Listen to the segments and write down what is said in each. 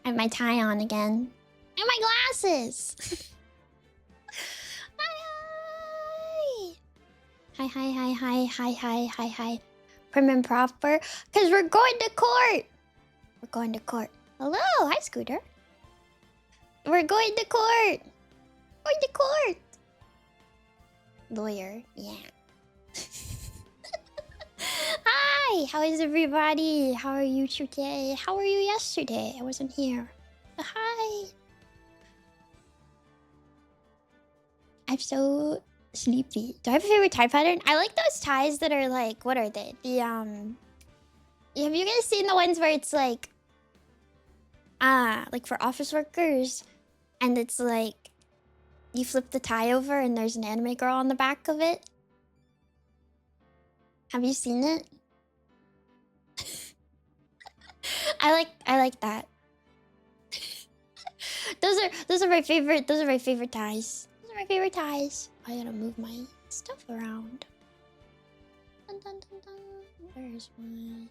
I have my tie on again. And my glasses! Hi, hi, hi, hi, hi, hi, hi, hi. Prim and proper. Because we're going to court! We're going to court. Hello! Hi, Scooter. We're going to court! Going to court! Lawyer, yeah. Hi! How is everybody? How are you today? How were you yesterday? I wasn't here. Hi! I'm so sleepy. Do I have a favorite tie pattern? I like those ties that are like, what are they? The have you guys seen the ones where it's like for office workers, and it's like you flip the tie over and there's an anime girl on the back of it? Have you seen it? I like that. Those are my favorite ties. Those are my favorite ties. I gotta move my stuff around. Dun, dun, dun, dun. Where's my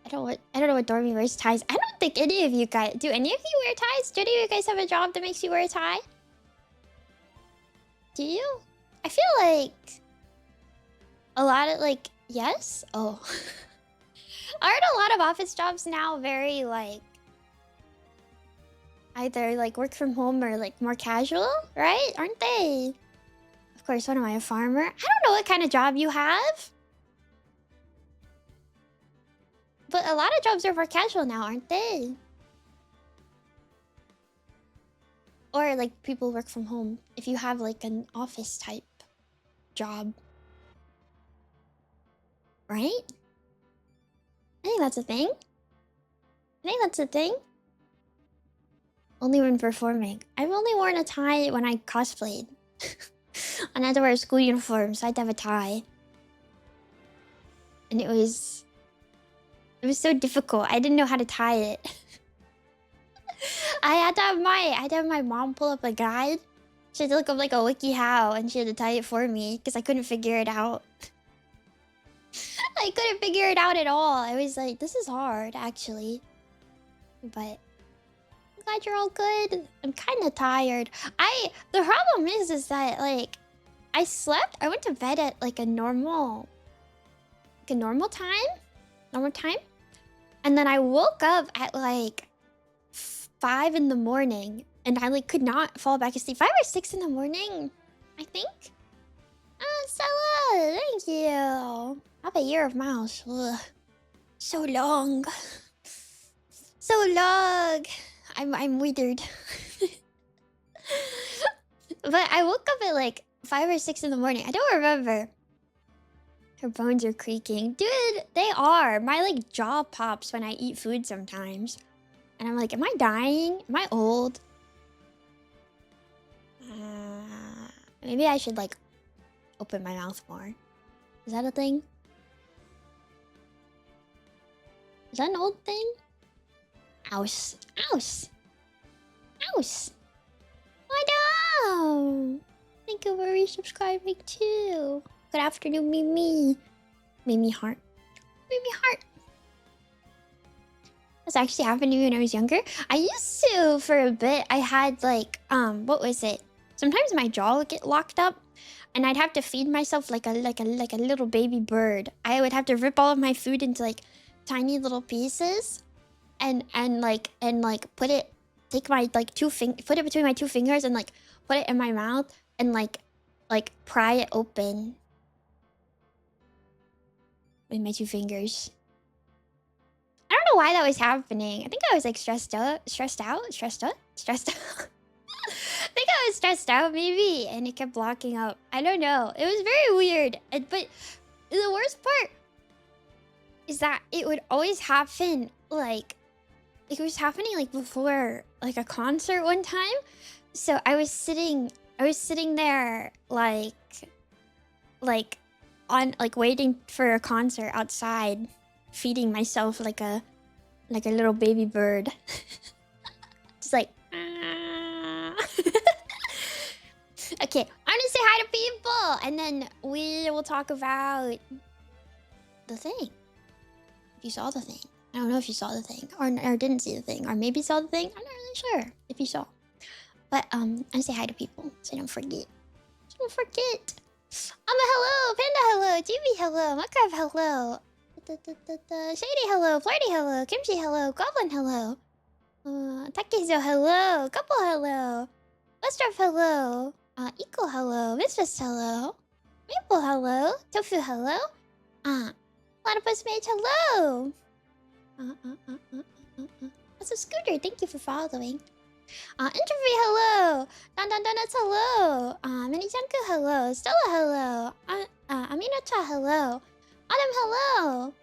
I don't know what Dormy wears ties. I don't think any of you guys do. Any of you wear ties? Do any of you guys have a job that makes you wear a tie? Do you? I feel like a lot of yes. Oh, aren't a lot of office jobs now very like either like work from home or like more casual, right? Aren't they? Of course, what am I, a farmer? I don't know what kind of job you have. But a lot of jobs are more casual now, aren't they? Or like people work from home. If you have like an office type job. Right? I think that's a thing. Only when performing. I've only worn a tie when I cosplayed. And I had to wear a school uniform, so I had to have a tie. And it was so difficult. I didn't know how to tie it. I had to have my mom pull up a guide. She had to look up like a wiki how, and she had to tie it for me because I couldn't figure it out. I couldn't figure it out at all. I was like, this is hard actually. But I'm glad you're all good. I'm kind of tired. The problem is that like I went to bed at like a normal time. And then I woke up at like 5 in the morning, and I like could not fall back asleep. 5 or 6 in the morning, I think. Stella, thank you. Have a year of mouse. Ugh. So long. So long. I'm withered. But I woke up at like 5 or 6 in the morning. I don't remember. Her bones are creaking. Dude, they are. My like jaw pops when I eat food sometimes. And I'm like, am I dying? Am I old? Maybe I should like open my mouth more. Is that a thing? Is that an old thing? Ouse. Ouse. Ouse. I know. Thank you for resubscribing too. Good afternoon, Mimi. Mimi heart. Mimi heart. This actually happened to me when I was younger. I used to, for a bit, I had like, what was it? Sometimes my jaw would get locked up, and I'd have to feed myself like a little baby bird. I would have to rip all of my food into like tiny little pieces, and put it, take my like put it between my 2 fingers and like put it in my mouth and like pry it open with my 2 fingers. I don't know why that was happening. I think I was like stressed out. I think I was stressed out maybe, and it kept blocking up. I don't know. It was very weird. But the worst part is that it would always happen like it was happening like before like a concert one time. So I was sitting there like on like waiting for a concert outside, feeding myself like a little baby bird. Just like okay, I'm gonna say hi to people, and then we will talk about the thing. If you saw the thing. I don't know if you saw the thing or didn't see the thing or maybe saw the thing. I'm not really sure if you saw. But I say hi to people so don't forget. Don't forget. Hello, Panda hello, GB hello, Macav hello, Shady hello, Flirty hello, Kimchi hello, Goblin hello, Takezo hello, Couple hello, Westruff hello, Eco hello, Mistress hello, Maple hello, Tofu hello, Platypus Mage hello, That's a Scooter, thank you for following. Interview hello, Donuts hello, Mini Janku hello, Stella hello, Aminacha hello, Autumn hello,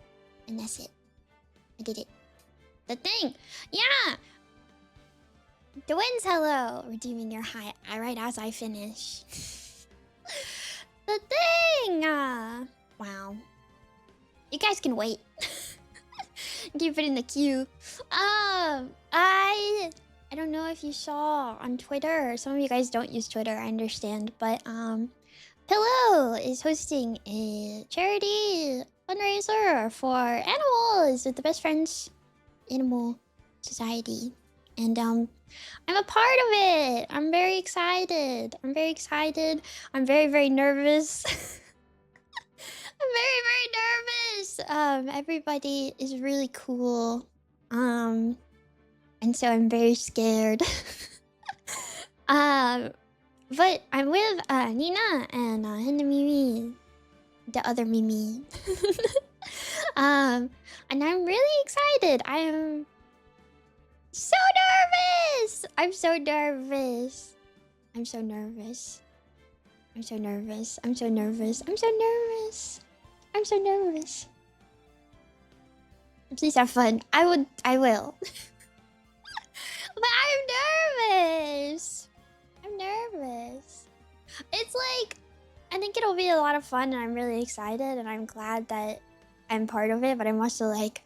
and that's it. I did it. The thing, yeah. The winds hello, redeeming your high right as I finish. The thing, wow. You guys can wait. Keep it in the queue. I don't know if you saw on Twitter. Some of you guys don't use Twitter, I understand. But Pillow is hosting a charity fundraiser for animals with the Best Friends Animal Society. And I'm a part of it. I'm very excited. I'm very excited. I'm very, very nervous. I'm very, very nervous. Everybody is really cool. And so I'm very scared. But I'm with Nina and Nemimi, the other Mimi. And I'm really excited. I'm so nervous. I'm so nervous. I'm so nervous. I'm so nervous. I'm so nervous. I'm so nervous. I'm so nervous. Please have fun. I will. But I'm nervous. I'm nervous. It's like, I think it'll be a lot of fun and I'm really excited and I'm glad that I'm part of it, but I'm also like,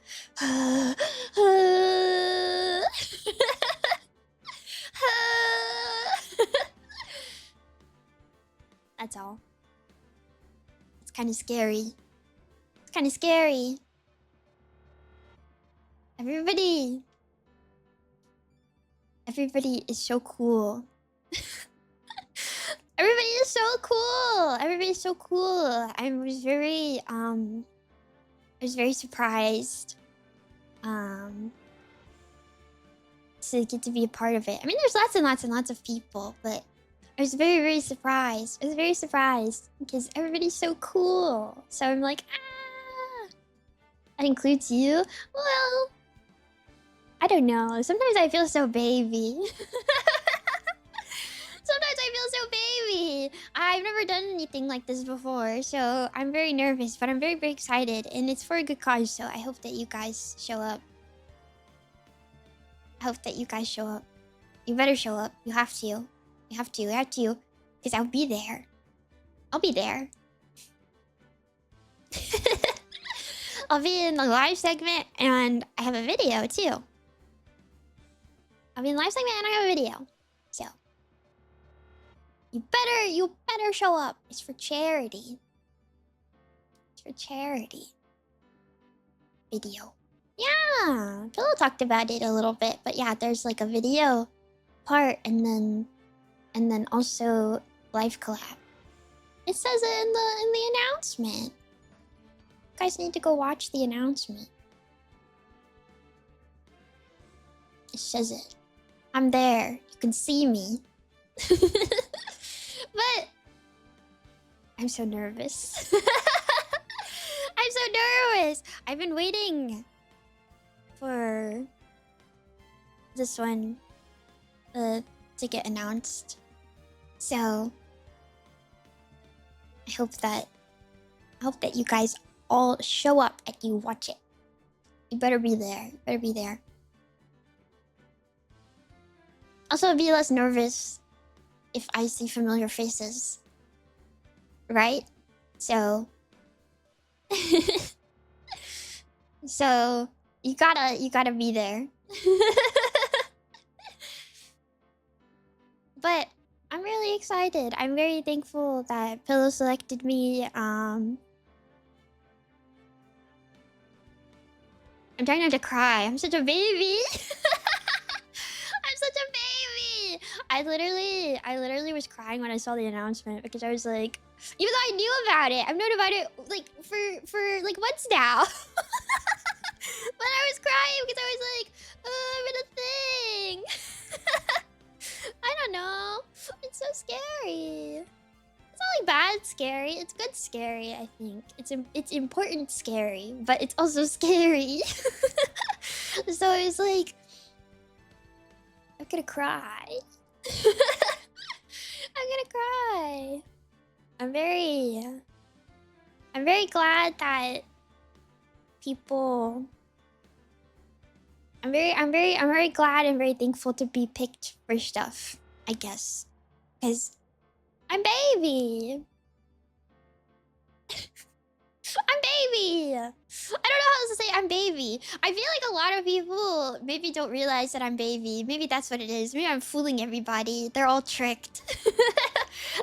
that's all. It's kind of scary. It's kind of scary. Everybody is so cool. Everybody is so cool. Everybody's so cool. I was very surprised to get to be a part of it. I mean, there's lots and lots and lots of people, but I was very, very surprised. I was very surprised because everybody's so cool. So I'm like, that includes you? Well, I don't know. Sometimes I feel so baby. Sometimes I feel so baby. I've never done anything like this before, so I'm very nervous, but I'm very, very excited. And it's for a good cause, so I hope that you guys show up. I hope that you guys show up. You better show up. You have to. You have to. You have to. Because I'll be there. I'll be there. I'll be in the live segment, and I have a video, too. I'll be in the live segment, and I have a video. So. You better show up. It's for charity. It's for charity. Video. Yeah, Pillow talked about it a little bit, but yeah, there's like a video part and then also live collab. It says it in the announcement. You guys need to go watch the announcement. It says it. I'm there. You can see me. But I'm so nervous. I'm so nervous. I've been waiting for this one to get announced. So I hope that you guys all show up and you watch it. You better be there. You better be there. Also, be less nervous if I see familiar faces. Right? So so you gotta be there. But I'm really excited. I'm very thankful that Pillow selected me. I'm trying not to cry. I'm such a baby. I'm such a baby. I literally was crying when I saw the announcement because I was like, even though I knew about it, I've known about it like for like months now. But I was crying because I was like, oh, I'm in a thing. I don't know. It's so scary. It's not like bad scary. It's good scary, I think. It's important scary, but it's also scary. So it's like, I'm gonna cry. I'm gonna cry. I'm very glad that people. I'm very glad and very thankful to be picked for stuff, I guess. Because I'm baby. I'm baby. I don't know how else to say I'm baby. I feel like a lot of people maybe don't realize that I'm baby. Maybe that's what it is. Maybe I'm fooling everybody. They're all tricked.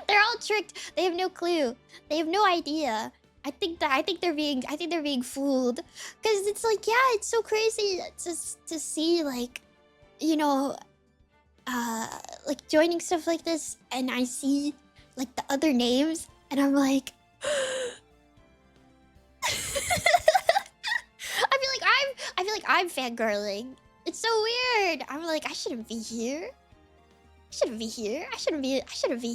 They're all tricked. They have no clue. They have no idea. I think they're being fooled. Cause it's like, yeah, it's so crazy to see like, you know, like joining stuff like this, and I see like the other names, and I'm like, I feel like I'm fangirling. It's so weird. I'm like, I shouldn't be here. I shouldn't be here. I shouldn't be here. I shouldn't be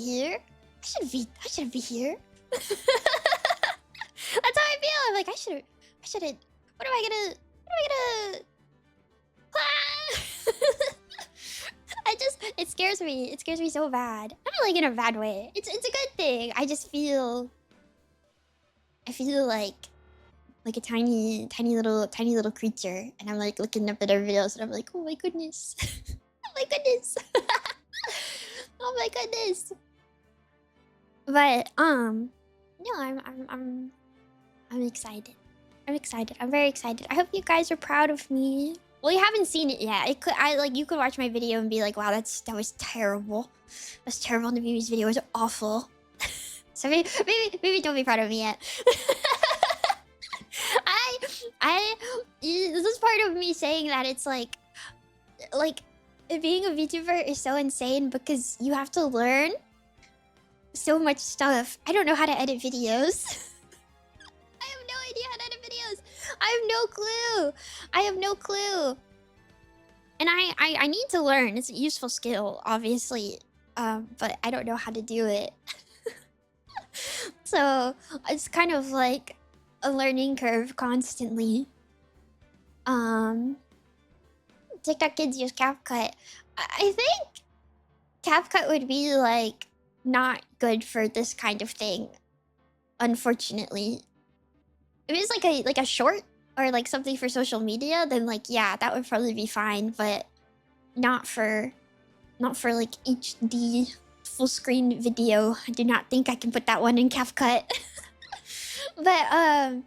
here. That's how I feel. I'm like, I shouldn't. What am I gonna? It scares me. It scares me so bad. Not like in a bad way. It's a good thing. I feel like a tiny little creature, and I'm like looking up at her videos, and I'm like, oh my goodness, oh my goodness, oh my goodness. But no, I'm excited. I'm excited. I'm very excited. I hope you guys are proud of me. Well, you haven't seen it yet. You could watch my video and be like, wow, that was terrible. That's terrible. Nemimi's video was awful. So maybe don't be proud of me yet. This is part of me saying that it's like being a VTuber is so insane because you have to learn so much stuff. I don't know how to edit videos. I have no idea how to edit videos. I have no clue. And I need to learn. It's a useful skill, obviously. But I don't know how to do it. So it's kind of like a learning curve constantly. TikTok kids use CapCut. I think CapCut would be like not good for this kind of thing, unfortunately. If it's like a short or like something for social media, then like yeah, that would probably be fine, but not for like HD full screen video. I do not think I can put that one in CapCut. But I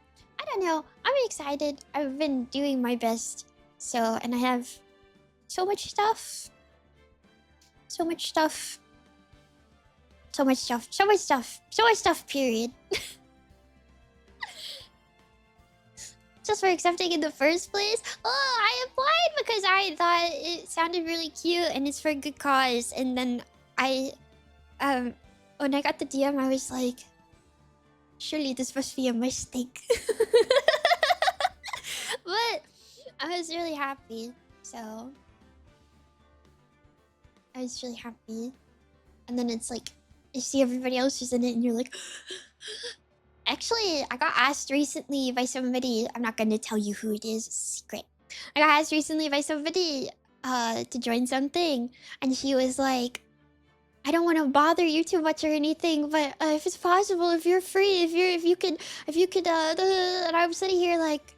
don't know. I'm excited. I've been doing my best. So, and I have so much stuff. So much stuff. So much stuff. So much stuff. So much stuff, period. Just for accepting in the first place. Oh, I applied because I thought it sounded really cute and it's for a good cause. And then when I got the DM, I was like, surely this must be a mistake. But I was really happy. So I was really happy. And then it's like, you see everybody else who's in it and you're like, actually, I got asked recently by somebody. I'm not going to tell you who it is. It's a secret. I got asked recently by somebody to join something. And she was like, I don't want to bother you too much or anything, but if it's possible, if you're free, if you could, and I'm sitting here like,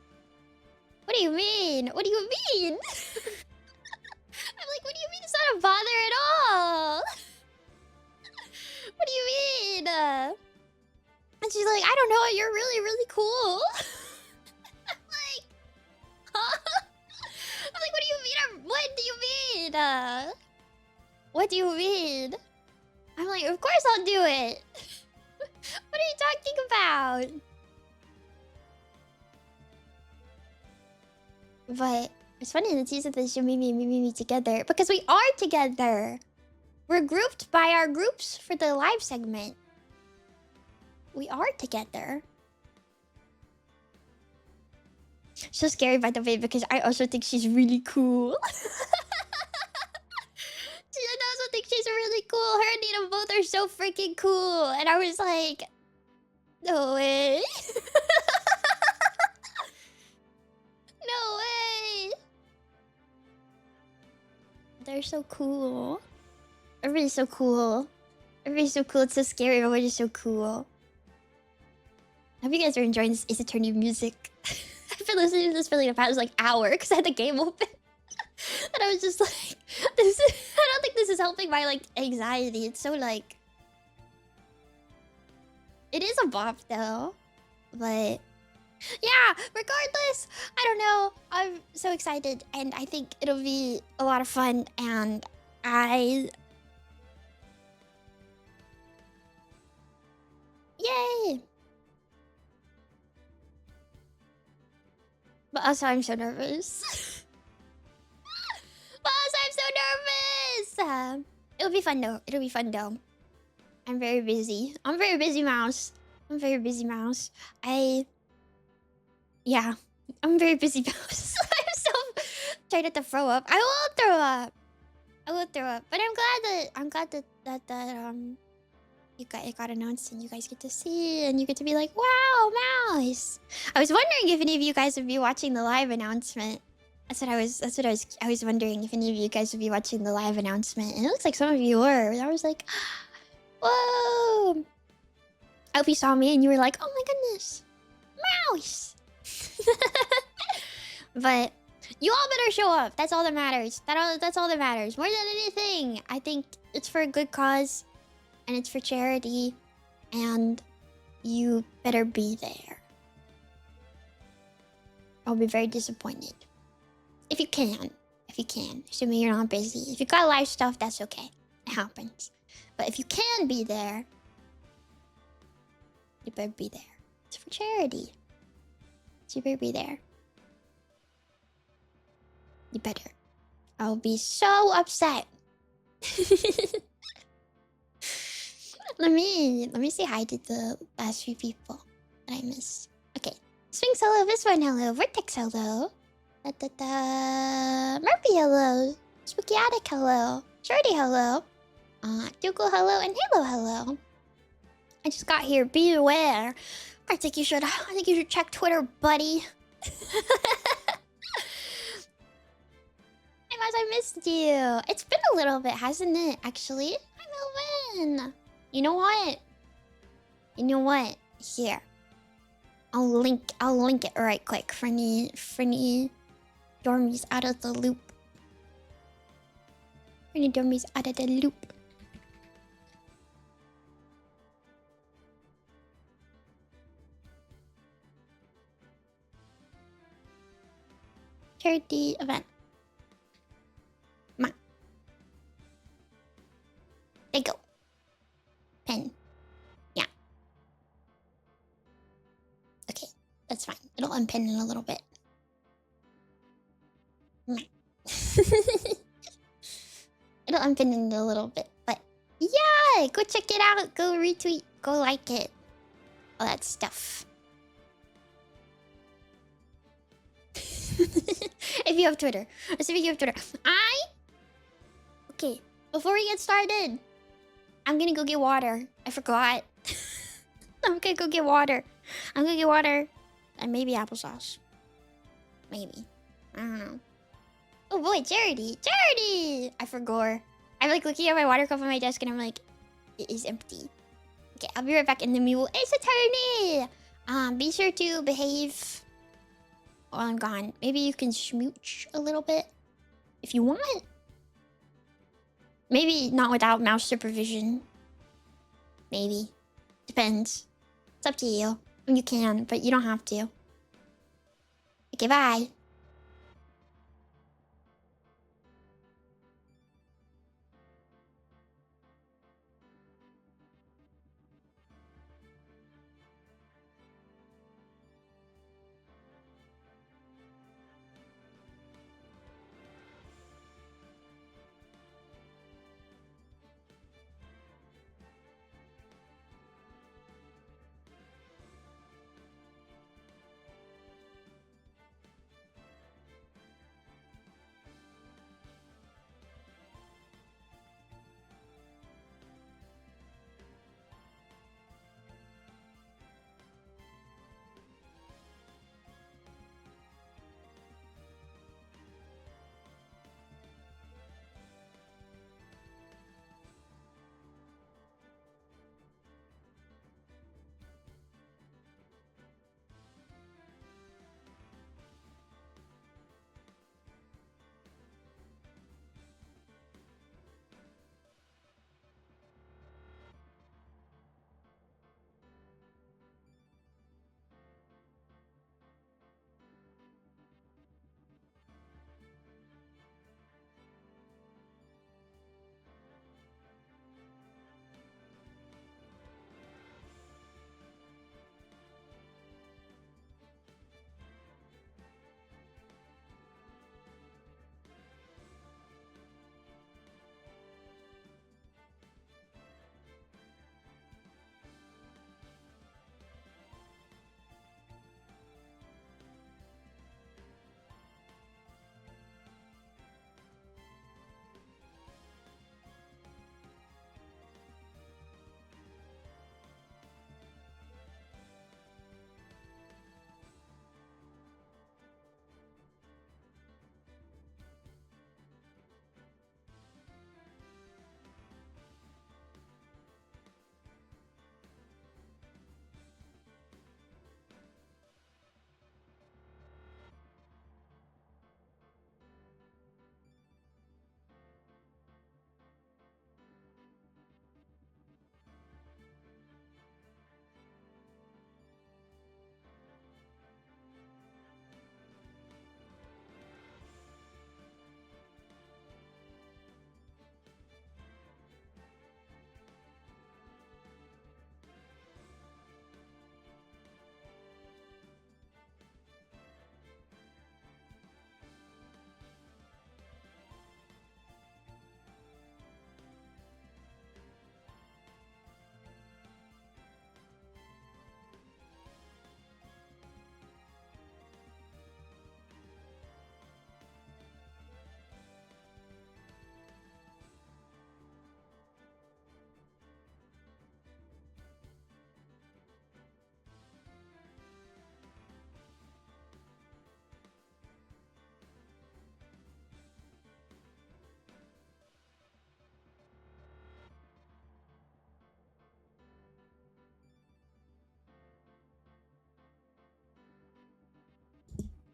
what do you mean? What do you mean? I'm like, what do you mean it's not a bother at all? What do you mean? And she's like, I don't know, you're really, really cool. I'm like, huh? I'm like, what do you mean? What do you mean? What do you mean? I'm like, of course I'll do it. What are you talking about? But it's funny that you said that Mimimi and Mimimi together because we are together. We're grouped by our groups for the live segment. We are together. So scary, by the way, because I also think she's really cool. I also think she's really cool. Her and Nina both are so freaking cool. And I was like, no way. No way. They're so cool. Everybody's so cool. Everybody's so cool. It's so scary. Everybody's so cool. I hope you guys are enjoying this Ace Attorney music. I've been listening to this for like the past like hour because I had the game open. And I was just like, this is, I don't think this is helping my like anxiety. It's so like, it is a bop though. But yeah, regardless, I don't know. I'm so excited and I think it'll be a lot of fun and yay! But also I'm so nervous. But also I'm so nervous! It'll be fun though. It'll be fun though. I'm very busy. I'm a very busy mouse. I'm a very busy mouse. Yeah. I'm a very busy mouse. I'm so trying not to throw up. I will throw up. I will throw up. But I'm glad that it got announced and you guys get to see and you get to be like, wow, mouse. I was wondering if any of you guys would be watching the live announcement. I was wondering if any of you guys would be watching the live announcement. And it looks like some of you were. I was like, whoa. I hope you saw me and you were like, oh my goodness. Mouse. But you all better show up. That's all that matters. That's all that matters. More than anything. I think it's for a good cause. And it's for charity. And you better be there. I'll be very disappointed. If you can. If you can. Assuming you're not busy. If you got live stuff, that's okay. It happens. But if you can be there, you better be there. It's for charity. So you better be there. You better. I'll be so upset. Let me say hi to the last few people that I missed. Okay. Sphinx hello, this one hello, Vertex hello. Murphy hello. Spooky Attic hello. Shorty hello. Dougal hello and Halo hello. I just got here. Be aware. I think you should check Twitter, buddy. Hey, Maz, I missed you. It's been a little bit, hasn't it? Actually, hi, Melvin. You know what? You know what? Here, I'll link it right quick for any dormies out of the loop. For any dormies out of the loop. Charity event. Come on. There you go. Pen. Yeah. Okay, that's fine. It'll unpin in a little bit. It'll unpin in a little bit, but yeah, go check it out. Go retweet. Go like it. All that stuff. If you have Twitter. If you have Twitter. Okay, before we get started, I'm gonna go get water. I forgot. I'm gonna go get water. I'm gonna get water. And maybe applesauce. Maybe. I don't know. Oh boy, charity. Charity! I forgot. I'm like looking at my water cup on my desk and I'm like, it is empty. Okay, I'll be right back in the mule. It's Attorney! Be sure to behave while I'm gone. Maybe you can smooch a little bit if you want. Maybe not without mouse supervision. Maybe. Depends. It's up to you. You can, but you don't have to. Okay, bye.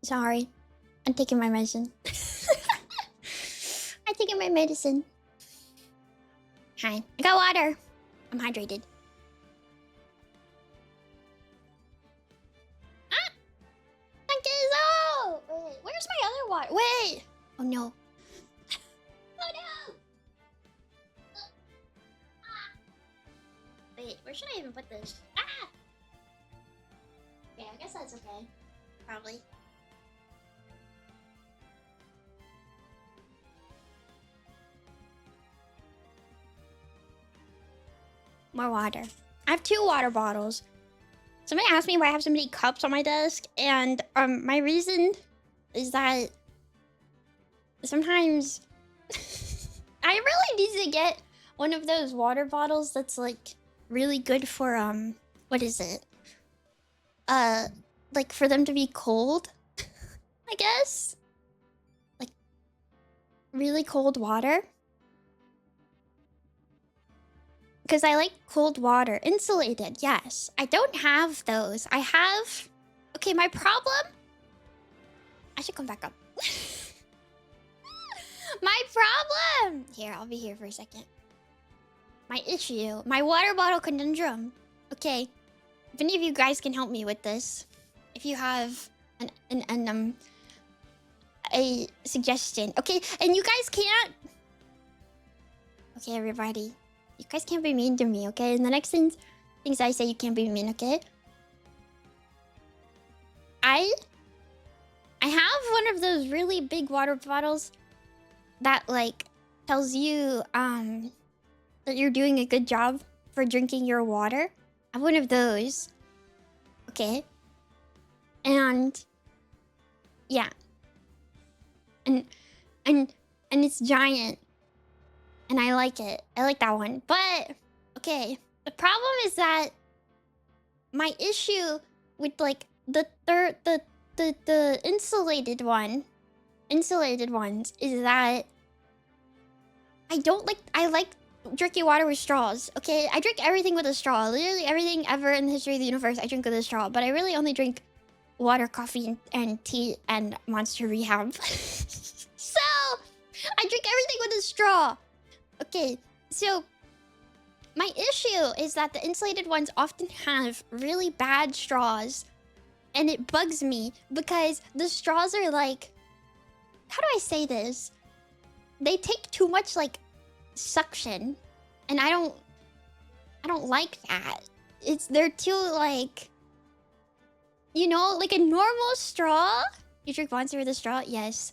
Sorry. I'm taking my medicine. I'm taking my medicine. Hi. I got water. I'm hydrated. Ah! Thank you. Wait, where's my other water? Wait. Oh no. Oh no. Wait, where should I even put this? Ah! Okay, I guess that's okay. Probably. More water. I have 2 water bottles. Somebody asked me why I have so many cups on my desk, and my reason is that sometimes I really need to get one of those water bottles that's like really good for what is it? Like for them to be cold, I guess. Like really cold water. Because I like cold water. Insulated, yes. I don't have those. I have... Okay, my problem... I should come back up. My problem... Here, I'll be here for a second. My issue. My water bottle conundrum. Okay. If any of you guys can help me with this. If you have a suggestion. Okay, and you guys can't... Okay, everybody. You guys can't be mean to me, okay? And the next things I say, you can't be mean, okay? I have one of those really big water bottles that, like, tells you, that you're doing a good job for drinking your water. I have one of those. Okay? And... yeah. And it's giant. And I like it. I like that one. But, okay. The problem is that my issue with, like, the insulated ones is that I like drinking water with straws, okay? I drink everything with a straw. Literally everything ever in the history of the universe, I drink with a straw. But I really only drink water, coffee, and tea, and Monster Rehab. So, I drink everything with a straw. Okay, so my issue is that the insulated ones often have really bad straws. And it bugs me because the straws are like... How do I say this? They take too much, like, suction. And I don't like that. They're too, like... You know, like a normal straw? You drink Monster with a straw? Yes.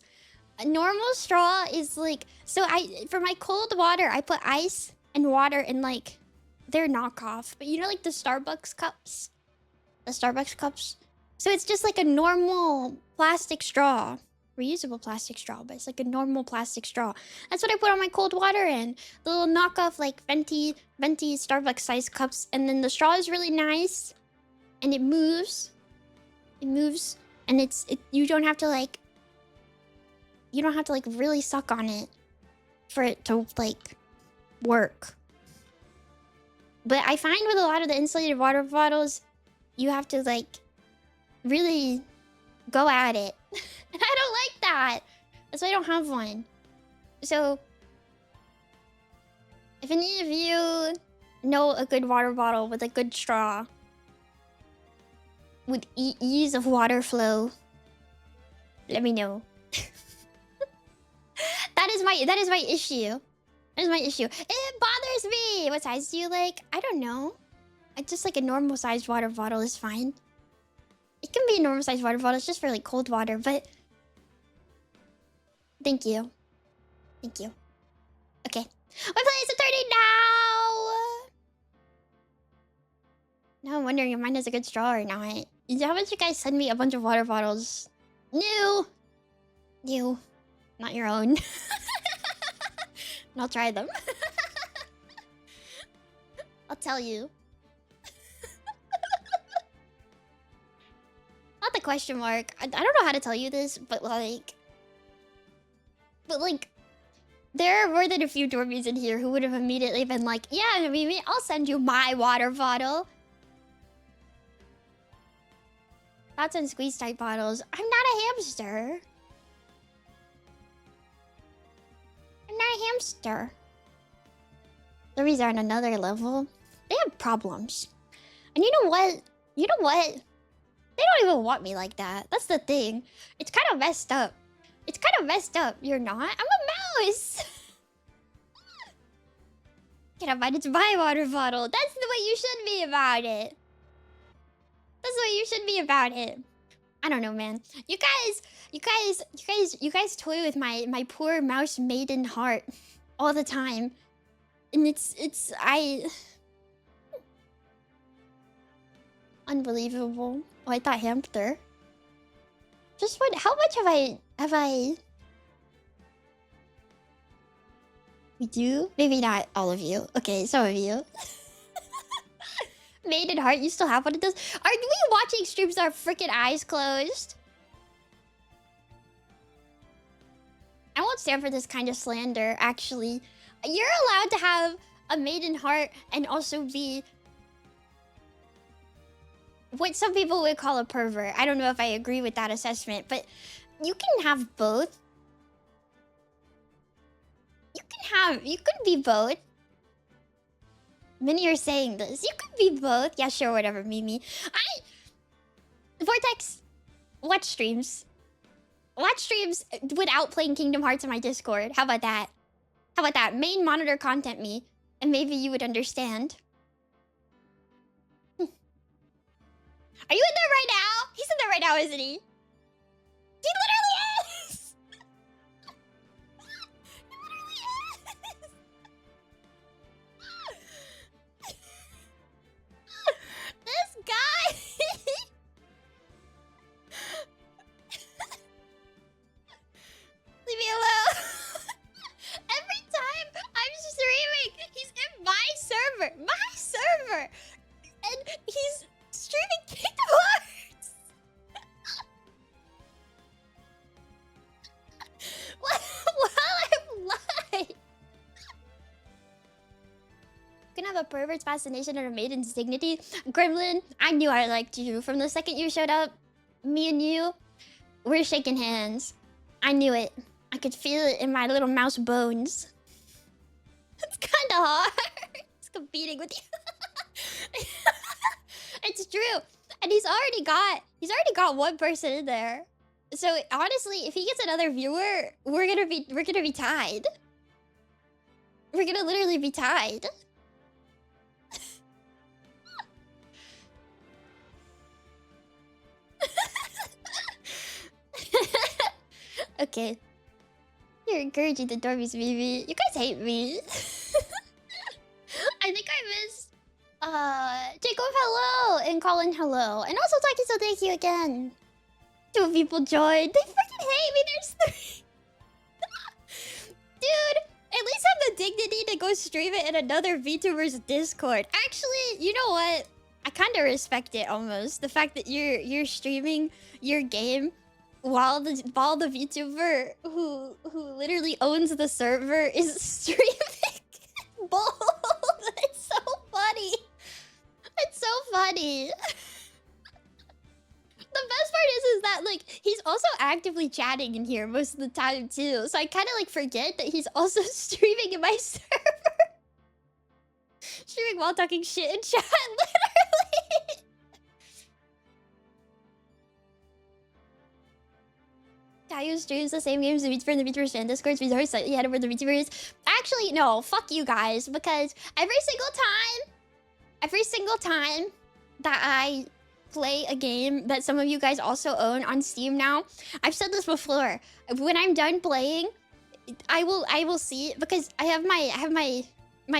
A normal straw is like... So for my cold water, I put ice and water in, like... They're knockoff. But you know, like the Starbucks cups? The Starbucks cups? So it's just like a normal plastic straw. Reusable plastic straw, but it's like a normal plastic straw. That's what I put on my cold water in. The little knockoff, like, venti Starbucks size cups. And then the straw is really nice. And it moves. It moves. And you don't have to, like... You don't have to, like, really suck on it for it to, like, work. But I find with a lot of the insulated water bottles, you have to, like, really go at it. And I don't like that. That's why I don't have one. So, if any of you know a good water bottle with a good straw, with ease of water flow, let me know. That is my issue. That is my issue. It bothers me. What size do you like? I don't know. I just like a normal sized water bottle is fine. It can be a normal sized water bottle. It's just for like cold water, but... Thank you. Thank you. Okay. My place is turning now! Now I'm wondering if mine has a good straw or not. How about you guys send me a bunch of water bottles? New! New. Not your own. And I'll try them. I'll tell you. Not the question mark. I don't know how to tell you this, but like... There are more than a few dormies in here who would have immediately been like, yeah, Mimimi, I'll send you my water bottle. Shots and squeeze type bottles. I'm not a hamster. I'm not a hamster. Lurries are on another level. They have problems. And you know what? You know what? They don't even want me like that. That's the thing. It's kind of messed up. It's kind of messed up. You're not? I'm a mouse. Get up, it's my water bottle. That's the way you should be about it. That's the way you should be about it. I don't know, man. You guys toy with my poor mouse maiden heart all the time. And unbelievable. Oh, I thought hamster. Just what? How much have I? We do? Maybe not all of you. Okay, some of you. Maiden heart, you still have one of those? Are we watching streams with our freaking eyes closed? I won't stand for this kind of slander, actually. You're allowed to have a maiden heart and also be what some people would call a pervert. I don't know if I agree with that assessment, but you can have both. You could be both. Many are saying this. You could be both. Yeah, sure, whatever, Mimi. Vortex, watch streams. Watch streams without playing Kingdom Hearts on my Discord. How about that? How about that? Main monitor content me, and maybe you would understand. Are you in there right now? He's in there right now, isn't he? He literally is! He literally is! This guy! Leave me alone! Every time I'm streaming, he's in my server! My server! And he's streaming Kingdom Hearts! While I'm live! You can have a pervert's fascination and a maiden's dignity. Gremlin, I knew I liked you. From the second you showed up, me and you, we're shaking hands. I knew it. I could feel it in my little mouse bones. It's kinda hard. It's competing with you. It's true. And he's already got one person in there. So honestly, if he gets another viewer, we're gonna be tied. We're gonna literally be tied. Okay. You're encouraging the dormies, Mimi. You guys hate me. I think I missed Jacob, hello, and Colin, hello. And also Taki, so thank you again. 2 people joined. They freaking hate me. There's 3. Dude, at least have the dignity to go stream it in another VTuber's Discord. Actually, you know what? I kind of respect it almost. The fact that you're streaming your game while the VTuber who literally owns the server is streaming. Bold. It's so funny. It's so funny. The best part is that like he's also actively chatting in here most of the time too. So I kind of like forget that he's also streaming in my server. Streaming while talking shit in chat, literally. Caillou streams the same games the VTuber and the VTuber's fan Discords. We are slightly ahead of where the VTubers. Actually, no, fuck you guys, because every single time that I play a game that some of you guys also own on Steam now, I've said this before. When I'm done playing, I will see, because I have my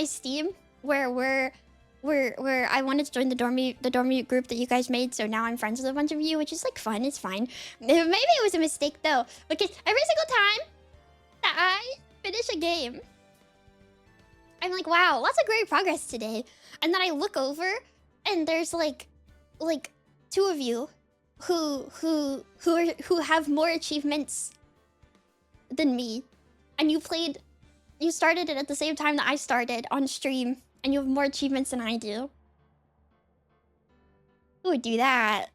Steam where I wanted to join the dormy group that you guys made, so now I'm friends with a bunch of you, which is like fun. It's fine. Maybe it was a mistake though, because every single time that I finish a game, I'm like, wow, lots of great progress today. And then I look over, and there's like 2 of you who have more achievements than me, and you started it at the same time that I started on stream, and you have more achievements than I do. Who would do that?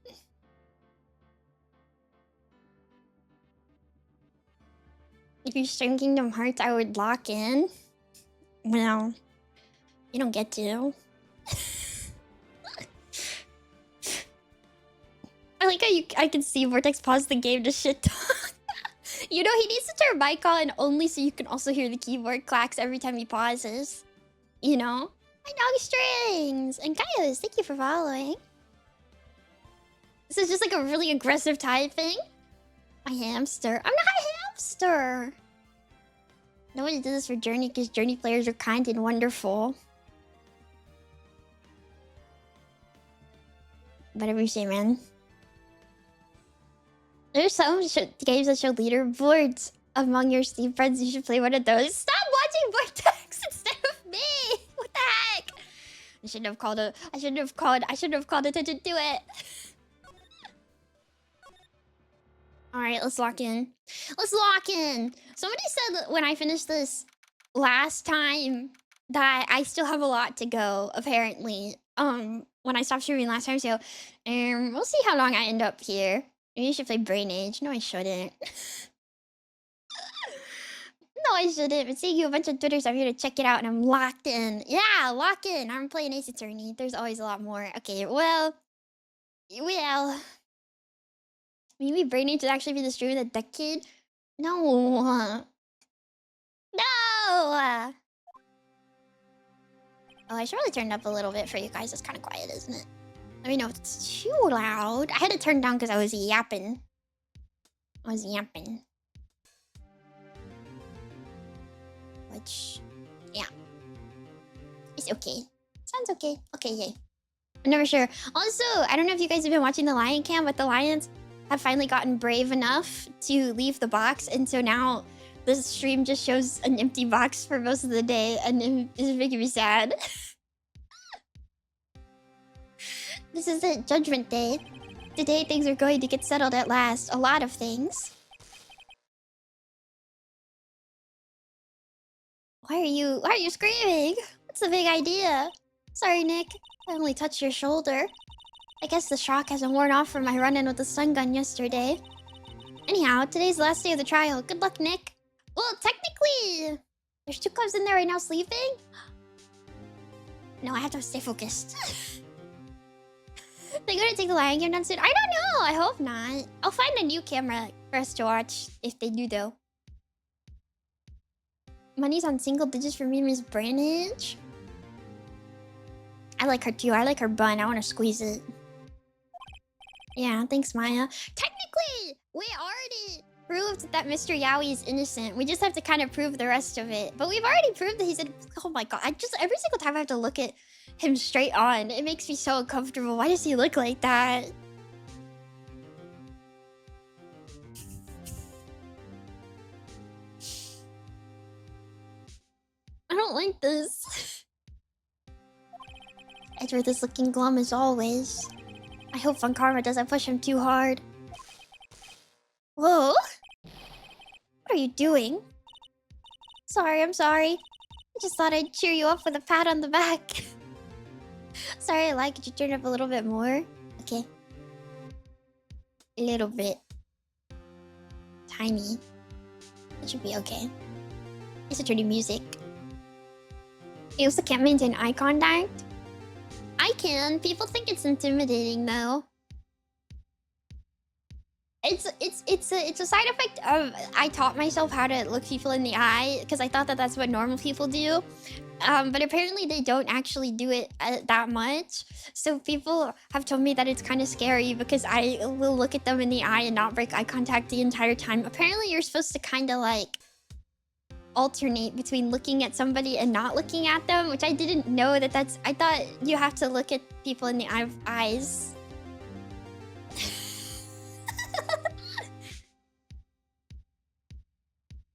If you stream Kingdom Hearts, I would lock in. Well, you don't get to. I like how I can see Vortex pause the game to shit talk. You know, he needs to turn mic on only so you can also hear the keyboard clacks every time he pauses. You know? My dog strings! And Kaios, thank you for following. This is just like a really aggressive typing. My hamster. I'm not a hamster! Nobody does this for Journey because Journey players are kind and wonderful. Whatever you say, man. There's some games that show leaderboards among your Steam friends. You should play one of those. Stop watching Vortex instead of me! What the heck? I shouldn't have called attention to it. Alright, let's lock in. Let's lock in! Somebody said that when I finished this last time that I still have a lot to go, apparently. When I stopped streaming last time, so we'll see how long I end up here. Maybe you should play Brain Age. No, I shouldn't. No, I shouldn't. But seeing you a bunch of Twitters, I'm here to check it out, and I'm locked in. Yeah, lock in. I'm playing Ace Attorney. There's always a lot more. Okay, well. Maybe Brain Age would actually be the stream of the decade? No. No! Oh, I should probably turn it up a little bit for you guys. It's kind of quiet, isn't it? Let me know if it's too loud. I had to turn down because I was yapping. Which, yeah. It's okay. Sounds okay. Okay, yay. I'm never sure. Also, I don't know if you guys have been watching the Lion Cam, but the lions have finally gotten brave enough to leave the box. And so now this stream just shows an empty box for most of the day. And it's making me sad. This is it, Judgment Day. Today things are going to get settled at last. A lot of things. Why are you screaming? What's the big idea? Sorry, Nick. I only touched your shoulder. I guess the shock hasn't worn off from my run-in with the stun gun yesterday. Anyhow, today's the last day of the trial. Good luck, Nick. Well, technically, there's 2 clubs in there right now sleeping. No, I have to stay focused. They're gonna take the Lion Cam down soon? I don't know. I hope not. I'll find a new camera for us to watch if they do, though. Money's on single digits for Mimi's Brain Age. I like her too. I like her bun. I want to squeeze it. Yeah, thanks, Maya. Technically, we already proved that Mr. Yowie is innocent. We just have to kind of prove the rest of it. But we've already proved that he's in. Oh my god! Every single time I have to look at him straight on, it makes me so uncomfortable. Why does he look like that? I don't like this. Edward is looking glum as always. I hope Von Karma doesn't push him too hard. Whoa! What are you doing? Sorry, I'm sorry. I just thought I'd cheer you up with a pat on the back. Sorry, could you turn it up a little bit more? Okay. A little bit. Tiny. It should be okay. It's a dirty music. You also can't maintain eye contact? I can. People think it's intimidating though. It's a side effect of I taught myself how to look people in the eye because I thought that that's what normal people do. But apparently they don't actually do it that much. So people have told me that it's kind of scary because I will look at them in the eye and not break eye contact the entire time. Apparently you're supposed to kind of like alternate between looking at somebody and not looking at them, which I didn't know that's... I thought you have to look at people in the eyes.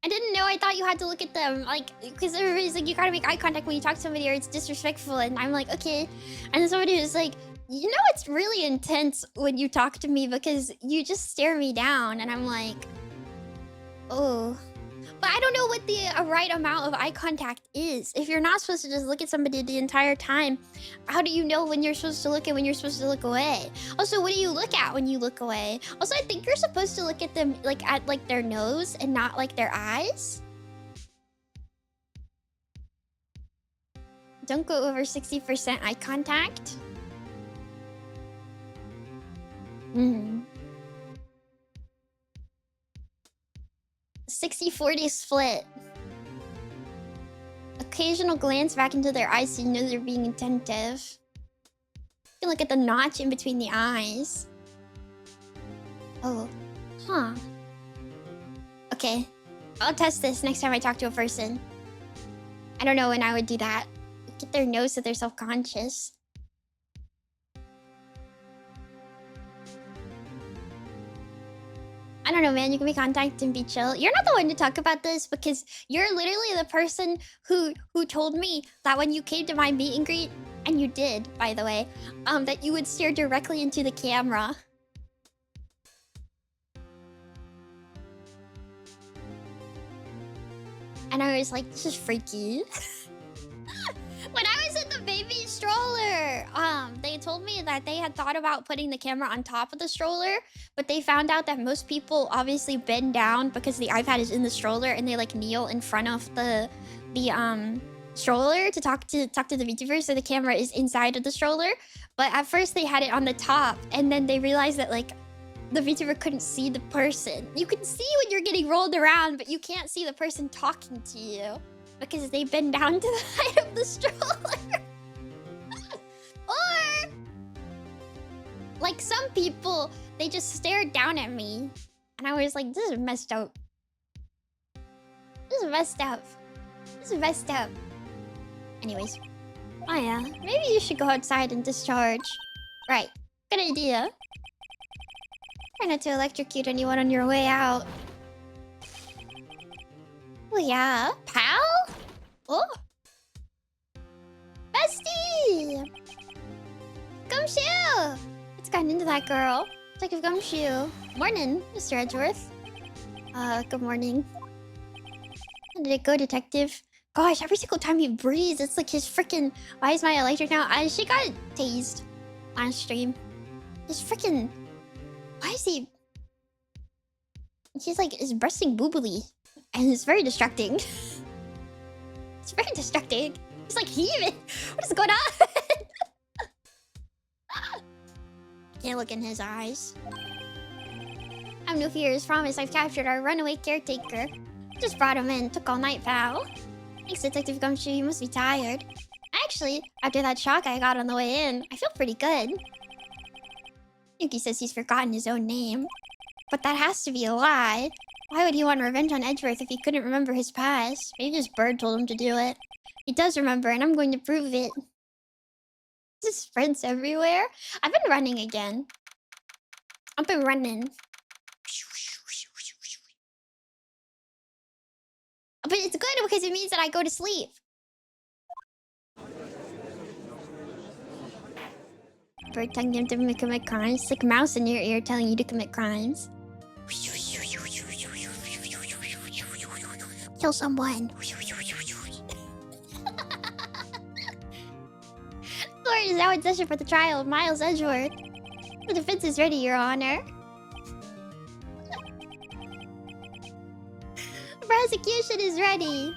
I didn't know. I thought you had to look at them, like, because everybody's like, you gotta make eye contact when you talk to somebody or it's disrespectful. And I'm like, okay. And then somebody was like, you know, it's really intense when you talk to me because you just stare me down. And I'm like, oh. But I don't don't know what the right amount of eye contact is. If you're not supposed to just look at somebody the entire time, how do you know when you're supposed to look and when you're supposed to look away? Also, what do you look at when you look away? Also, I think you're supposed to look at them like at like their nose and not like their eyes. Don't go over 60% eye contact. 60-40 split. Occasional glance back into their eyes so you know they're being attentive. You can look at the notch in between the eyes. Oh. Huh. Okay. I'll test this next time I talk to a person. I don't know when I would do that. Get their nose so they're self-conscious. I don't know, man. You can make contact and be chill. You're not the one to talk about this because you're literally the person who told me that when you came to my meet and greet, and you did, by the way, that you would stare directly into the camera. And I was like, this is freaky. When I was in the baby stroller, they told me that they had thought about putting the camera on top of the stroller, but they found out that most people obviously bend down because the iPad is in the stroller and they like kneel in front of the stroller to talk to the VTuber, so the camera is inside of the stroller. But at first they had it on the top, and then they realized that like the VTuber couldn't see the person. You can see when you're getting rolled around, but you can't see the person talking to you because they bend down to the height of the stroller. Or like some people, they just stared down at me and I was like, this is messed up. This is messed up. This is messed up. Anyways. Oh yeah, maybe you should go outside and discharge. Right, good idea. Try not to electrocute anyone on your way out. Oh yeah, pal? Oh. Bestie! Gumshoe! It's gotten into that girl. Detective Gumshoe. Morning, Mr. Edgeworth. Good morning. How did it go, Detective? Gosh, every single time he breathes, it's like his freaking... Why is my electric now? She got tased last stream. His freaking... Why is he... He's like, is breasting boobily. And it's very distracting. It's very distracting. He's like heaving. What is going on? Can't look in his eyes. I have no fears. Promise, I've captured our runaway caretaker. Just brought him in. Took all night, pal. Thanks, Detective Gumshoe. You must be tired. Actually, after that shock I got on the way in, I feel pretty good. Yuki says he's forgotten his own name. But that has to be a lie. Why would he want revenge on Edgeworth if he couldn't remember his past? Maybe his bird told him to do it. He does remember, and I'm going to prove it. Just spreads everywhere. I've been running again. I've been running. But it's good because it means that I go to sleep. Bird telling him to commit crimes. It's like a mouse in your ear telling you to commit crimes. Kill someone. Lord is now in session for the trial of Miles Edgeworth. The defense is ready, Your Honor. Prosecution is ready.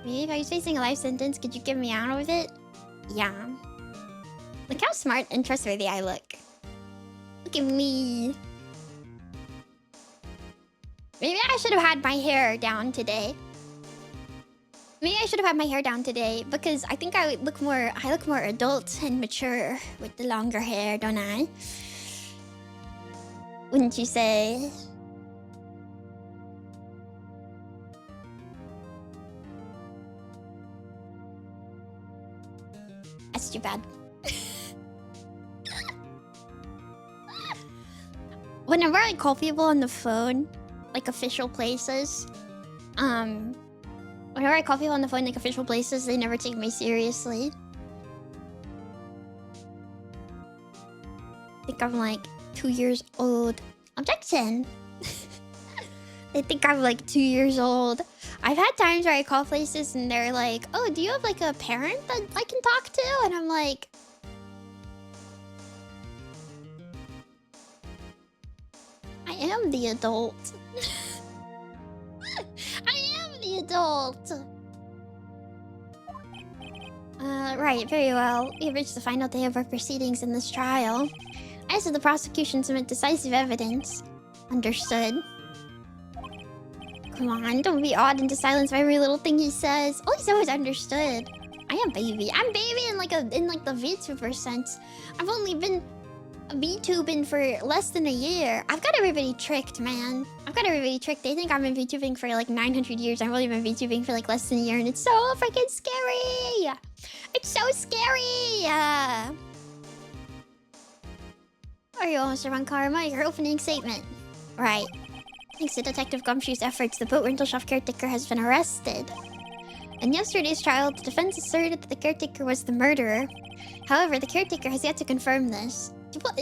If I was facing a life sentence, could you get me out of it? Yeah. Look how smart and trustworthy I look. Look at me. Maybe I should have had my hair down today. Maybe I should have had my hair down today because I think I look more adult and mature with the longer hair, don't I? Wouldn't you say? That's too bad. Whenever I call people on the phone, like official places, whenever I call people on the phone, like official places, they never take me seriously. I think I'm like 2 years old. Objection! They think I'm like 2 years old. I've had times where I call places and they're like, oh, do you have like a parent that I can talk to? And I'm like, I am the adult. I am the adult. Right, very well. We have reached the final day of our proceedings in this trial. As of the prosecution submit decisive evidence. Understood. Come on, don't be awed into silence by every little thing he says. Oh, he's always understood. I am baby. I'm baby in like the VTuber sense. I've only been VTubing for less than a year. I've got everybody tricked, man. I've got everybody tricked. They think I've been VTubing for like 900 years. I've only been VTubing for like less than a year, and it's so freaking scary. It's so scary. Are you almost around, Karma? Your opening statement. Right. Thanks to Detective Gumshoe's efforts, the boat rental shop caretaker has been arrested. In yesterday's trial, the defense asserted that the caretaker was the murderer. However, the caretaker has yet to confirm this.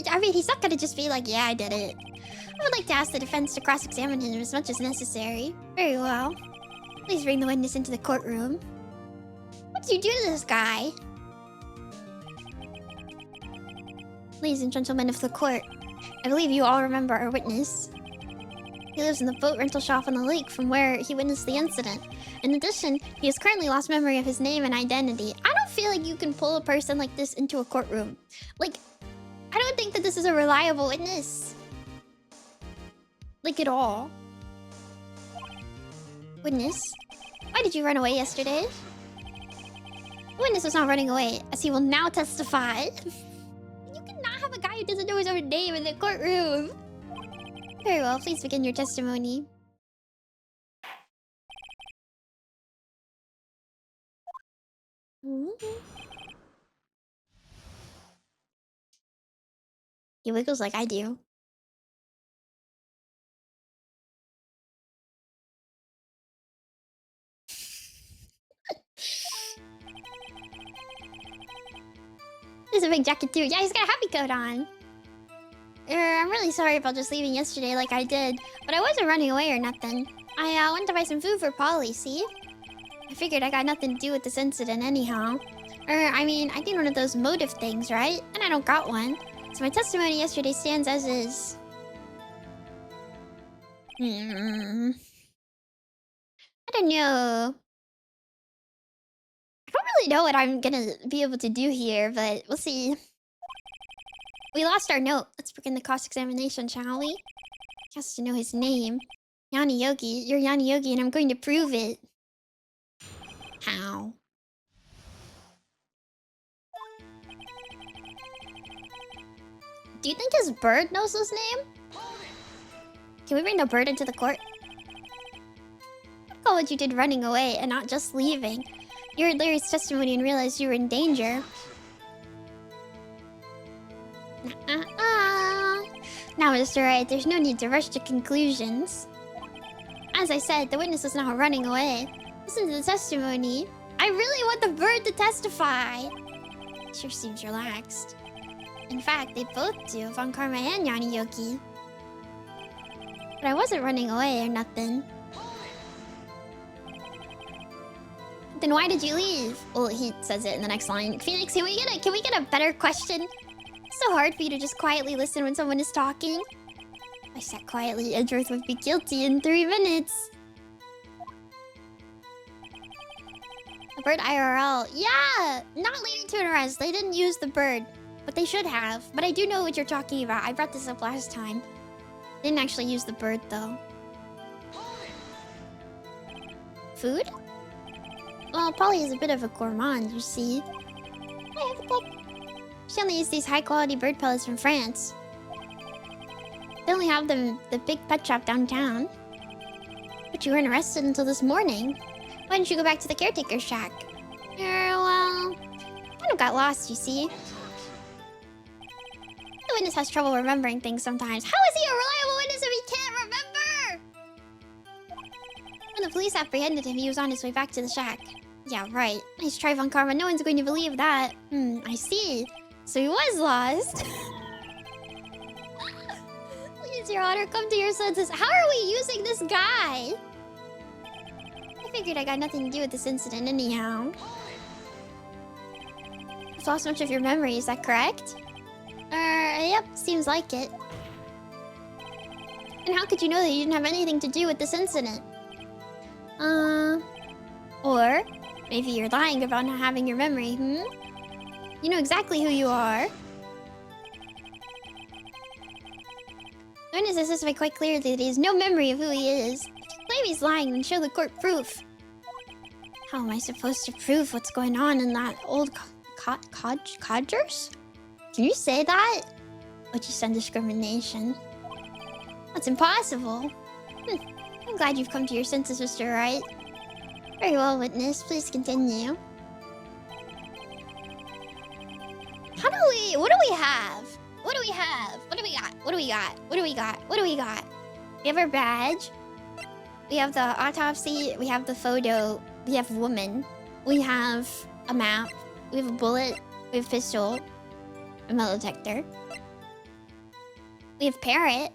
I mean, he's not gonna just be like, yeah, I did it. I would like to ask the defense to cross-examine him as much as necessary. Very well. Please bring the witness into the courtroom. What did you do to this guy? Ladies and gentlemen of the court, I believe you all remember our witness. He lives in the boat rental shop on the lake from where he witnessed the incident. In addition, he has currently lost memory of his name and identity. I don't feel like you can pull a person like this into a courtroom. Like, I don't think that this is a reliable witness. Like, at all. Witness? Why did you run away yesterday? The witness was not running away, as he will now testify. You cannot have a guy who doesn't know his own name in the courtroom. Very well, please begin your testimony. He wiggles like I do. There's a big jacket too. Yeah, he's got a happy coat on. I'm really sorry about just leaving yesterday like I did, but I wasn't running away or nothing. I went to buy some food for Polly, see? I figured I got nothing to do with this incident anyhow. I mean, I need one of those motive things, right? And I don't got one. So my testimony yesterday stands as is. I don't know. I don't really know what I'm gonna be able to do here, but we'll see. We lost our note. Let's begin the cross-examination, shall we? He has to know his name. Yanni Yogi. You're Yanni Yogi, and I'm going to prove it. How? Do you think his bird knows his name? Can we bring the bird into the court? Recall what you did running away and not just leaving. You heard Larry's testimony and realized you were in danger. Now, Mr. Wright, there's no need to rush to conclusions. As I said, the witness was not running away. Listen to the testimony. I really want the bird to testify. Sure seems relaxed. In fact, they both do, Von Karma and Yanni Yogi. But I wasn't running away or nothing. Then why did you leave? Well, he says it in the next line. Phoenix, can we get a better question? It's so hard for you to just quietly listen when someone is talking. If I sat quietly, Edgeworth would be guilty in 3 minutes. The bird IRL. Yeah! Not leading to an arrest. They didn't use the bird. But they should have. But I do know what you're talking about. I brought this up last time. Didn't actually use the bird, though. Food? Well, Polly is a bit of a gourmand, you see. I have a pet. She only used these high-quality bird pellets from France. They only have them the big pet shop downtown. But you weren't arrested until this morning. Why didn't you go back to the caretaker's shack? Well, kind of got lost, you see. The witness has trouble remembering things sometimes. How is he a reliable witness if he can't remember? When the police apprehended him, he was on his way back to the shack. Yeah, right. Nice try, Von Karma. No one's going to believe that. I see. So he was lost. Ladies Please, Your Honor, come to your senses. How are we using this guy? I figured I got nothing to do with this incident anyhow. You've lost much of your memory, is that correct? Yep, seems like it. And how could you know that you didn't have anything to do with this incident? Or maybe you're lying about not having your memory, hmm? You know exactly who you are. The witness has testified quite clearly that he has no memory of who he is. If you claim he's lying, then show the court proof. How am I supposed to prove what's going on in that old codgers? Can you say that? Or just on discrimination? That's impossible. I'm glad you've come to your senses, Mr. Wright. Very well, witness. Please continue. How do we... What do we have? What do we have? What do we got? What do we got? What do we got? What do we got? We have our badge. We have the autopsy. We have the photo. We have woman. We have a map. We have a bullet. We have pistol. A metal detector. We have parrot.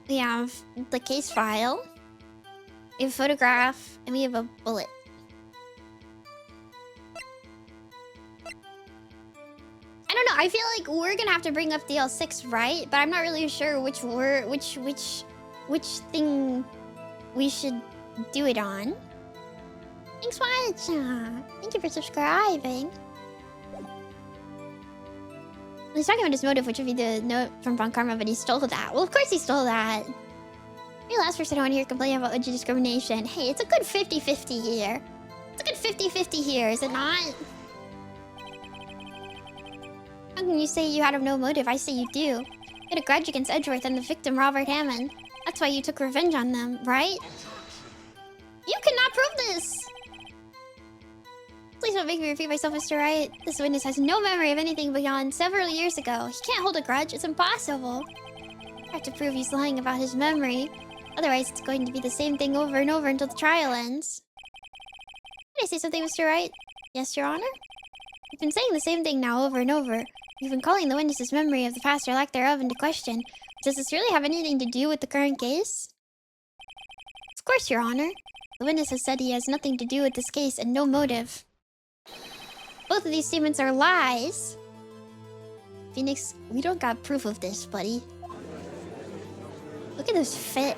We have the case file. We have a photograph. And we have a bullet. I don't know. I feel like we're gonna have to bring up DL6, right? But I'm not really sure which word, which thing we should do it on. Thanks much. Thank you for subscribing. He's talking about his motive, which would be the note from Von Karma, but he stole that. Well, of course he stole that. You're the last person I want to hear complain about discrimination. Hey, it's a good 50-50 here. It's a good 50-50 here, is it not? How can you say you had no motive? I say you do. You had a grudge against Edgeworth and the victim, Robert Hammond. That's why you took revenge on them, right? You cannot prove this! Please don't make me repeat myself, Mr. Wright. This witness has no memory of anything beyond several years ago. He can't hold a grudge. It's impossible. I have to prove he's lying about his memory. Otherwise, it's going to be the same thing over and over until the trial ends. Can I say something, Mr. Wright? Yes, Your Honor? You've been saying the same thing now over and over. You've been calling the witness's memory of the past or lack thereof into question. Does this really have anything to do with the current case? Of course, Your Honor. The witness has said he has nothing to do with this case and no motive. Both of these statements are lies. Phoenix, we don't got proof of this, buddy. Look at this fit.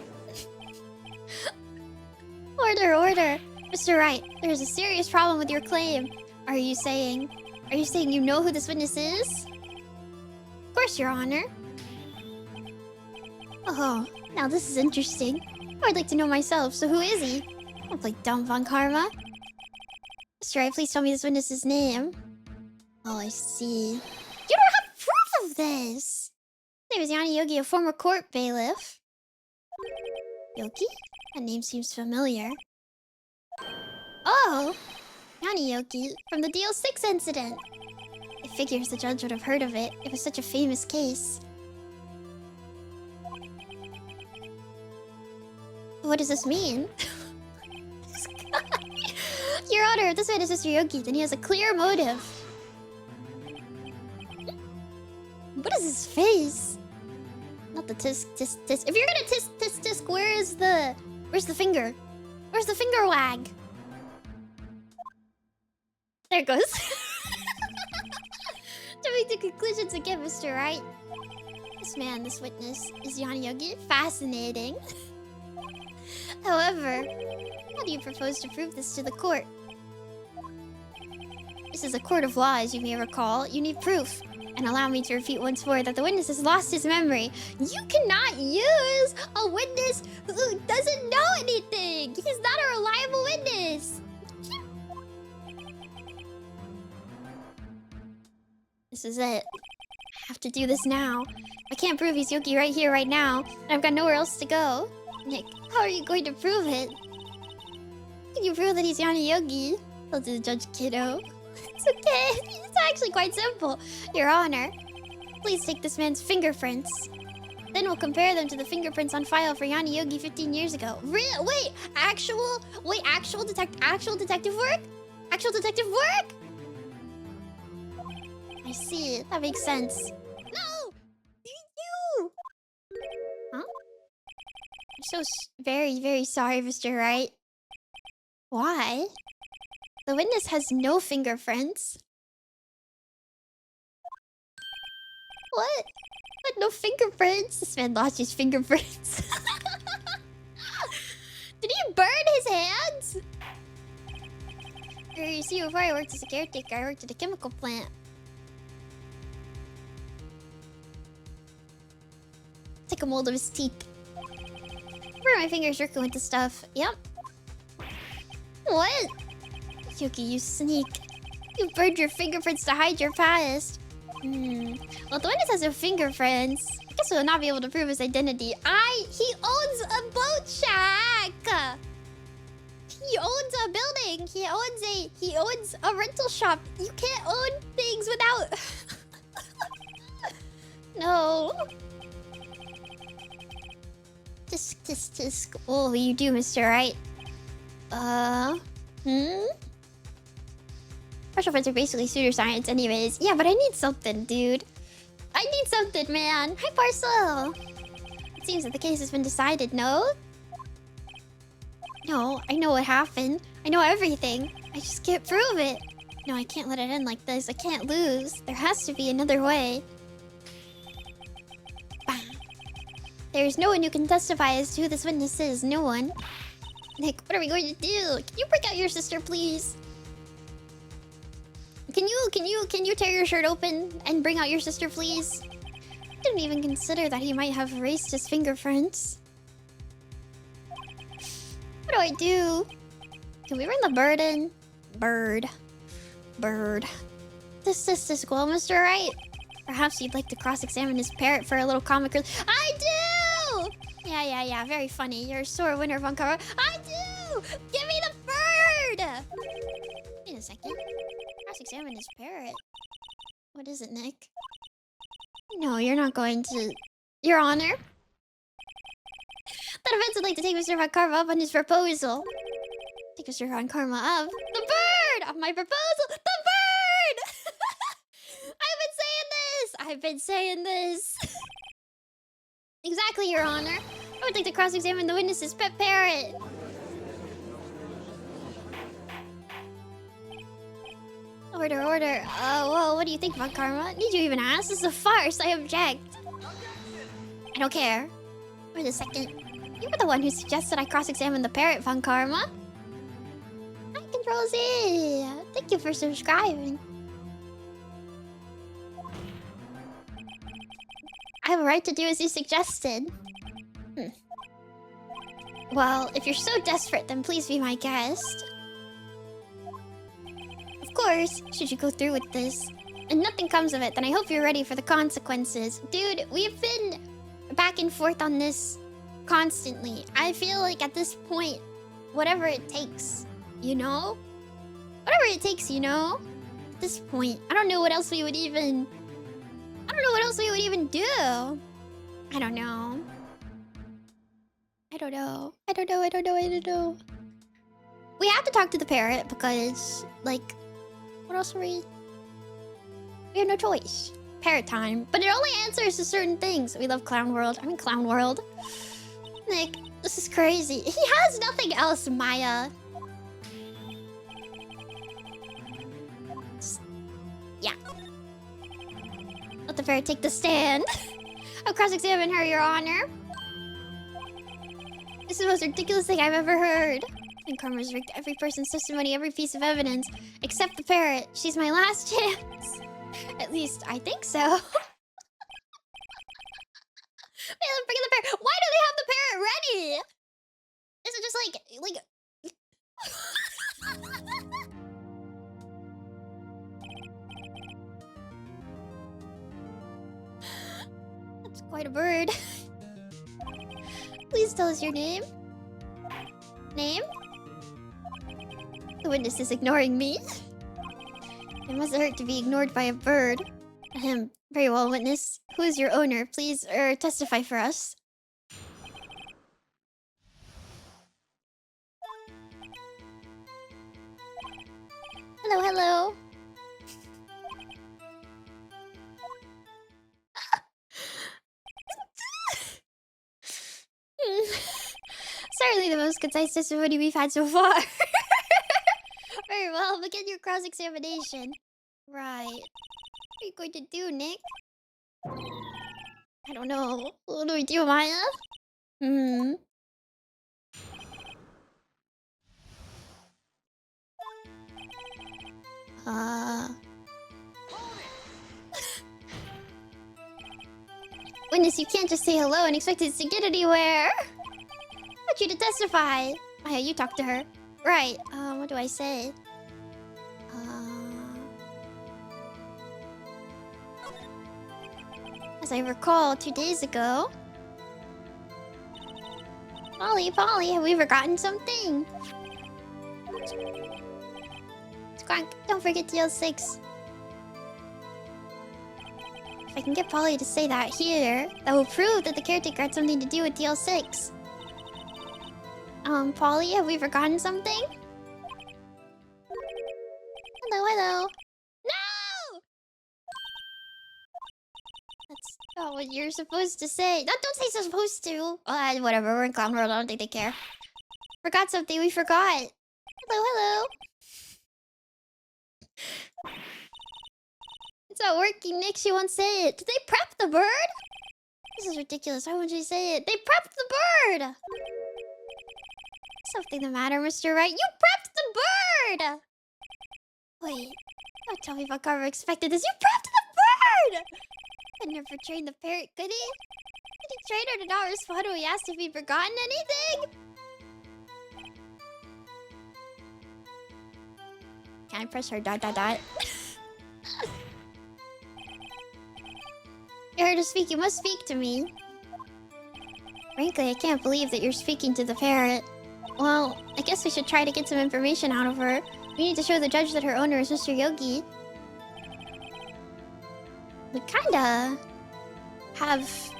Order, order. Mr. Wright, there's a serious problem with your claim. Are you saying you know who this witness is? Of course, Your Honor. Oh, now this is interesting. I'd like to know myself, so who is he? Don't play dumb, Von Karma. Mr. Wright, please tell me this witness's name. Oh, I see. You don't have proof of this! His name is Yanni Yogi, a former court bailiff. Yogi? That name seems familiar. Oh! Yanni Yogi, from the DL6 incident. It figures the judge would have heard of it. It was such a famous case. What does this mean? This guy... Your Honor, if this man is Mr. Yogi, then he has a clear motive. What is his face? Not the tisk. If you're gonna tisk, where's the finger? Where's the finger wag? There it goes. Jumping to conclusions again, Mr. Wright. This witness is Yanni Yogi. Fascinating. However, how do you propose to prove this to the court? This is a court of law, as you may recall. You need proof. And allow me to repeat once more that the witness has lost his memory. You cannot use a witness who doesn't know anything. He's not a reliable witness. This is it. I have to do this now. I can't prove he's Yogi right here, right now. And I've got nowhere else to go. Nick, how are you going to prove it? Can you prove that he's Yanni Yogi? Told the Judge Kiddo. It's okay. It's actually quite simple. Your Honor, please take this man's fingerprints. Then we'll compare them to the fingerprints on file for Yanni Yogi 15 years ago. Wait, actual detective work? Actual detective work? I see. That makes sense. No! You! very, very sorry, Mr. Wright. Why? The witness has no fingerprints. What? What? No fingerprints? This man lost his fingerprints. Did he burn his hands? You see, before I worked as a caretaker, I worked at a chemical plant. Take a mold of his teeth. Where are my fingers working with the stuff? Yep. What? Yuki, you sneak. You burned your fingerprints to hide your past. Well, the witness has no fingerprints. I guess we'll not be able to prove his identity. He owns a boat shack! He owns a building. He owns a rental shop. You can't own things without... No. Tisk. What will you do, Mr. Wright? Partial friends are basically pseudoscience anyways. Yeah, but I need something, dude. I need something, man. Hi, Parcel. It seems that the case has been decided, no? No, I know what happened. I know everything. I just can't prove it. No, I can't let it end like this. I can't lose. There has to be another way. Bah. There's no one who can testify as to who this witness is. No one. Nick, what are we going to do? Can you break out your sister, please? Can you tear your shirt open and bring out your sister, please? I didn't even consider that he might have erased his fingerprints. What do I do? Can we bring the bird in? Bird. This well, Mr. Wright. Perhaps you'd like to cross-examine his parrot for a little comic relief. I do! Yeah. Very funny. You're a sore winner, Vankara. I do! Give me the bird! Wait a second. Cross-examine his parrot. What is it, Nick? No, you're not going to... Your Honor? That offense would like to take Mr. Vankara up on his proposal. Take Mr. Vankara up. The bird! Of my proposal! The bird! I've been saying this! Exactly, Your Honor. I would like to cross-examine the witness's pet parrot. Order. Whoa, what do you think, Von Karma? Did you even ask? This is a farce. I object. I don't care. Wait a second. You were the one who suggested I cross-examine the parrot, Von Karma. Hi, Control Z. Thank you for subscribing. I have a right to do as you suggested. Well, if you're so desperate, then please be my guest. Of course, should you go through with this, and nothing comes of it, then I hope you're ready for the consequences. Dude, we've been back and forth on this constantly. I feel like at this point, whatever it takes, you know? Whatever it takes, you know? At this point, I don't know what else we would even... do. I don't know. We have to talk to the parrot because, like, what else are we? We have no choice. Parrot time. But it only answers to certain things. We love Clown World. Clown World. Nick, this is crazy. He has nothing else, Maya. Yeah. Let the parrot take the stand. I'll cross-examine her, Your Honor. This is the most ridiculous thing I've ever heard. And Karma's rigged every person's testimony, every piece of evidence, except the parrot. She's my last chance. At least, I think so. Man, let's bring in the parrot. Why do they have the parrot ready? Is it just like... That's quite a bird. Please tell us your name. Name? The witness is ignoring me. It must hurt to be ignored by a bird. Ahem. Very well, witness. Who is your owner? Please, testify for us. Hello. Definitely the most concise testimony we've had so far. Very well, begin your cross-examination. Right. What are you going to do, Nick? I don't know. What do we do, Maya? Hmm. Witness, you can't just say hello and expect it to get anywhere. I want you to testify. Maya, you talk to her. Right. What do I say? As I recall, 2 days ago... Polly, have we forgotten something? Squonk, don't forget DL6. If I can get Polly to say that here, that will prove that the caretaker had something to do with DL6. Polly, have we forgotten something? Hello. No! That's not what you're supposed to say. No, don't say supposed to. Whatever, we're in Clown World, I don't think they care. Forgot something, we forgot. Hello. It's not working, Nick, she won't say it. Did they prep the bird? This is ridiculous, why won't you say it? They prepped the bird! Something the matter, Mr. Wright? You prepped the bird! Wait, don't tell me Vakara expected this. You prepped the bird! Could never train the parrot, could he? Did he train her to not respond when we asked if he'd forgotten anything? Can I press her ... You're here to speak, you must speak to me. Frankly, I can't believe that you're speaking to the parrot. Well, I guess we should try to get some information out of her. We need to show the judge that her owner is Mr. Yogi. We kinda... have...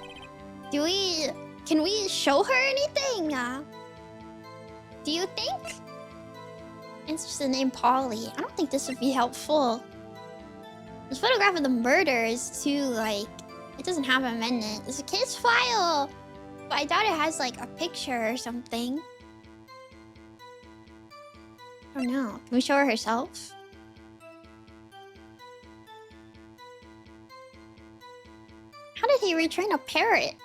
Can we show her anything? Do you think? It's just the name Polly. I don't think this would be helpful. This photograph of the murder is too, like... It doesn't have a minute. It's a case file! But I doubt it has, like, a picture or something. I don't know. Can we show her herself? How did he retrain a parrot?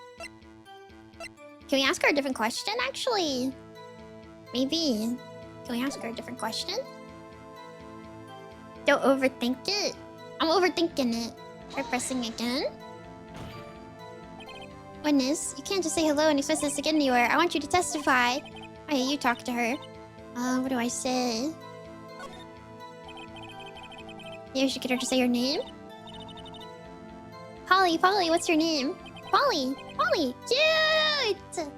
Can we ask her a different question, actually? Maybe. Can we ask her a different question? Don't overthink it. I'm overthinking it. Try pressing again. Witness, you can't just say hello and expect this to get anywhere. I want you to testify. Oh, yeah, you talk to her. What do I say? Maybe I should get her to say her name? Polly, what's your name? Polly, cute!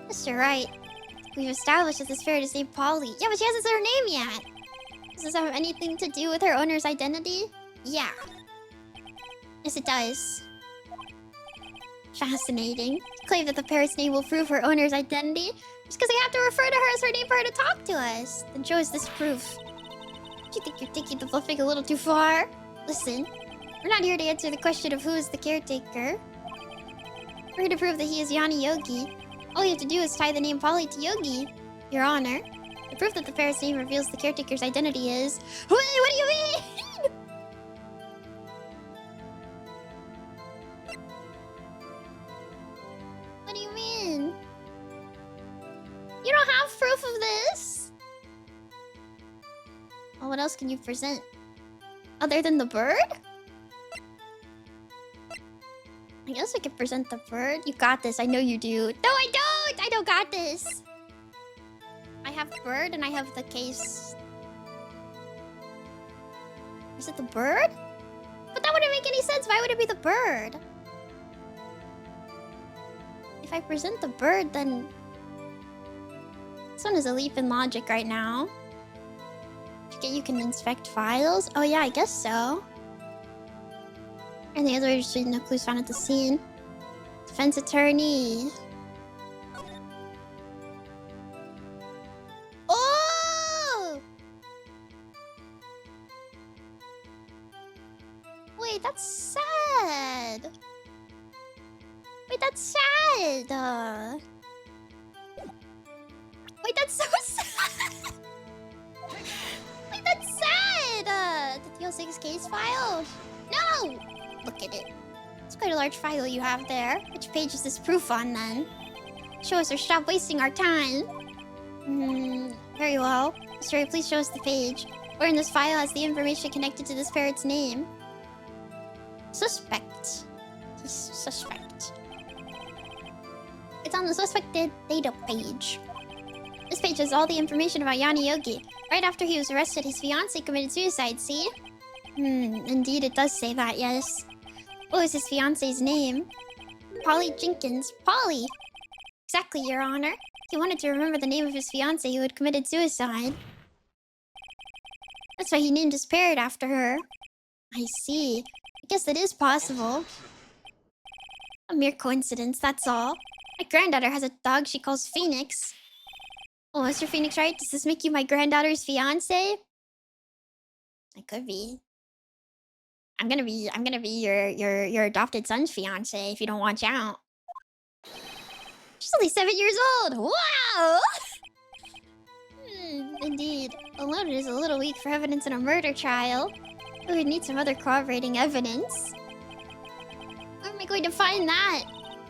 Mr. Wright, we've established that this ferret is named Polly. Yeah, but she hasn't said her name yet. Does this have anything to do with her owner's identity? Yeah. Yes, it does. Fascinating. You claim that the parrot's name will prove her owner's identity? Just because I have to refer to her as her name for her to talk to us. Then show us this proof. Do you think you're taking the bluffing a little too far? Listen, we're not here to answer the question of who is the caretaker. We're here to prove that he is Yanni Yogi. All you have to do is tie the name Polly to Yogi, Your Honor. The proof that the parrot's name reveals the caretaker's identity is... Wait, what do you mean? What do you mean? You don't have proof of this? Well, what else can you present? Other than the bird? I guess I could present the bird. You got this. I know you do. No, I don't! I don't got this. I have bird and I have the case. Is it the bird? But that wouldn't make any sense. Why would it be the bird? If I present the bird, then... This one is a leap in logic right now. You can inspect files? Oh yeah, I guess so. And the other is no clues found at the scene. Defense attorney. Oh! Wait, that's sad. Wait, that's sad. 06 case file? No! Look at it. It's quite a large file you have there. Which page is this proof on, then? Show us or stop wasting our time. Very well. Sir, please show us the page. Where in this file has the information connected to this parrot's name? Suspect. He's suspect. It's on the suspected data page. This page has all the information about Yane Yogi. Right after he was arrested, his fiancée committed suicide, see? Indeed it does say that, yes. What was his fiancée's name? Polly Jenkins. Polly! Exactly, Your Honor. He wanted to remember the name of his fiancée who had committed suicide. That's why he named his parrot after her. I see. I guess that is possible. A mere coincidence, that's all. My granddaughter has a dog she calls Phoenix. Oh, Mr. Phoenix, right? Does this make you my granddaughter's fiancé? I could be. I'm gonna be your adopted son's fiancé if you don't watch out. She's only 7 years old. Wow! Indeed. Alone is a little weak for evidence in a murder trial. We would need some other corroborating evidence. Where am I going to find that?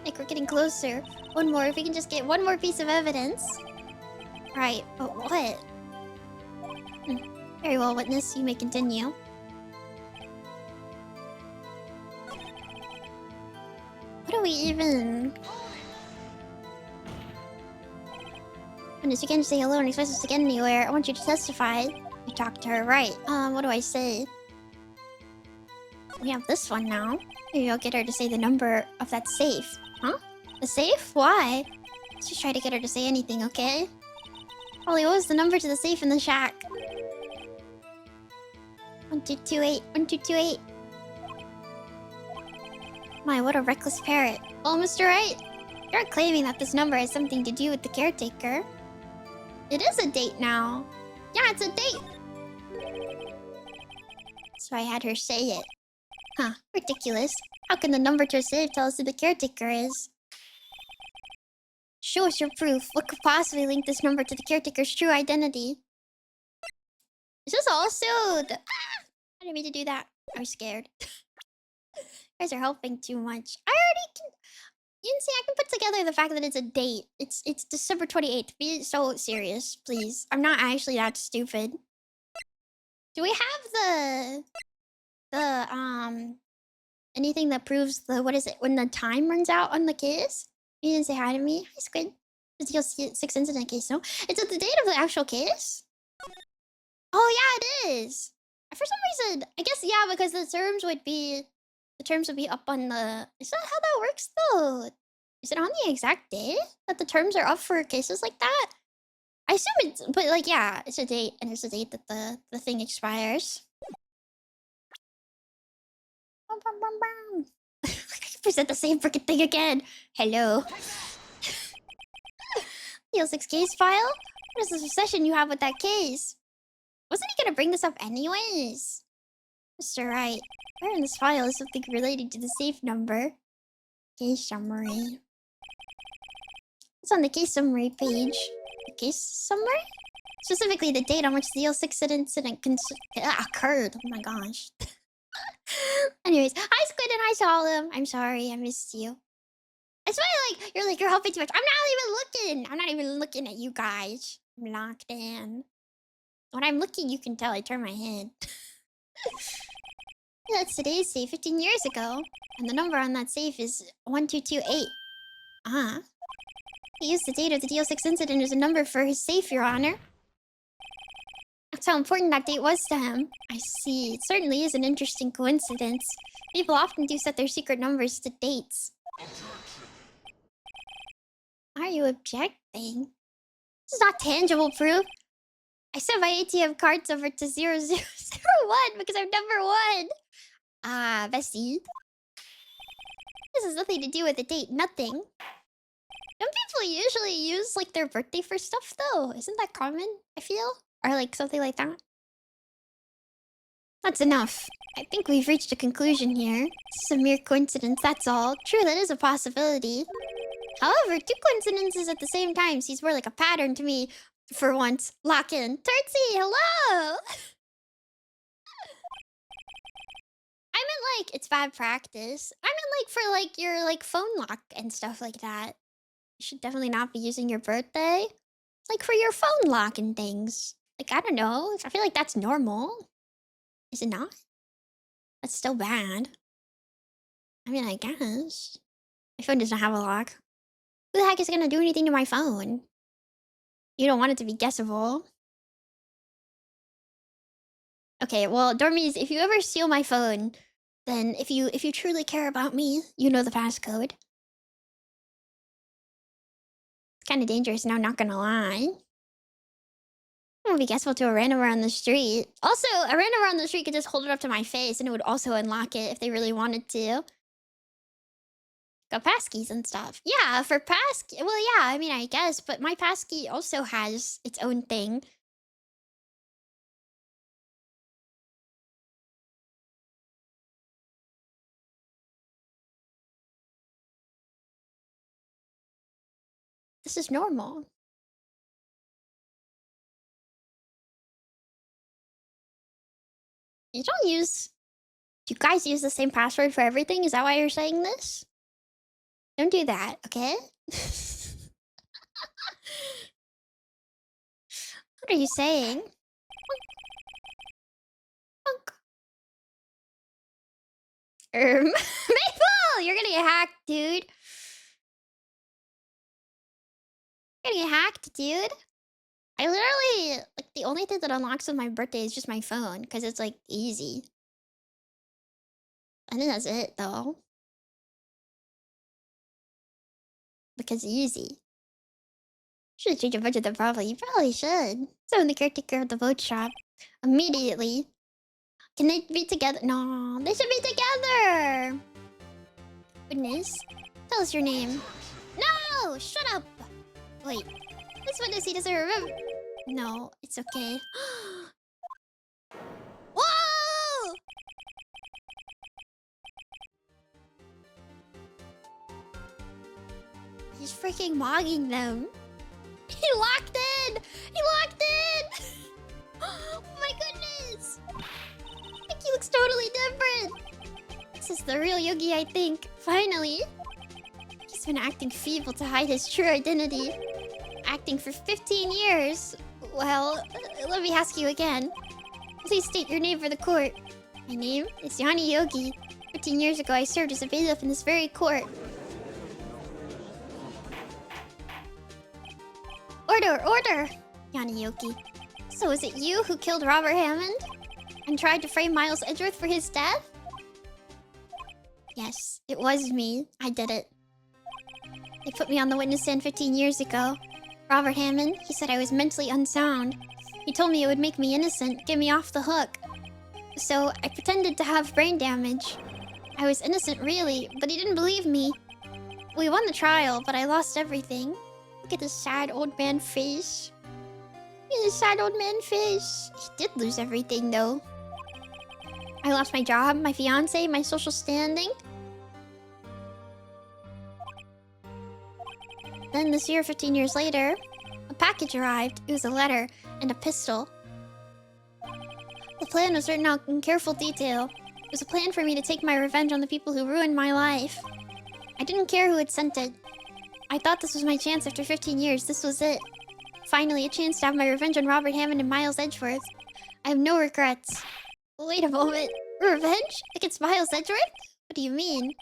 Like, we're getting closer. One more. If we can just get one more piece of evidence. Right, but what? Very well, witness. You may continue. What do we even... Witness, you can't say hello and expect us to get anywhere. I want you to testify. You talked to her, right? What do I say? We have this one now. Maybe I'll get her to say the number of that safe. Huh? The safe? Why? Let's just try to get her to say anything, okay? Ollie, what was the number to the safe in the shack? 1228. 1228. My, what a reckless parrot. Oh, Mr. Wright, you're claiming that this number has something to do with the caretaker. It is a date now. Yeah, it's a date. So I had her say it. Huh, ridiculous. How can the number to a safe tell us who the caretaker is? Show us your proof. What could possibly link this number to the caretaker's true identity? Is this also the... I didn't mean to do that. I was scared. You guys are helping too much. I already can... You can see I can put together the fact that it's a date. It's December 28th. Be so serious, please. I'm not actually that stupid. Do we have anything that proves the... What is it? When the time runs out on the case? You didn't say hi to me. Hi, Squid. It's the 6 incident case, no? It's at the date of the actual case? Oh, yeah, it is. For some reason, I guess, yeah, because the terms would be... The terms would be up on the... Is that how that works, though? Is it on the exact day that the terms are up for cases like that? I assume it's... But, like, yeah, it's a date, and it's a date that the thing expires. Bum, bum, bum, bum. I present the same freaking thing again. Hello. The 06 case file? What is this obsession you have with that case? Wasn't he gonna bring this up anyways? Mr. Wright, where in this file is something related to the safe number? Case summary. It's on the case summary page. The case summary? Specifically the date on which the 06 incident occurred. Oh my gosh. Anyways, hi Squid and hi Solemn. I'm sorry, I missed you. It's why you're helping too much. I'm not even looking at you guys. I'm locked in. When I'm looking, you can tell I turn my head. That's today's safe 15 years ago. And the number on that safe is 1228. Uh-huh. He used the date of the DL6 incident as a number for his safe, Your Honor. That's how important that date was to him. I see. It certainly is an interesting coincidence. People often do set their secret numbers to dates. Are you objecting? This is not tangible proof. I sent my ATM cards over to 0001 because I've never won. Ah, bestie. This has nothing to do with the date. Nothing. Don't people usually use, like, their birthday for stuff, though? Isn't that common, I feel? Or, like, something like that? That's enough. I think we've reached a conclusion here. This is a mere coincidence, that's all. True, that is a possibility. However, 2 coincidences at the same time seems more like a pattern to me. For once, lock in. Turtsy, hello! meant like it's bad practice. I meant like for like your like phone lock and stuff like that. You should definitely not be using your birthday. Like for your phone lock and things. Like I don't know. I feel like that's normal. Is it not? That's still bad. I mean, I guess. My phone doesn't have a lock. Who the heck is gonna do anything to my phone? You don't want it to be guessable. Okay, well, Dormies, if you ever steal my phone, then if you truly care about me, you know the passcode. It's kind of dangerous now, not gonna lie. I won't be guessable to a random on the street. Also, a random on the street could just hold it up to my face and it would also unlock it if they really wanted to. Got passkeys and stuff. Yeah, for passkey. Well, yeah, I mean, I guess, but my passkey also has its own thing. This is normal. You don't use. Do you guys use the same password for everything? Is that why you're saying this? Don't do that, okay? What are you saying? Bonk. Maple! You're gonna get hacked, dude. You're gonna get hacked, dude. I literally, like, the only thing that unlocks with my birthday is just my phone, because it's, like, easy. I think that's it, though. Because easy. Should change a bunch of them, probably. You probably should. So, the caretaker of the boat shop. Immediately. Can they be together? No, they should be together! Goodness. Tell us your name. No! Shut up! Wait. This witness, he doesn't remember. No, it's okay. Whoa! He's freaking mogging them. He locked in! He locked in! Oh my goodness! Like, he looks totally different. This is the real Yogi, I think. Finally. He's been acting feeble to hide his true identity. Acting for 15 years. Well, let me ask you again. Please state your name for the court. My name is Yanni Yogi. 15 years ago, I served as a bailiff in this very court. Order, order! Yanni Yogi. So is it you who killed Robert Hammond? And tried to frame Miles Edgeworth for his death? Yes, it was me. I did it. They put me on the witness stand 15 years ago. Robert Hammond, he said I was mentally unsound. He told me it would make me innocent, get me off the hook. So I pretended to have brain damage. I was innocent, really, but he didn't believe me. We won the trial, but I lost everything. Look at this sad old man face. Look at this sad old man face. He did lose everything, though. I lost my job, my fiance, my social standing. Then this year, 15 years later, a package arrived. It was a letter and a pistol. The plan was written out in careful detail. It was a plan for me to take my revenge on the people who ruined my life. I didn't care who had sent it. I thought this was my chance after 15 years. This was it. Finally, a chance to have my revenge on Robert Hammond and Miles Edgeworth. I have no regrets. Wait a moment. Revenge? Against Miles Edgeworth? What do you mean?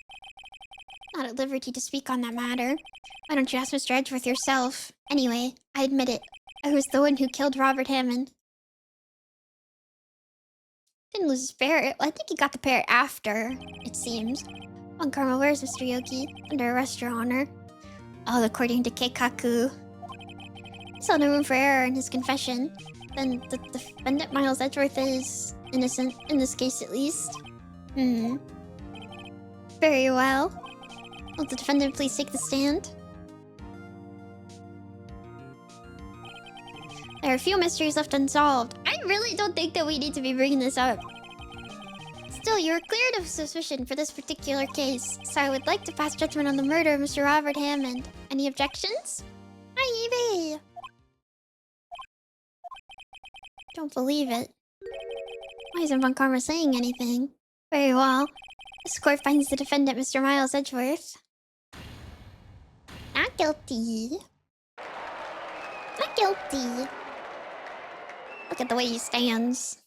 Not at liberty to speak on that matter. Why don't you ask Mr. Edgeworth yourself? Anyway, I admit it. I was the one who killed Robert Hammond. Didn't lose his parrot. Well, I think he got the parrot after, it seems. On Karma, where's Mr. Yogi? Under arrest, Your Honor. All according to Keikaku. He saw no room for error in his confession. Then the defendant, Miles Edgeworth, is innocent, in this case at least. Very well. Will the defendant please take the stand? There are a few mysteries left unsolved. I really don't think that we need to be bringing this up. Still, you are cleared of suspicion for this particular case, so I would like to pass judgment on the murder of Mr. Robert Hammond. Any objections? Hi, Evie! Don't believe it. Why isn't Von Karma saying anything? Very well. This court finds the defendant, Mr. Miles Edgeworth, not guilty. Not guilty. Look at the way he stands.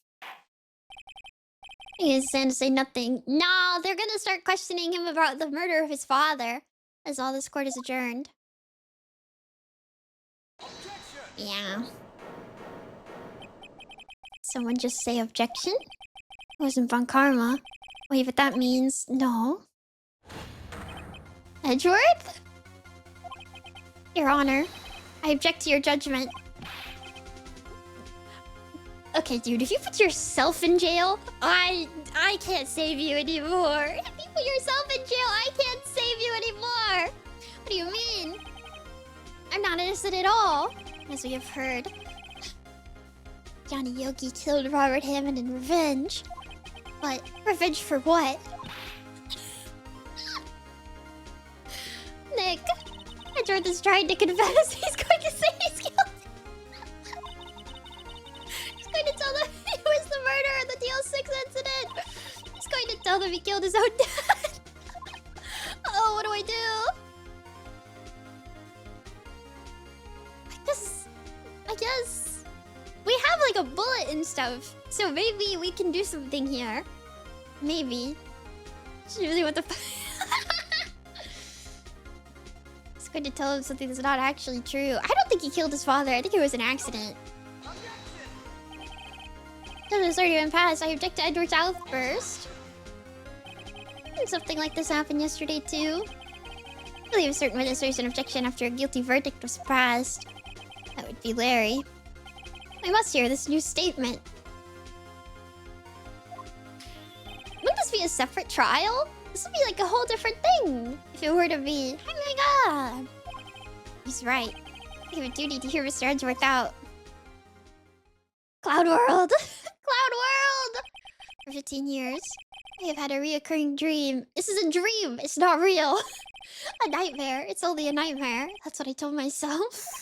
He stands to say nothing. No, they're gonna start questioning him about the murder of his father, as all this court is adjourned. Yeah. Someone just say objection? It wasn't Von Karma. Wait, but that means no. Edgeworth? Your Honor, I object to your judgment. Okay, dude, if you put yourself in jail, I can't save you anymore. If you put yourself in jail, I can't save you anymore. What do you mean? I'm not innocent at all, as we have heard. Johnny Yogi killed Robert Hammond in revenge. But revenge for what? Nick, Edgeworth is trying to confess. He's going to say he's guilty. He's going to tell them he was the murderer in the DL6 incident. He's going to tell them he killed his own dad. Oh, what do I do? I guess we have like a bullet and stuff, so maybe we can do something here. Maybe. She really what the fuck? He's going to tell him something that's not actually true. I don't think he killed his father. I think it was an accident. Time has already been passed. I object to Edward's outburst. And something like this happened yesterday too. I believe a certain witness raised an objection after a guilty verdict was passed. That would be Larry. I must hear this new statement. Wouldn't this be a separate trial? This would be like a whole different thing if it were to be. Oh my god. He's right. I have a duty to hear Mr. Edgeworth out. Cloud World! Cloud World! For 15 years, I have had a reoccurring dream. This is a dream! It's not real! A nightmare. It's only a nightmare. That's what I told myself.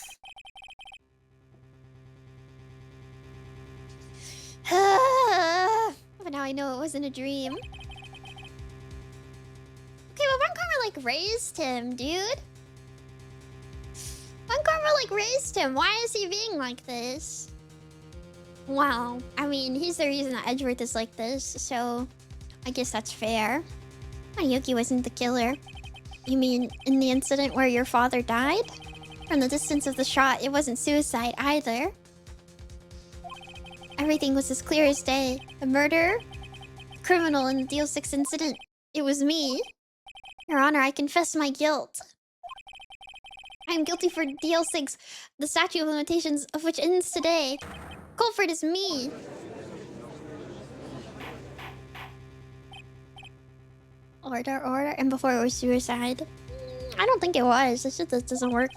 But now I know it wasn't a dream. Okay, well, Von Karma, like, raised him, dude. Von Karma, like, raised him. Why is he being like this? Wow. I mean, he's the reason that Edgeworth is like this, so I guess that's fair. Yuki wasn't the killer. You mean in the incident where your father died? From the distance of the shot, it wasn't suicide either. Everything was as clear as day. The murderer, the criminal in the DL6 incident. It was me. Your Honor, I confess my guilt. I am guilty for DL6, the statute of limitations of which ends today. Culprit is me. Order, order. And before it was suicide. I don't think it was. This just doesn't work.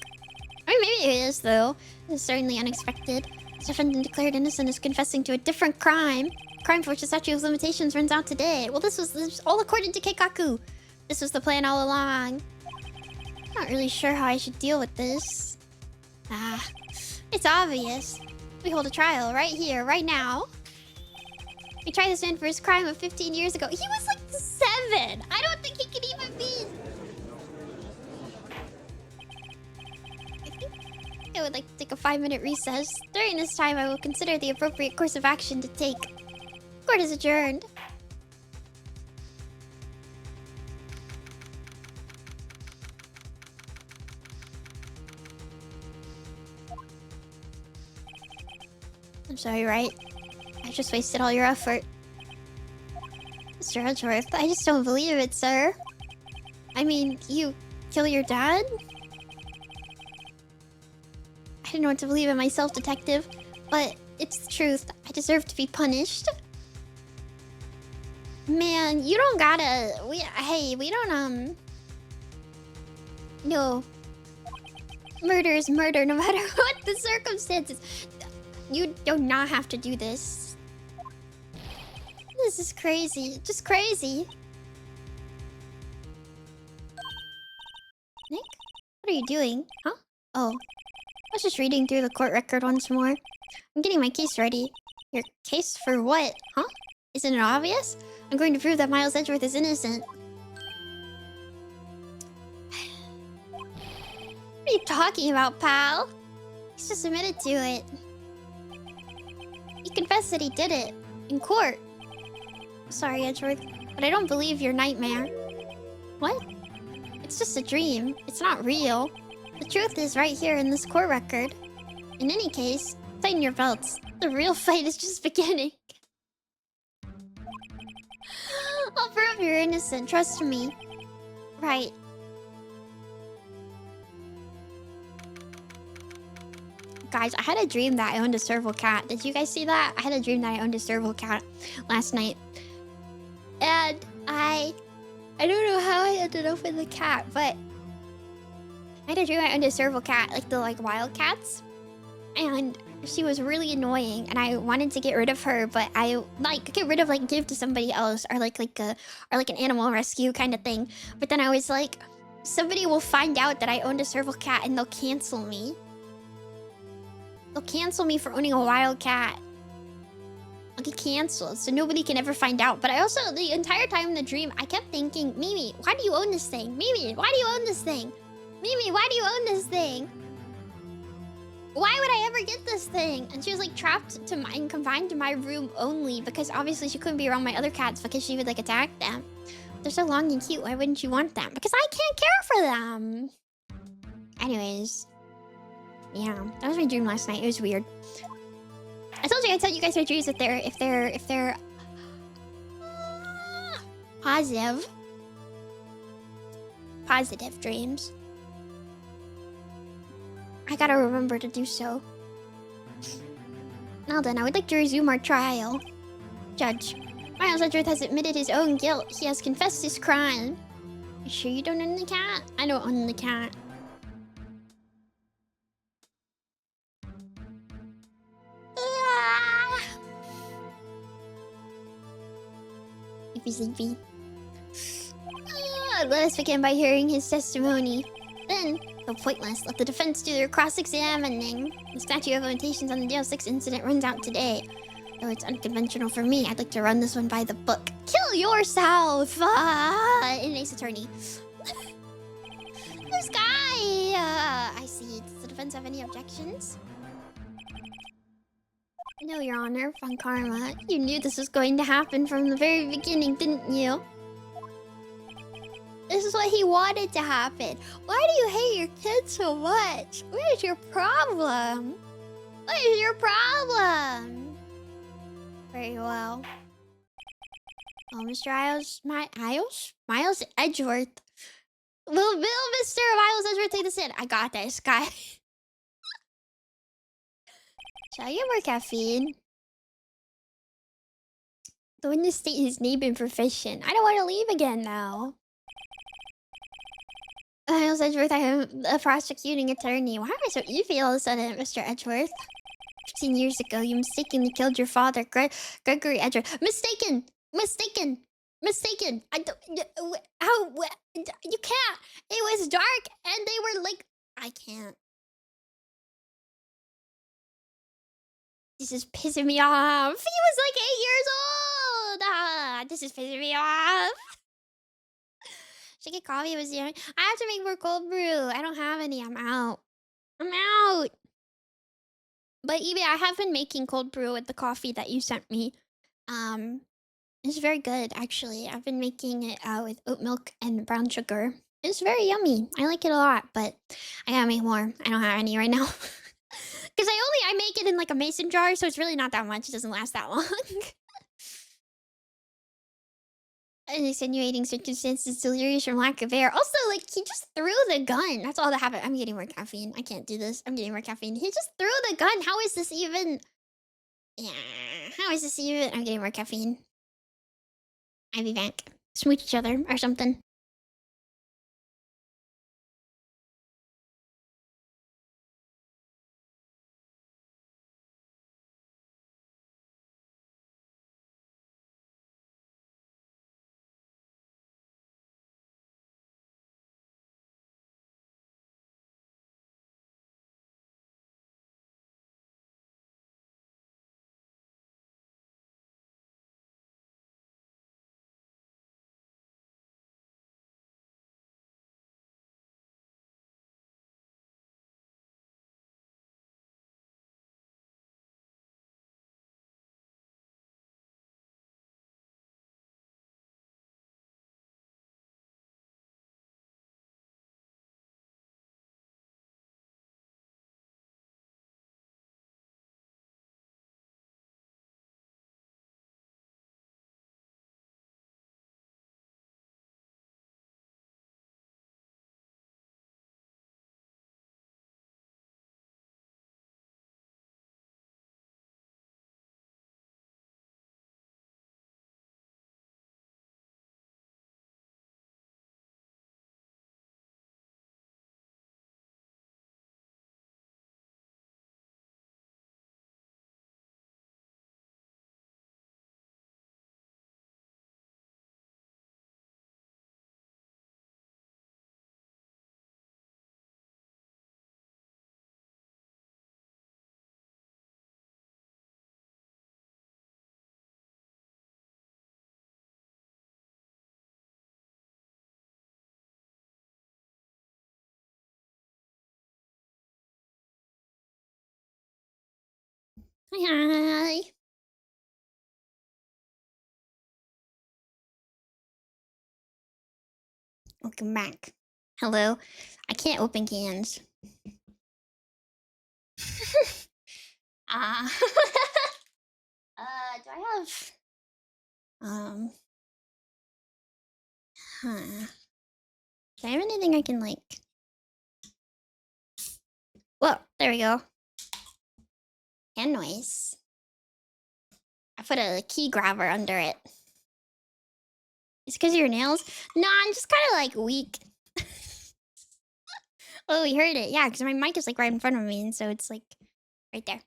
I mean, maybe it is, though. It's certainly unexpected. The defendant declared innocent is confessing to a different crime. A crime for which the statute of limitations runs out today. Well, this was all according to Keikaku. This was the plan all along. Not really sure how I should deal with this. It's obvious. We hold a trial right here, right now. We tried this man for his crime of 15 years ago. He was like 7. I don't think he could even be. I would like to take a 5-minute recess. During this time, I will consider the appropriate course of action to take. Court is adjourned. I'm sorry, Wright. I just wasted all your effort. Mr. Edgeworth, I just don't believe it, sir. I mean, you kill your dad? I didn't know what to believe in myself, detective. But it's the truth. I deserve to be punished. Man, you don't gotta... we don't, No. Murder is murder, no matter what the circumstances. You do not have to do this. This is crazy. Just crazy. Nick? What are you doing? Huh? Oh. I was just reading through the court record once more. I'm getting my case ready. Your case for what? Huh? Isn't it obvious? I'm going to prove that Miles Edgeworth is innocent. What are you talking about, pal? He's just admitted to it. He confessed that he did it. In court. Sorry, Edgeworth, but I don't believe your nightmare. What? It's just a dream. It's not real. The truth is right here in this court record. In any case, tighten your belts. The real fight is just beginning. I'll prove you're innocent, trust me. Right. Guys, I had a dream that I owned a serval cat. Did you guys see that? I had a dream that I owned a serval cat last night. And I don't know how I ended up with a cat, but I had a dream I owned a serval cat, like the wild cats. And she was really annoying and I wanted to get rid of her, but I get rid of give to somebody else or like an animal rescue kind of thing. But then I was like, somebody will find out that I owned a serval cat and they'll cancel me. They'll cancel me for owning a wild cat. I'll get canceled, so nobody can ever find out. But I also, the entire time in the dream, I kept thinking, Mimi, why do you own this thing? Mimi, why do you own this thing? Mimi, why do you own this thing? Why would I ever get this thing? And she was like trapped to and confined to my room only because obviously she couldn't be around my other cats because she would like attack them. They're so long and cute. Why wouldn't you want them? Because I can't care for them. Anyways. Yeah, that was my dream last night. It was weird. I told you I'd tell you guys my dreams if they're positive dreams. I gotta remember to do so. Now then, I would like to resume our trial. Judge, Miles Edgeworth has admitted his own guilt. He has confessed his crime. You sure you don't own the cat? I don't own the cat. Sleepy. Let us begin by hearing his testimony. Then, though pointless, let the defense do their cross-examining. The statute of limitations on the DL6 incident runs out today. Though it's unconventional for me, I'd like to run this one by the book. Kill yourself! In Ace Attorney. This guy! I see. Does the defense have any objections? No, Your Honor, Von Karma. You knew this was going to happen from the very beginning, didn't you? This is what he wanted to happen. Why do you hate your kid so much? What is your problem? What is your problem? Very well. Oh, Mr. Miles Edgeworth. Will Mr. Miles Edgeworth take this in? I got this, guy. Shall I get more caffeine? The witness state his name and profession. I don't want to leave again now. Miles Edgeworth, I am a prosecuting attorney. Why am I so easy all of a sudden, Mr. Edgeworth? 15 years ago, you mistakenly killed your father, Gregory Edgeworth. Mistaken! I don't... How... You can't! It was dark and they were like... I can't. This is pissing me off. He was like 8 years old. This is pissing me off. Should I get coffee? Was young. I have to make more cold brew. I don't have any. I'm out. But Evie, I have been making cold brew with the coffee that you sent me. It's very good actually. I've been making it with oat milk and brown sugar. It's very yummy. I like it a lot, but I gotta make more. I don't have any right now. Because I make it in like a mason jar, so it's really not that much. It doesn't last that long. And insinuating circumstances delirious from lack of air. Also, like, he just threw the gun. That's all that happened. I'm getting more caffeine. I can't do this. I'm getting more caffeine. He just threw the gun. How is this even... Yeah, how is this even... I'm getting more caffeine. I'll be back. Smooch each other or something. Hi. Welcome back. Hello. I can't open cans. uh, do I have huh. Do I have anything I can like Whoa, there we go. Hand noise. I put a key grabber under it. It's because of your nails? No, I'm just kind of like weak. Oh, you heard it. Yeah, because my mic is like right in front of me, and so it's like right there.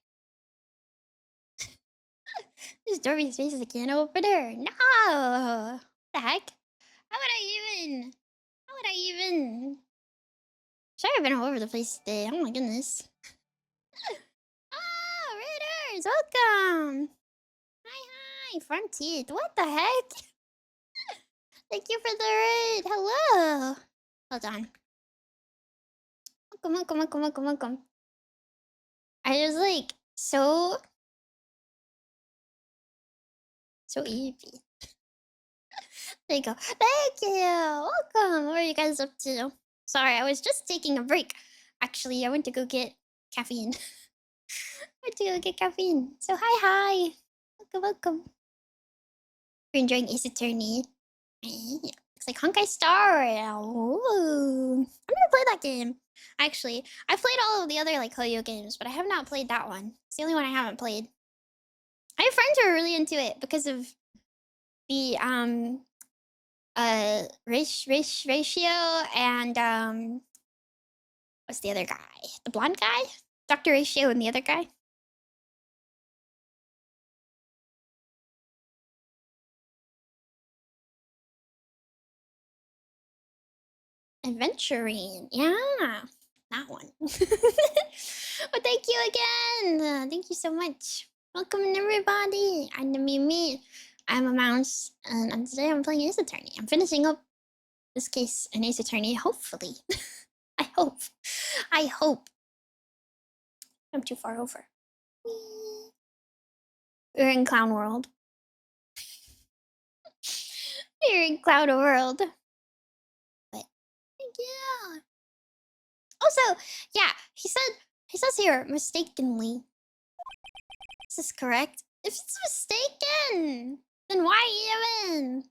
This Dorby's face is a can opener. No! What the heck? How would I even? How would I even? Sorry, I've been all over the place today. Oh my goodness. Oh, Raiders, welcome. Hi, front teeth. What the heck? Thank you for the raid. Hello. Hold on. Welcome. I was like so easy. There you go. Thank you. Welcome. What are you guys up to? Sorry, I was just taking a break. Actually, I went to go get caffeine. So hi. Welcome. You're enjoying Ace Attorney. Looks like Honkai Star. Ooh. I've never played that game. Actually, I've played all of the other like Hoyo games, but I have not played that one. It's the only one I haven't played. I have friends who are really into it because of the ratio and what's the other guy? The blonde guy? Dr. Ratio and the other guy? Adventuring. Yeah. That one. Well, thank you again. Thank you so much. Welcome everybody. I'm Nemimi. I'm a mouse, and today I'm playing Ace Attorney. I'm finishing up this case in Ace Attorney, hopefully. I hope. I'm too far over. We're in Clown World. We're in Cloud World. But thank you. Also, yeah, he says here mistakenly. Is this correct? If it's mistaken, then why even?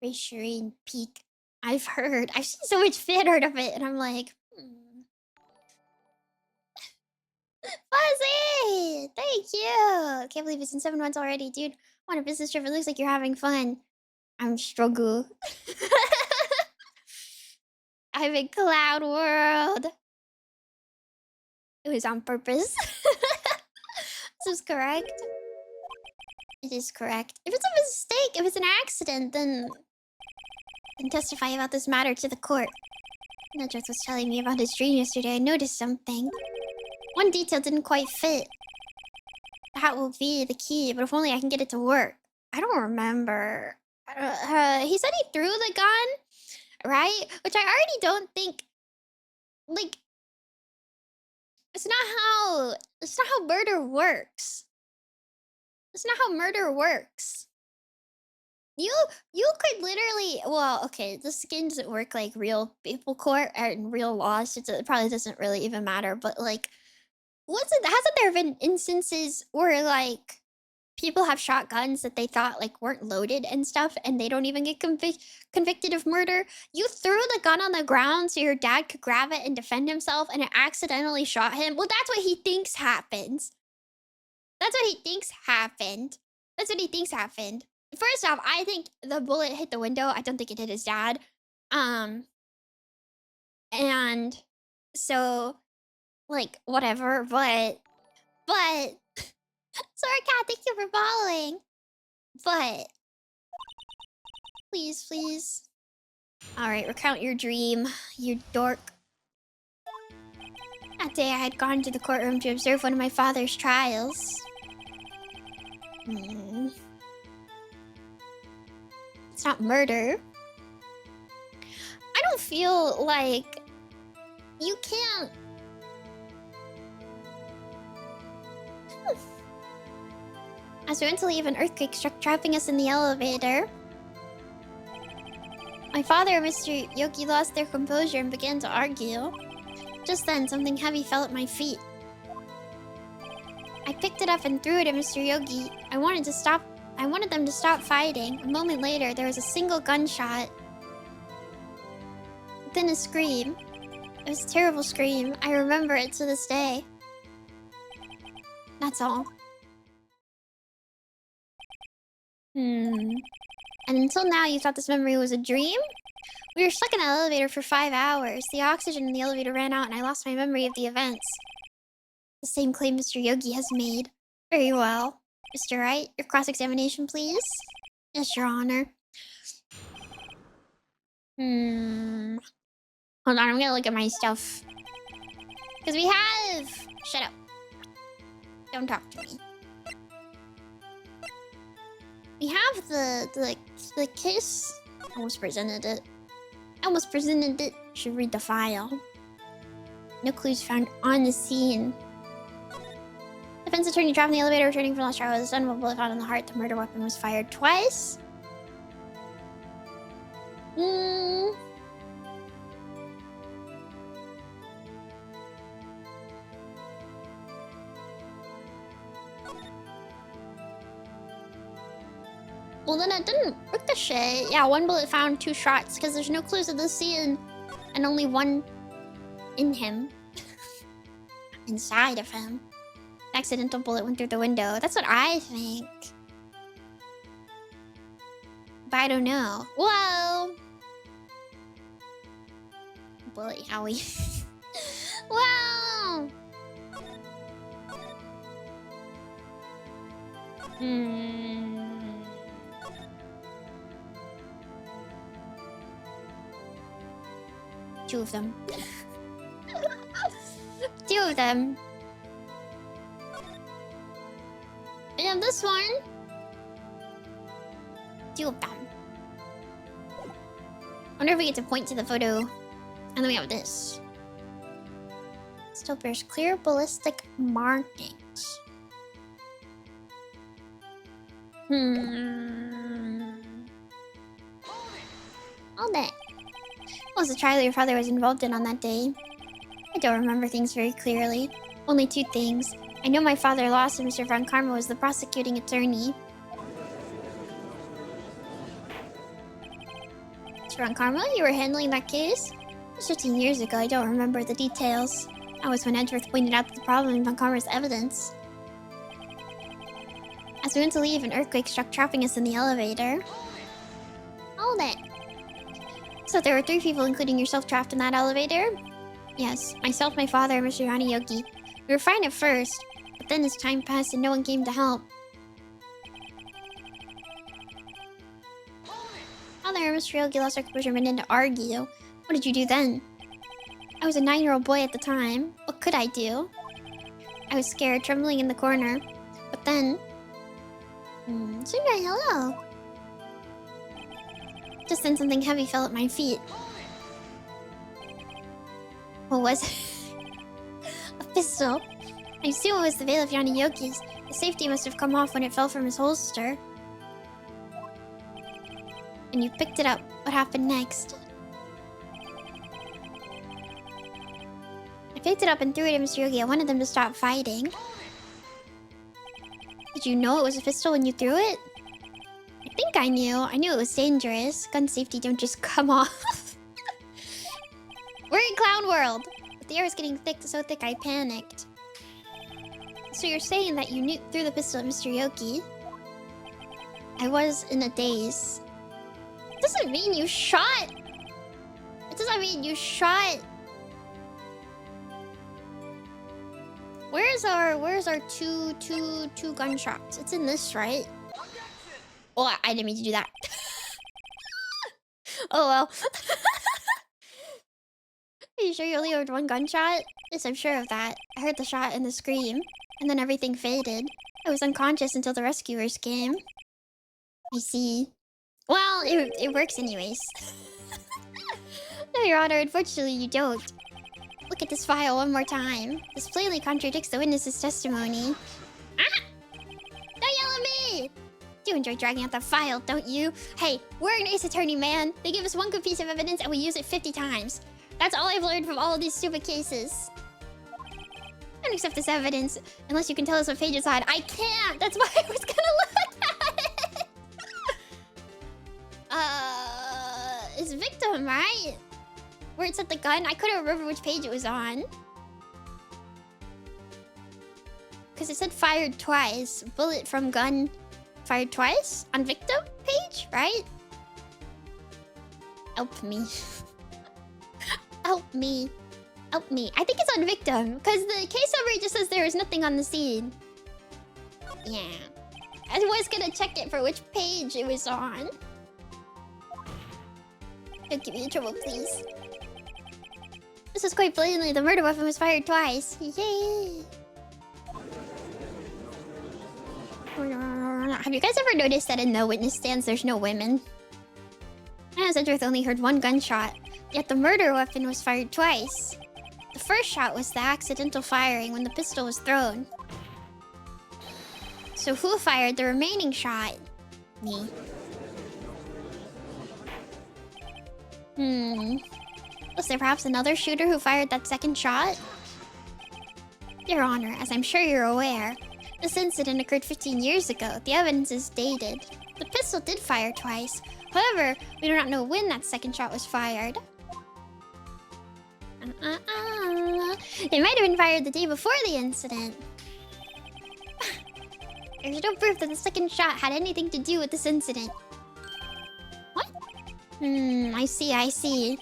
Reassuring peak. I've seen so much fan art of it, and I'm like, Fuzzy! Thank you! Can't believe it's in 7 months already, dude. On a business trip, it looks like you're having fun. I'm struggle. I'm in Cloud World. It was on purpose. This is correct. It is correct. If it's a mistake, if it's an accident, then testify about this matter to the court. Nedrith was telling me about his dream yesterday. I noticed something. One detail didn't quite fit. That will be the key, but if only I can get it to work. I don't remember. He said he threw the gun, right? Which I already don't think, like, it's not how murder works. It's not how murder works. You could literally, well, okay, this game doesn't work like real people court and real laws. It probably doesn't really even matter, but like, hasn't there been instances where like people have shotguns that they thought like weren't loaded and stuff, and they don't even get convicted of murder? You threw the gun on the ground so your dad could grab it and defend himself, and it accidentally shot him. Well, that's what he thinks happened. That's what he thinks happened. First off, I think the bullet hit the window. I don't think it hit his dad. And so like whatever, but sorry, cat, thank you for following. But please. Alright, recount your dream, you dork. That day I had gone to the courtroom to observe one of my father's trials. It's not murder. I don't feel like you can't. As we went to leave, an earthquake struck, trapping us in the elevator. My father and Mr. Yogi lost their composure and began to argue. Just then, something heavy fell at my feet. I picked it up and threw it at Mr. Yogi. I wanted them to stop fighting. A moment later, there was a single gunshot. Then a scream. It was a terrible scream. I remember it to this day. That's all. And until now, you thought this memory was a dream? We were stuck in the elevator for 5 hours. The oxygen in the elevator ran out and I lost my memory of the events. The same claim Mr. Yogi has made. Very well. Mr. Wright, your cross-examination, please? Yes, Your Honor. Hold on, I'm gonna look at my stuff. Because we have... Shut up. Don't talk to me. We have the kiss. Almost presented it. Should read the file. No clues found on the scene. Defense attorney trapped in the elevator, returning from last trial with a stun bullet found in the heart. The murder weapon was fired twice. Well, then it didn't ricochet. Yeah, 1 bullet found, 2 shots, because there's no clues at the scene, and only 1 in him. Inside of him. Accidental bullet went through the window. That's what I think. But I don't know. Whoa! Bullet Howie. Wow! 2 of them. 2 of them. And then this one. 2 of them. I wonder if we get to point to the photo. And then we have this. Still bears clear ballistic markings. All day. What was the trial your father was involved in on that day? I don't remember things very clearly. Only 2 things. I know my father lost and Mr. Von Karma was the prosecuting attorney. Mr. Von Karma, you were handling that case? It was 15 years ago. I don't remember the details. That was when Edgeworth pointed out the problem in Von Karma's evidence. As we went to leave, an earthquake struck, trapping us in the elevator. Hold it. So there were 3 people, including yourself, trapped in that elevator? Yes, myself, my father, and Mr. Yana Yogi. We were fine at first, but then as time passed and no one came to help. Father and Mr. Yogi lost their composure and began to argue. What did you do then? I was a 9-year-old boy at the time. What could I do? I was scared, trembling in the corner. But then... Sunray, hello. Just then something heavy fell at my feet. What was it? A pistol. I assume it was the veil of Yana Yogi's. The safety must have come off when it fell from his holster. And you picked it up. What happened next? I picked it up and threw it at Mr. Yogi. I wanted them to stop fighting. Did you know it was a pistol when you threw it? I think I knew. I knew it was dangerous. Gun safety don't just come off. We're in Clown World. But the air was getting thick, so thick I panicked. So you're saying that you threw the pistol at Mr. Yogi? I was in a daze. It doesn't mean you shot. It doesn't mean you shot. Where's our two gunshots? It's in this, right? Oh, I didn't mean to do that. Oh well. Are you sure you only heard 1 gunshot? Yes, I'm sure of that. I heard the shot and the scream, and then everything faded. I was unconscious until the rescuers came. I see. Well, it works anyways. No, Your Honor, unfortunately you don't. Look at this file one more time. This plainly contradicts the witness's testimony. Ah! Don't yell at me! do enjoy dragging out the file, don't you? Hey, we're an ace attorney, man. They give us one good piece of evidence and we use it 50 times. That's all I've learned from all of these stupid cases. Don't accept this evidence unless you can tell us what page it's on. I can't! That's why I was gonna look at it! It's victim, right? Where it said the gun? I couldn't remember which page it was on. Because it said fired twice. Bullet from gun fired twice on victim page, right? Help me. Help me. Help me. I think it's on victim. Because the case summary just says there was nothing on the scene. Yeah. I was gonna check it for which page it was on. Don't get me in trouble, please. This is quite blatantly the murder weapon was fired twice. Yay! Have you guys ever noticed that in the witness stands there's no women? As Edgeworth only heard one gunshot, yet the murder weapon was fired twice. The first shot was the accidental firing when the pistol was thrown. So who fired the remaining shot? Me. Was there perhaps another shooter who fired that second shot? Your Honor, as I'm sure you're aware, this incident occurred 15 years ago. The evidence is dated. The pistol did fire twice. However, we do not know when that second shot was fired. It might have been fired the day before the incident. There's no proof that the second shot had anything to do with this incident. What? I see.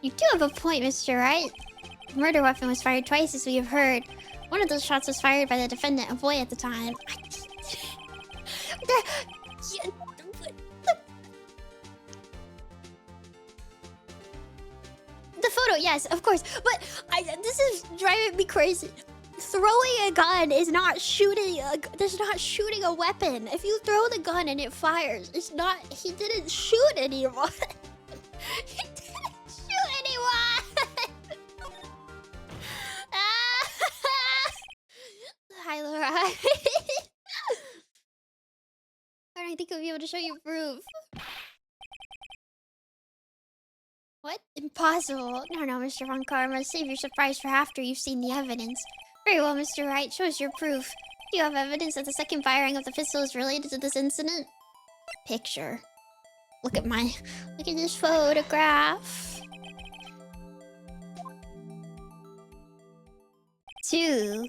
You do have a point, Mr. Wright. The murder weapon was fired twice, as we have heard. One of those shots was fired by the defendant, a boy at the time. The photo, yes, of course. But this is driving me crazy. Throwing a gun is not shooting. There's not shooting a weapon. If you throw the gun and it fires, it's not. He didn't shoot anyone. He didn't shoot anyone. Hi, Laura. I don't think I'll be able to show you proof. What? Impossible. No, Mr. Von Karma. Save your surprise for after you've seen the evidence. Very well, Mr. Wright. Show us your proof. Do you have evidence that the second firing of the pistol is related to this incident? Picture. Look at this photograph. Two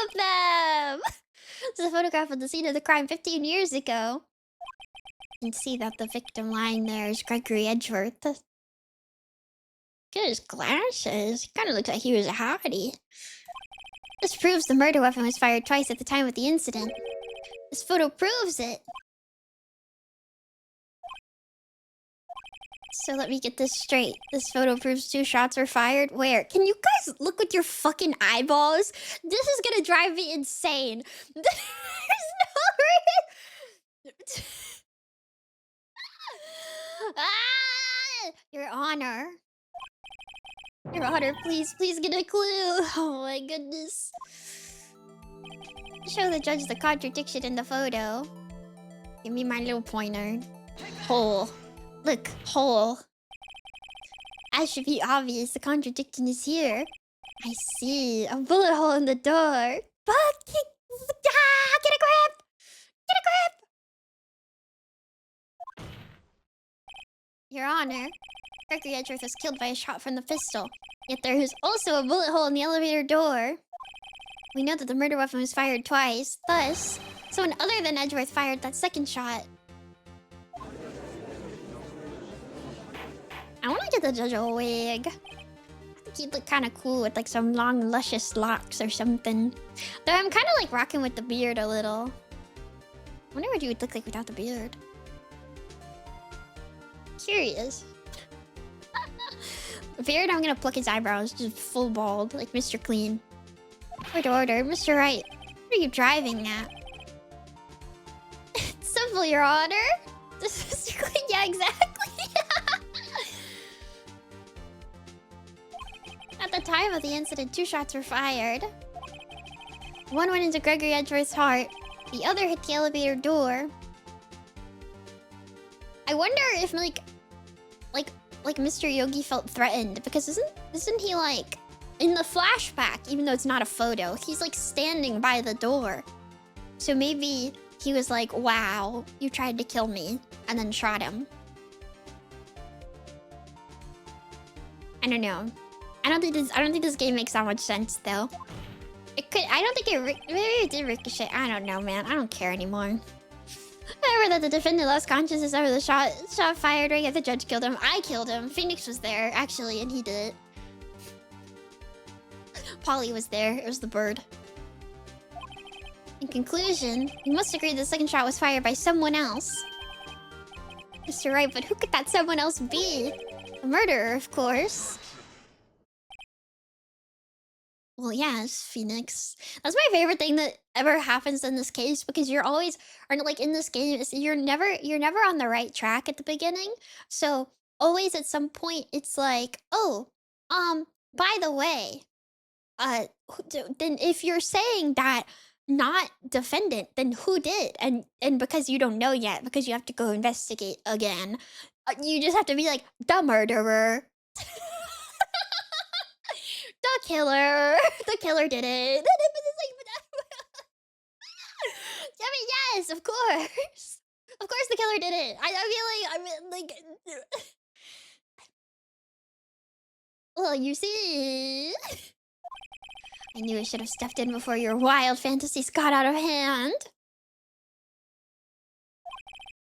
of them! This is a photograph of the scene of the crime 15 years ago. You can see that the victim lying there is Gregory Edgeworth. Look at his glasses. He kind of looks like he was a hottie. This proves the murder weapon was fired twice at the time of the incident. This photo proves it. So let me get this straight. This photo proves 2 shots were fired. Where? Can you guys look with your fucking eyeballs? This is gonna drive me insane. There's no reason. Your Honor. Your Honor, please get a clue. Oh my goodness. Show the judge the contradiction in the photo. Give me my little pointer. Hole. Look, hole. As should be obvious, the contradiction is here. I see. A bullet hole in the door. But get a grip! Get a grip! Your Honor, Gregory Edgeworth was killed by a shot from the pistol. Yet there is also a bullet hole in the elevator door. We know that the murder weapon was fired twice. Thus, someone other than Edgeworth fired that second shot. I want to get the judge a wig. I think he'd look kind of cool with like some long, luscious locks or something. Though I'm kind of like rocking with the beard a little. I wonder what you would look like without the beard. Curious. The beard, I'm gonna pluck his eyebrows, just full bald, like Mr. Clean. Order, Mr. Wright. What are you driving at? It's simple, Your Honor. This Mr. Clean, yeah, exactly. At the time of the incident, 2 shots were fired. One went into Gregory Edgeworth's heart, The other hit the elevator door. I wonder if like Mr. Yogi felt threatened because isn't he like in the flashback, even though it's not a photo, he's like standing by the door. So maybe he was like, wow, you tried to kill me, and then shot him. I don't know. I don't think this game makes that much sense though. It could. I don't think maybe it did ricochet. I don't know, man. I don't care anymore. I remember that the defendant lost consciousness after the shot fired right after the judge killed him. I killed him. Phoenix was there actually, and he did it. Polly was there. It was the bird. In conclusion, we must agree the second shot was fired by someone else. Mr. Wright, but who could that someone else be? A murderer, of course. Well, yes, Phoenix. That's my favorite thing that ever happens in this case because you're always, or like in this game, you're never on the right track at the beginning. So always at some point, it's like, oh, by the way, then if you're saying that not defendant, then who did? And because you don't know yet, because you have to go investigate again, you just have to be like the murderer. The killer. The killer did it. I mean, yes, of course. Of course the killer did it. I mean, like... Well, you see... I knew I should have stepped in before your wild fantasies got out of hand.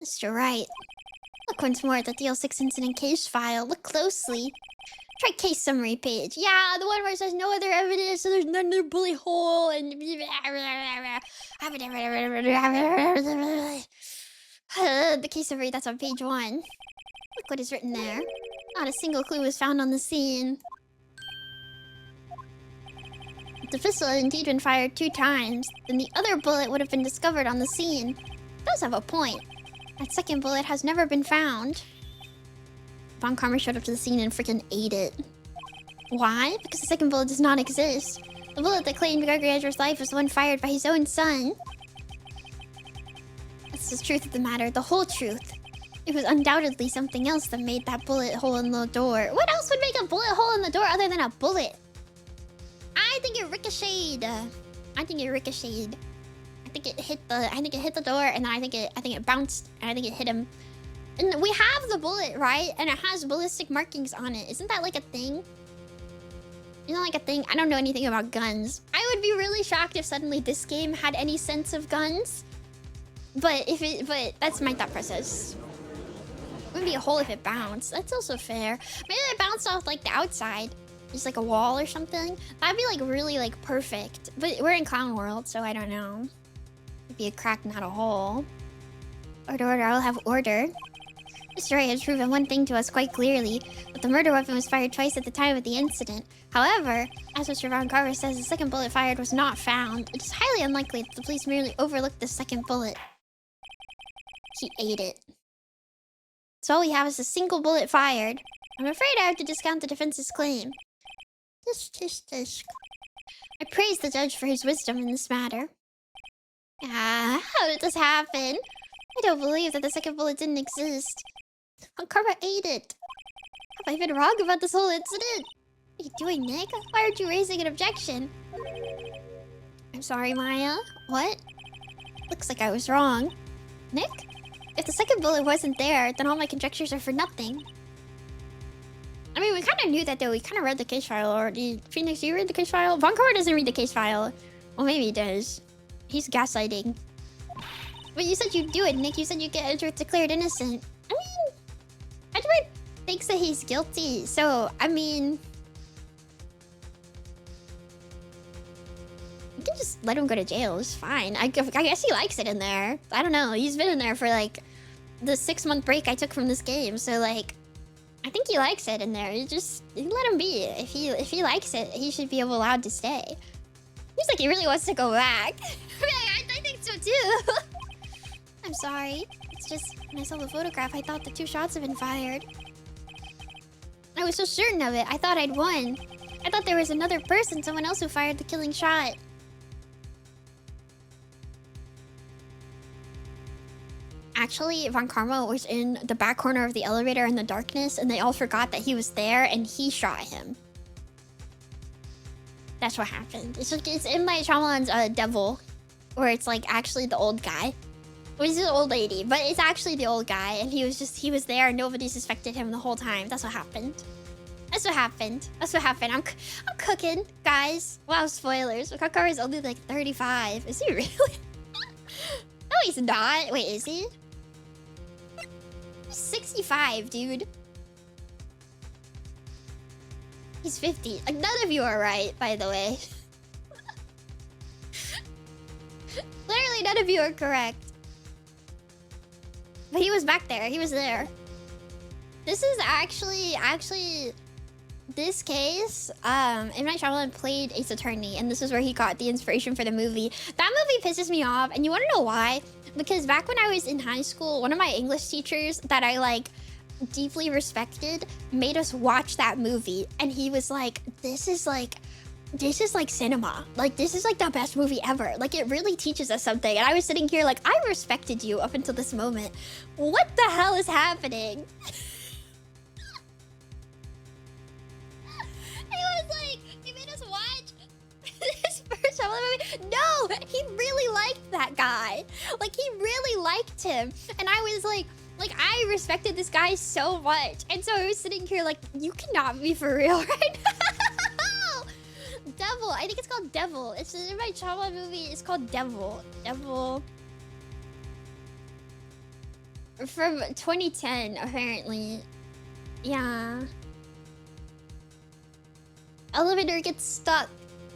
Mr. Wright. Look once more at the DL6 incident case file. Look closely. Try case summary page. Yeah, the one where it says no other evidence, so there's another bullet hole, and... The case summary, that's on page 1. Look what is written there. Not a single clue was found on the scene. If the pistol had indeed been fired 2 times, then the other bullet would have been discovered on the scene. It does have a point. That second bullet has never been found. Von Karma showed up to the scene and freaking ate it. Why? Because the second bullet does not exist. The bullet that claimed Gregory Edgeworth's life was the one fired by his own son. That's the truth of the matter, the whole truth. It was undoubtedly something else that made that bullet hole in the door. What else would make a bullet hole in the door other than a bullet? I think it ricocheted. I think it ricocheted. I think it hit the door, and then I think it bounced, and I think it hit him. And we have the bullet, right? And it has ballistic markings on it. Isn't that like a thing? Isn't that like a thing? I don't know anything about guns. I would be really shocked if suddenly this game had any sense of guns. But that's my thought process. It wouldn't be a hole if it bounced. That's also fair. Maybe it bounced off like the outside. Just like a wall or something. That'd be like really like perfect. But we're in Clown World, so I don't know. It'd be a crack, not a hole. Order, order, I'll have order. Mr. Wright has proven one thing to us quite clearly, that the murder weapon was fired twice at the time of the incident. However, as Mr. Von Carver says, the second bullet fired was not found. It is highly unlikely that the police merely overlooked the second bullet. He ate it. So all we have is a single bullet fired. I'm afraid I have to discount the defense's claim. I praise the judge for his wisdom in this matter. How did this happen? I don't believe that the second bullet didn't exist. Karma ate it. Have I been wrong about this whole incident? What are you doing, Nick? Why aren't you raising an objection? I'm sorry, Maya. What? Looks like I was wrong. Nick? If the second bullet wasn't there, then all my conjectures are for nothing. I mean, we kind of knew that though. We kind of read the case file already. Phoenix, do you read the case file? Von Carver doesn't read the case file. Well, maybe he does. He's gaslighting. But you said you'd do it, Nick. You said you'd get Edgeworth declared innocent. I mean, Edgeworth thinks that he's guilty. So, I mean... you can just let him go to jail. It's fine. I guess he likes it in there. I don't know. He's been in there for, like, the 6-month break I took from this game. So, like, I think he likes it in there. You let him be. If he likes it, he should be allowed to stay. Seems like he really wants to go back. I think so, too. I'm sorry. It's just, when I saw the photograph, I thought the 2 shots had been fired. I was so certain of it. I thought I'd won. I thought there was another person, someone else who fired the killing shot. actually Von Karma was in the back corner of the elevator in the darkness, and they all forgot that he was there, and he shot him. That's what happened. It's in my Shyamalan's Devil, where it's like actually the old guy. Well, he's an old lady, but it's actually the old guy, and he was there, and nobody suspected him the whole time. That's what happened. That's what happened. That's what happened. I'm cooking, guys. Wow, spoilers. Kakar is only like 35. Is he really? No, he's not. Wait, is he? He's 65, dude. He's 50. Like, none of you are right, by the way. Literally, none of you are correct. But he was back there. He was there. This is actually... This case, M. Night Shyamalan played Ace Attorney, and this is where he got the inspiration for the movie. That movie pisses me off, and you want to know why? Because back when I was in high school, one of my English teachers that I, like, deeply respected made us watch that movie, and he was like, this is like cinema. Like, this is like the best movie ever. Like, it really teaches us something. And I was sitting here like, I respected you up until this moment. What the hell is happening? He made us watch this first Shyamalan movie. No, he really liked that guy. Like, he really liked him. And I was like, I respected this guy so much. And so I was sitting here like, you cannot be for real right now. Devil. I think it's called Devil. It's in my Shyamalan movie. It's called Devil. Devil. From 2010, apparently. Yeah. Elevator gets stuck,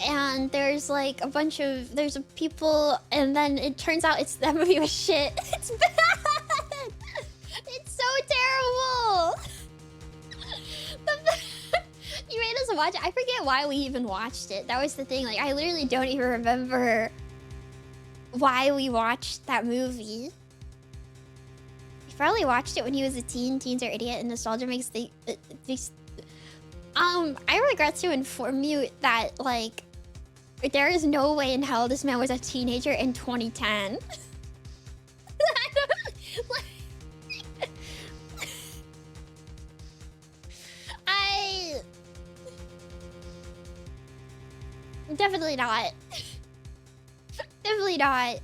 and there's like a bunch of people, and then it turns out that movie was shit. It's bad. It's so terrible. You made us watch it. I forget why we even watched it. That was the thing. Like, I literally don't even remember why we watched that movie. He probably watched it when he was a teen. Teens are idiot, and nostalgia makes these. I regret to inform you that, like, there is no way in hell this man was a teenager in 2010. Definitely not. Definitely not.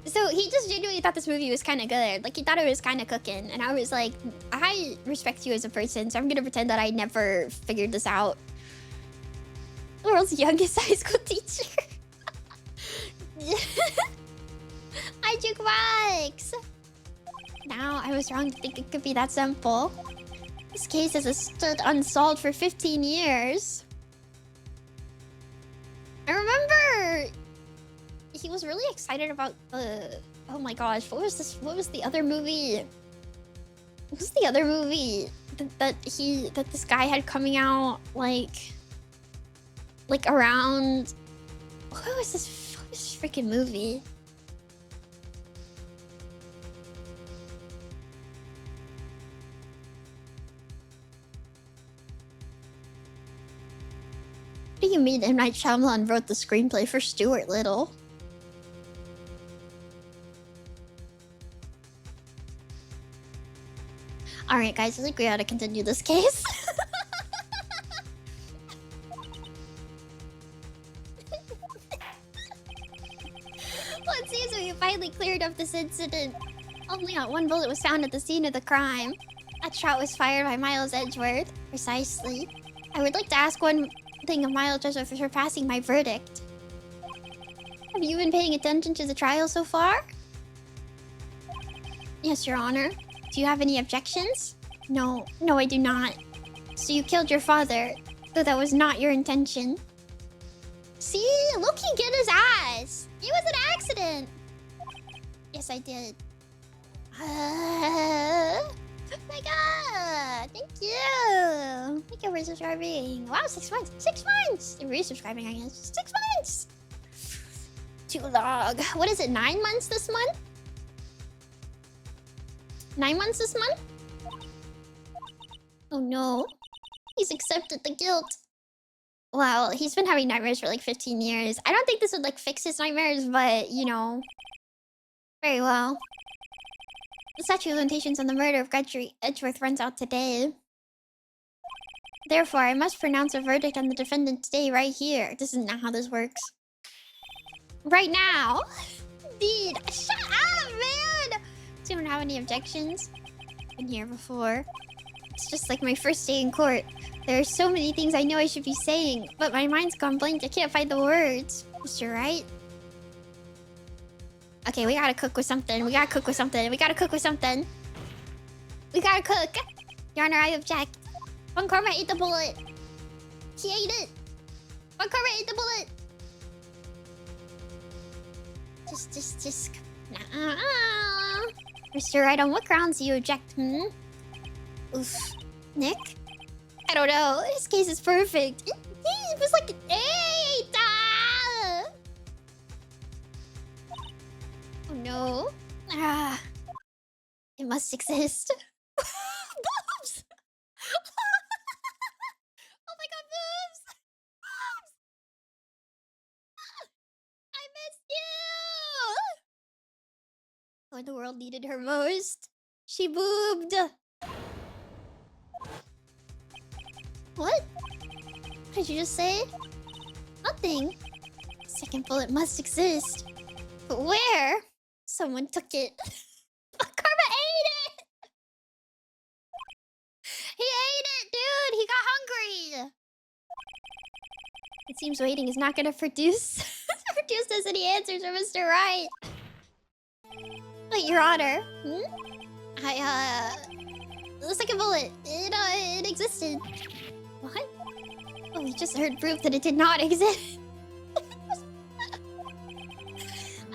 So he just genuinely thought this movie was kind of good. Like, he thought it was kind of cooking. And I was like, I respect you as a person, so I'm going to pretend that I never figured this out. The world's youngest high school teacher. Hi, Jukebox. Now, I was wrong to think it could be that simple. This case has stood unsolved for 15 years. I remember... He was really excited about the... Oh my gosh, what was this? What was the other movie? What was the other movie that this guy had coming out, like around... What was this freaking movie? What do you mean M. Night Shyamalan wrote the screenplay for Stuart Little? Alright, guys, I think we ought to continue this case. Let's see if we finally cleared up this incident. Only one bullet was found at the scene of the crime. That shot was fired by Miles Edgeworth. Precisely. I would like to ask one thing of Miles Edgeworth for surpassing my verdict. Have you been paying attention to the trial so far? Yes, Your Honor. Do you have any objections? No, I do not. So you killed your father, though that was not your intention. See? Look, he get his ass. It was an accident. Yes, I did. Oh my god. Thank you. Thank you for subscribing. Wow, 6 months. 6 months. You're resubscribing, I guess. 6 months. Too long. What is it, 9 months this month? 9 months this month? Oh no. He's accepted the guilt. Wow, he's been having nightmares for like 15 years. I don't think this would like fix his nightmares, but you know. Very well. The statute of limitations on the murder of Gudry Edgeworth runs out today. Therefore, I must pronounce a verdict on the defendant today, right here. This is not how this works. Right now. Indeed. Shut up, man! So you don't have any objections? Been here before. It's just like my first day in court. There are so many things I know I should be saying, but my mind's gone blank. I can't find the words. Mr. Wright? Okay, we gotta cook with something. We gotta cook with something. We gotta cook with something. We gotta cook. Your Honor, I object. Von Karma ate the bullet. He ate it. Von Karma ate the bullet. Just. Nah. Mr. Wright, on what grounds do you object? Oof. Nick? I don't know. His case is perfect. It was like 8. Oh no. It must exist. Boobs! Oh my god, boobs! Boobs! I miss you! When the world needed her most, she boobed. What? What did you just say? Nothing. Second bullet must exist. But where? Someone took it. Karma ate it! He ate it, dude! He got hungry! It seems waiting is not gonna produce us any answers from Mr. Wright. Wait, Your Honor. The second bullet, it existed. What? Oh, we just heard proof that it did not exist.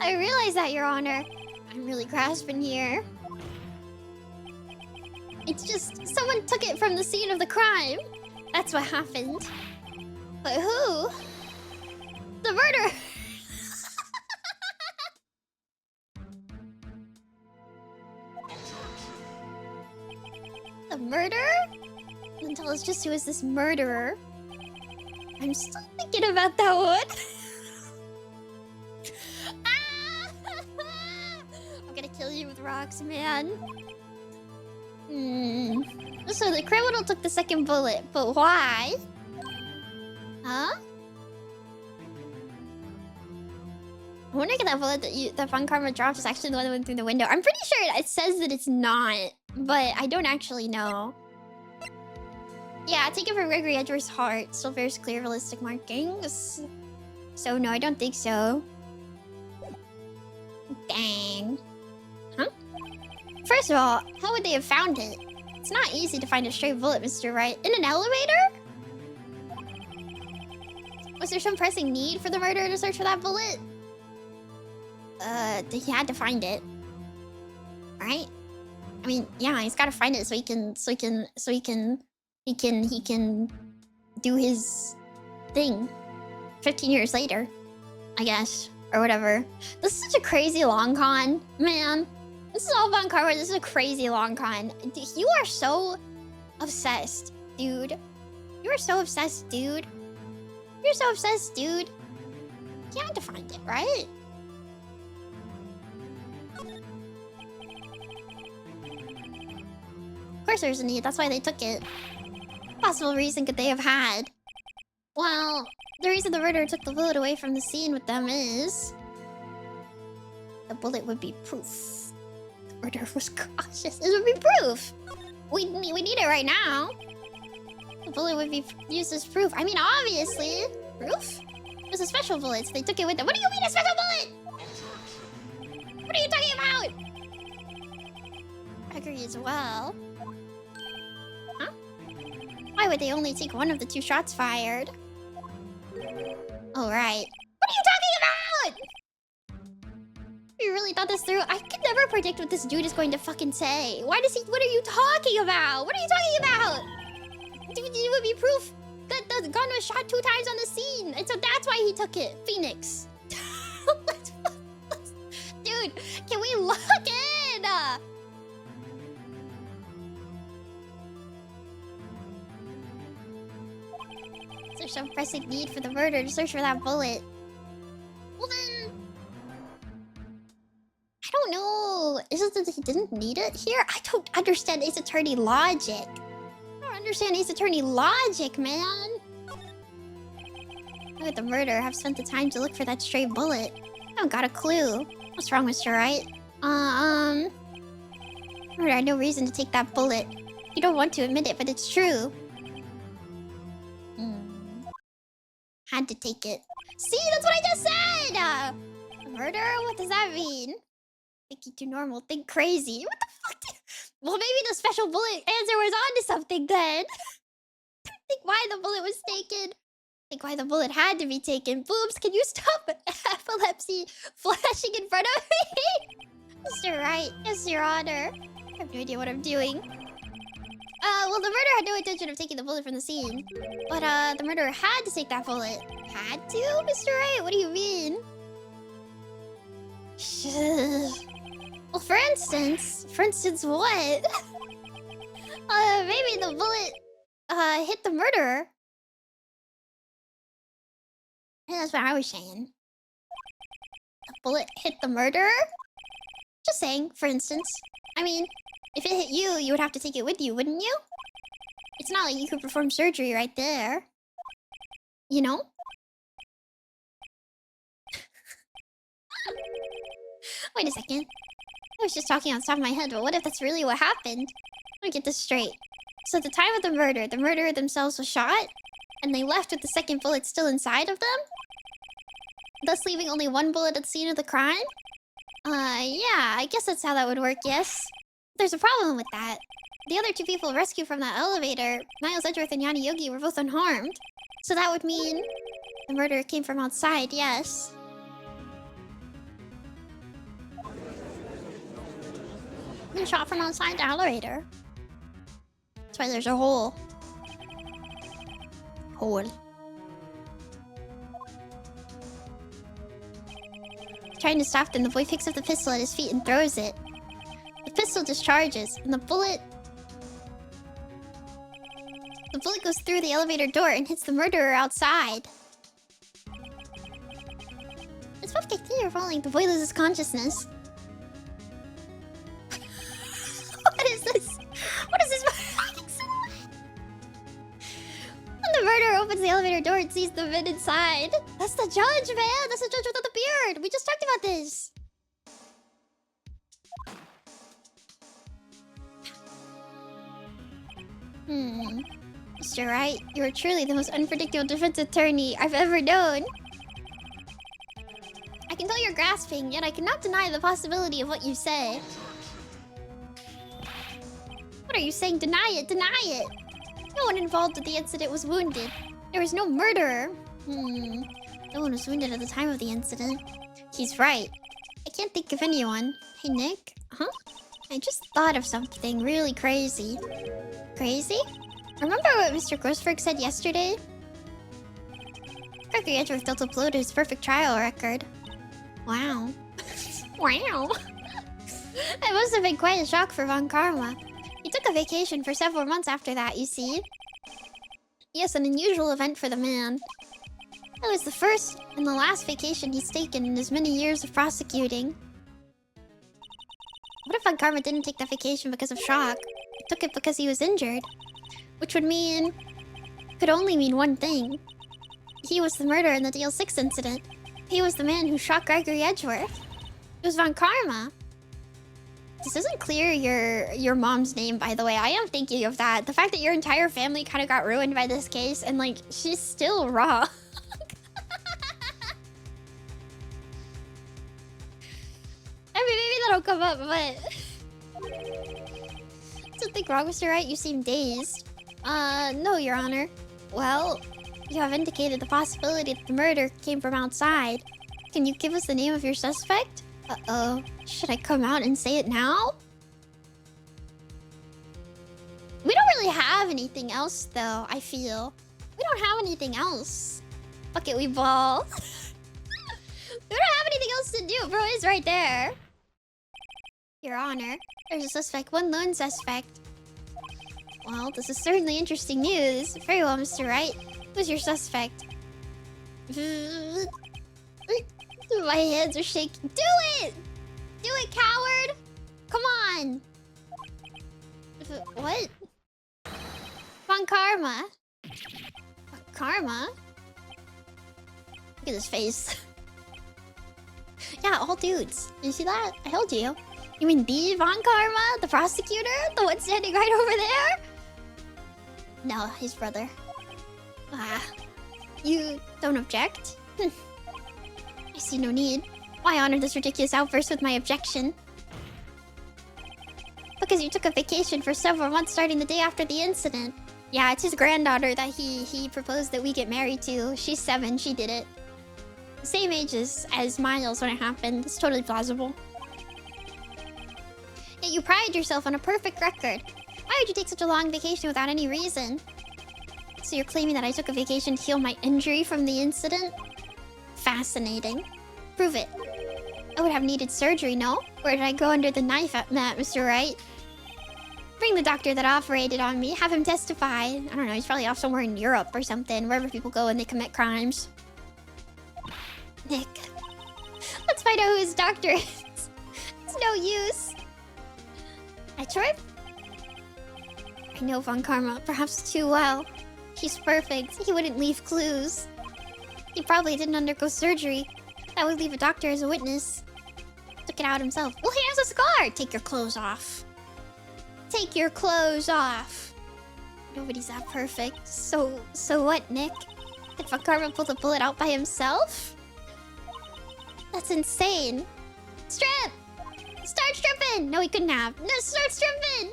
I realize that, Your Honor. I'm really grasping here. It's just someone took it from the scene of the crime. That's what happened. But who? The murderer! The murderer? Then tell us just who is this murderer. I'm still thinking about that one. I'm gonna kill you with rocks, man. So the criminal took the second bullet, but why? Huh? I wonder if that bullet that Von Karma dropped is actually the one that went through the window. I'm pretty sure it says that it's not, but I don't actually know. Yeah, take it from Gregory Edgeworth's heart. Still bears clear realistic markings. So no, I don't think so. Dang. Huh? First of all, how would they have found it? It's not easy to find a stray bullet, Mr. Wright. In an elevator? Was there some pressing need for the murderer to search for that bullet? He had to find it. Right? I mean, yeah, he's gotta find it so he can do his thing 15 years later, I guess, or whatever. This is such a crazy long con, man. This is all Von Karma. This is a crazy long con. You are so obsessed, dude. You are so obsessed, dude. You're so obsessed, dude. You had to find it, right? Of course there's a need. That's why they took it. Possible reason could they have had? Well, the reason the murderer took the bullet away from the scene with them is... the bullet would be proof. The murderer was cautious. It would be proof. We need it right now. The bullet would be used as proof. I mean, obviously. Proof? It was a special bullet, so they took it with them. What do you mean a special bullet? What are you talking about? I agree as well. Huh? Why would they only take one of the 2 shots fired? Oh, right. What are you talking about? You really thought this through? I could never predict what this dude is going to fucking say. Why does he... What are you talking about? What are you talking about? It would be proof that the gun was shot 2 times on the scene. And so that's why he took it. Phoenix. Dude, can we look in? Is there some pressing need for the murderer to search for that bullet? Well then... I don't know. Is it that he didn't need it here? I don't understand Ace Attorney logic. I don't understand Ace Attorney logic, man. Look at the murderer. Have spent the time to look for that stray bullet. I don't got a clue. What's wrong, Mr. Wright? Murder had no reason to take that bullet. You don't want to admit it, but it's true. Had to take it. See, that's what I just said! Murder? What does that mean? Think you too normal, think crazy. What the fuck? Well, maybe the special bullet answer was onto something then. Think why the bullet was taken. Think why the bullet had to be taken. Boobs, can you stop epilepsy flashing in front of me? Mr. Wright, yes, Your Honor. I have no idea what I'm doing. Well, the murderer had no intention of taking the bullet from the scene. But, the murderer had to take that bullet. Had to, Mr. Wright? What do you mean? Well, for instance what? Maybe the bullet, hit the murderer. Yeah, that's what I was saying. The bullet hit the murderer? Just saying, for instance. I mean, if it hit you, you would have to take it with you, wouldn't you? It's not like you could perform surgery right there. You know? Wait a second. I was just talking on the top of my head, but what if that's really what happened? Let me get this straight. So at the time of the murderer themselves was shot, and they left with the second bullet still inside of them? Thus leaving only one bullet at the scene of the crime? Yeah, I guess that's how that would work, yes. There's a problem with that. The other two people rescued from that elevator, Niles Edgeworth and Yanni Yogi, were both unharmed. So that would mean the murderer came from outside, yes. Been shot from outside the elevator. That's why there's a hole. Trying to stop them, the boy picks up the pistol at his feet and throws it. The pistol discharges, and the bullet goes through the elevator door and hits the murderer outside. It's both you're falling. The boy loses consciousness. What is this? What is this? When the murderer opens the elevator door and sees the men inside. That's the judge, man. That's the judge without the beard. We just talked about this. Mr. Wright, you are truly the most unpredictable defense attorney I've ever known. I can tell you're grasping, yet I cannot deny the possibility of what you say. What are you saying? Deny it! Deny it! No one involved with the incident was wounded. There was no murderer. No one was wounded at the time of the incident. He's right. I can't think of anyone. Hey, Nick? Huh? I just thought of something really crazy. Crazy? Remember what Mr. Grossberg said yesterday? Gregory Edgeworth dealt a blow to his perfect trial record. Wow. Wow. It must have been quite a shock for Von Karma. He took a vacation for several months after that, you see. Yes, an unusual event for the man. It was the first and the last vacation he's taken in his many years of prosecuting. What if Von Karma didn't take that vacation because of shock? He took it because he was injured. Which would mean... could only mean one thing. He was the murderer in the DL6 incident. He was the man who shot Gregory Edgeworth. It was Von Karma. This doesn't clear your mom's name, by the way. I am thinking of that. The fact that your entire family kind of got ruined by this case, and like, she's still wrong. I mean, maybe that'll come up, but... Something wrong, Mr. Wright? You seem dazed. No, Your Honor. Well, you have indicated the possibility that the murder came from outside. Can you give us the name of your suspect? Uh-oh. Should I come out and say it now? We don't really have anything else, though, I feel. We don't have anything else. Fuck it, we ball. We don't have anything else to do. Bro is right there. Your Honor, there's a suspect, one lone suspect. Well, this is certainly interesting news. Very well, Mr. Wright. Who's your suspect? My hands are shaking. Do it! Do it, cow! on? What? Von Karma? Karma? Look at his face. Yeah, all dudes. You see that? I told you. You mean the Von Karma? The prosecutor? The one standing right over there? No, his brother. Ah. You don't object? I see no need. Why honor this ridiculous outburst with my objection? Because you took a vacation for several months starting the day after the incident. Yeah, it's his granddaughter that he proposed that we get married to. She's 7, she did it. Same age as Miles when it happened. It's totally plausible. Yet you pride yourself on a perfect record. Why would you take such a long vacation without any reason? So you're claiming that I took a vacation to heal my injury from the incident? Fascinating. Prove it. I would have needed surgery, no? Or did I go under the knife at that, Mr. Wright? Bring the doctor that operated on me. Have him testify. I don't know, he's probably off somewhere in Europe or something, wherever people go when they commit crimes. Nick. Let's find out who his doctor is. It's no use. I tried. I know Von Karma perhaps too well. He's perfect. He wouldn't leave clues. He probably didn't undergo surgery. That would leave a doctor as a witness. Took it out himself. Well, he has a scar! Take your clothes off. Take your clothes off. Nobody's that perfect. So what, Nick? Did Von Karma pull the bullet out by himself? That's insane. Strip! Start stripping! No, he couldn't have. No, start stripping!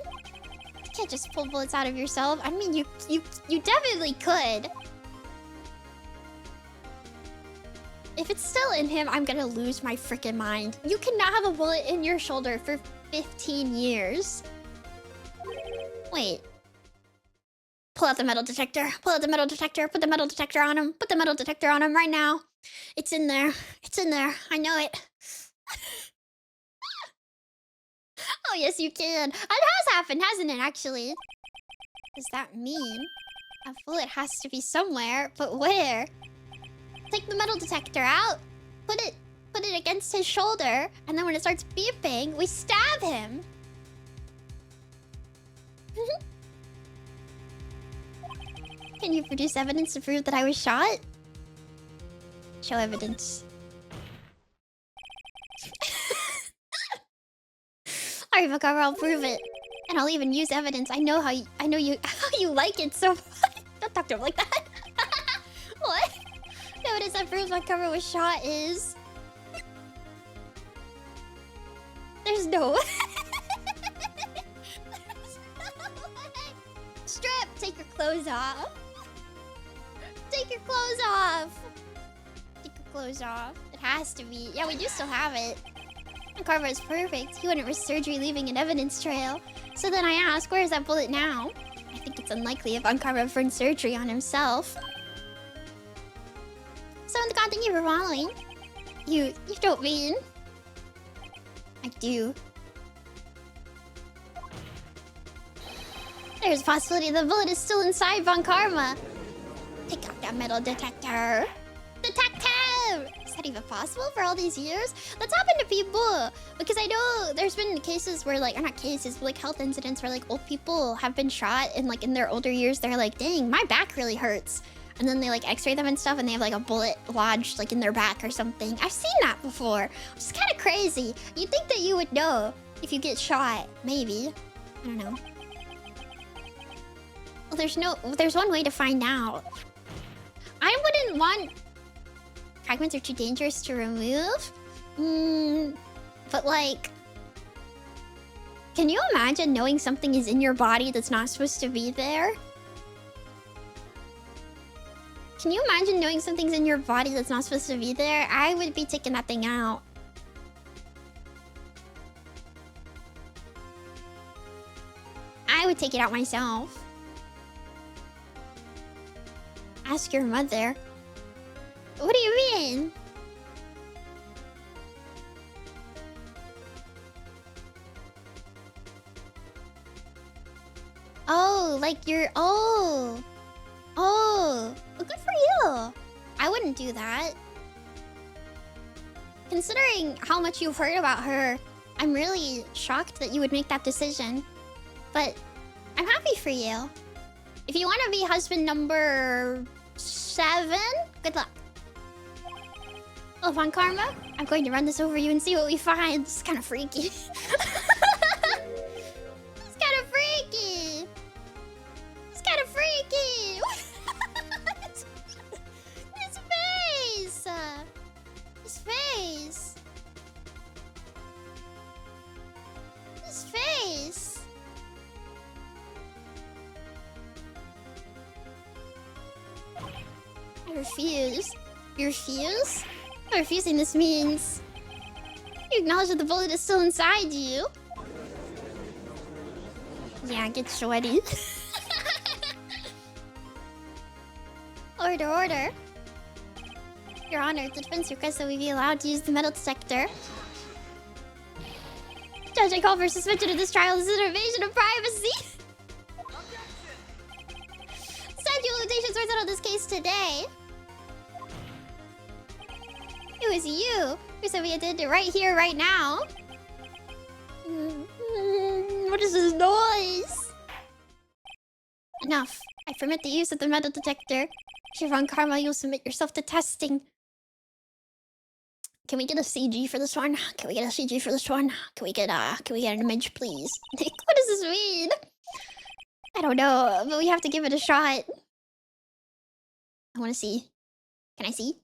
You can't just pull bullets out of yourself. I mean, you definitely could. If it's still in him, I'm gonna lose my freaking mind. You cannot have a bullet in your shoulder for 15 years. Wait. Pull out the metal detector. Pull out the metal detector. Put the metal detector on him. Put the metal detector on him right now. It's in there. It's in there. I know it. Oh, yes, you can. It has happened, hasn't it, actually? Does that mean a bullet has to be somewhere, but where? Take the metal detector out, put it against his shoulder, and then when it starts beeping, we stab him. Can you produce evidence to prove that I was shot? Show evidence. Alright, Vakara, I'll prove it. And I'll even use evidence. I know you how you like it so much. Don't talk to him like that. What? The evidence that proves my cover was shot is... There's no way. Strip! Take your clothes off. Take your clothes off. Take your clothes off. It has to be. Yeah, we do still have it. Karma is perfect. He wouldn't risk surgery leaving an evidence trail. So then I ask, where is that bullet now? I think it's unlikely if Karma performed surgery on himself. So in the god, thank you for following. You don't mean. I do. There's a possibility the bullet is still inside Von Karma. Take out that metal detector. Detective! Is that even possible for all these years? That's happened to people. Because I know there's been cases where, like, or not cases, but like health incidents where like old people have been shot and like in their older years, they're like, dang, my back really hurts. And then they like x-ray them and stuff and they have like a bullet lodged like in their back or something. I've seen that before. It's kind of crazy. You'd think that you would know if you get shot. Maybe. I don't know. Well, there's one way to find out. I wouldn't want... Fragments are too dangerous to remove? But like... Can you imagine knowing something is in your body that's not supposed to be there? Can you imagine knowing something's in your body that's not supposed to be there? I would be taking that thing out. I would take it out myself. Ask your mother. What do you mean? Oh, like you're... Oh. Oh. Well, good for you. I wouldn't do that. Considering how much you've heard about her I'm really shocked that you would make that decision. But I'm happy for you. If you want to be husband number 7, good luck. Oh, Von Karma, I'm going to run this over you and see what we find. It's kind of freaky. It's kind of freaky. It's kind of freaky. His face. His face. His face. I refuse. You refuse? What refusing this means? You acknowledge that the bullet is still inside you. Yeah, get sweaty. Order, order. Your Honor, the defense requests that we be allowed to use the metal detector. Judge, I call for suspension of this trial. This is an invasion of privacy. Statute of limitations was out on this case today. It was you who said we did it right here, right now. What is this noise? Enough. I permit the use of the metal detector. Siobhan Karma, you'll submit yourself to testing. Can we get a CG for this one? Can we get a CG for this one? Can we get an image, please? What does this mean? I don't know, but we have to give it a shot. I want to see. Can I see?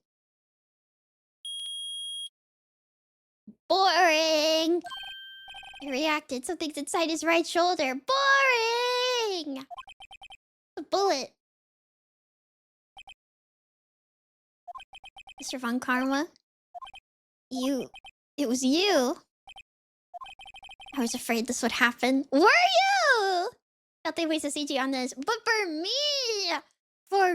Boring! He reacted. Something's inside his right shoulder. Boring! A bullet. Mr. Von Karma? It was you. I was afraid this would happen. Were you? Thought they wasted CG on this. But for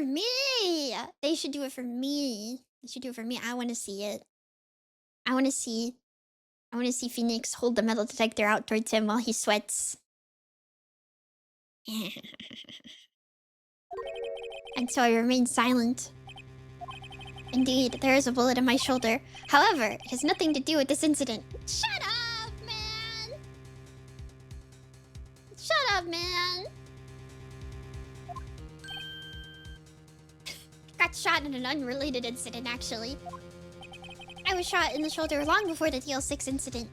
me! They should do it for me. They should do it for me. I want to see it. I want to see Phoenix hold the metal detector out towards him while he sweats. And so I remain silent. Indeed, there is a bullet in my shoulder. However, it has nothing to do with this incident. Shut up, man! Shut up, man! Got shot in an unrelated incident, actually. I was shot in the shoulder long before the DL6 incident.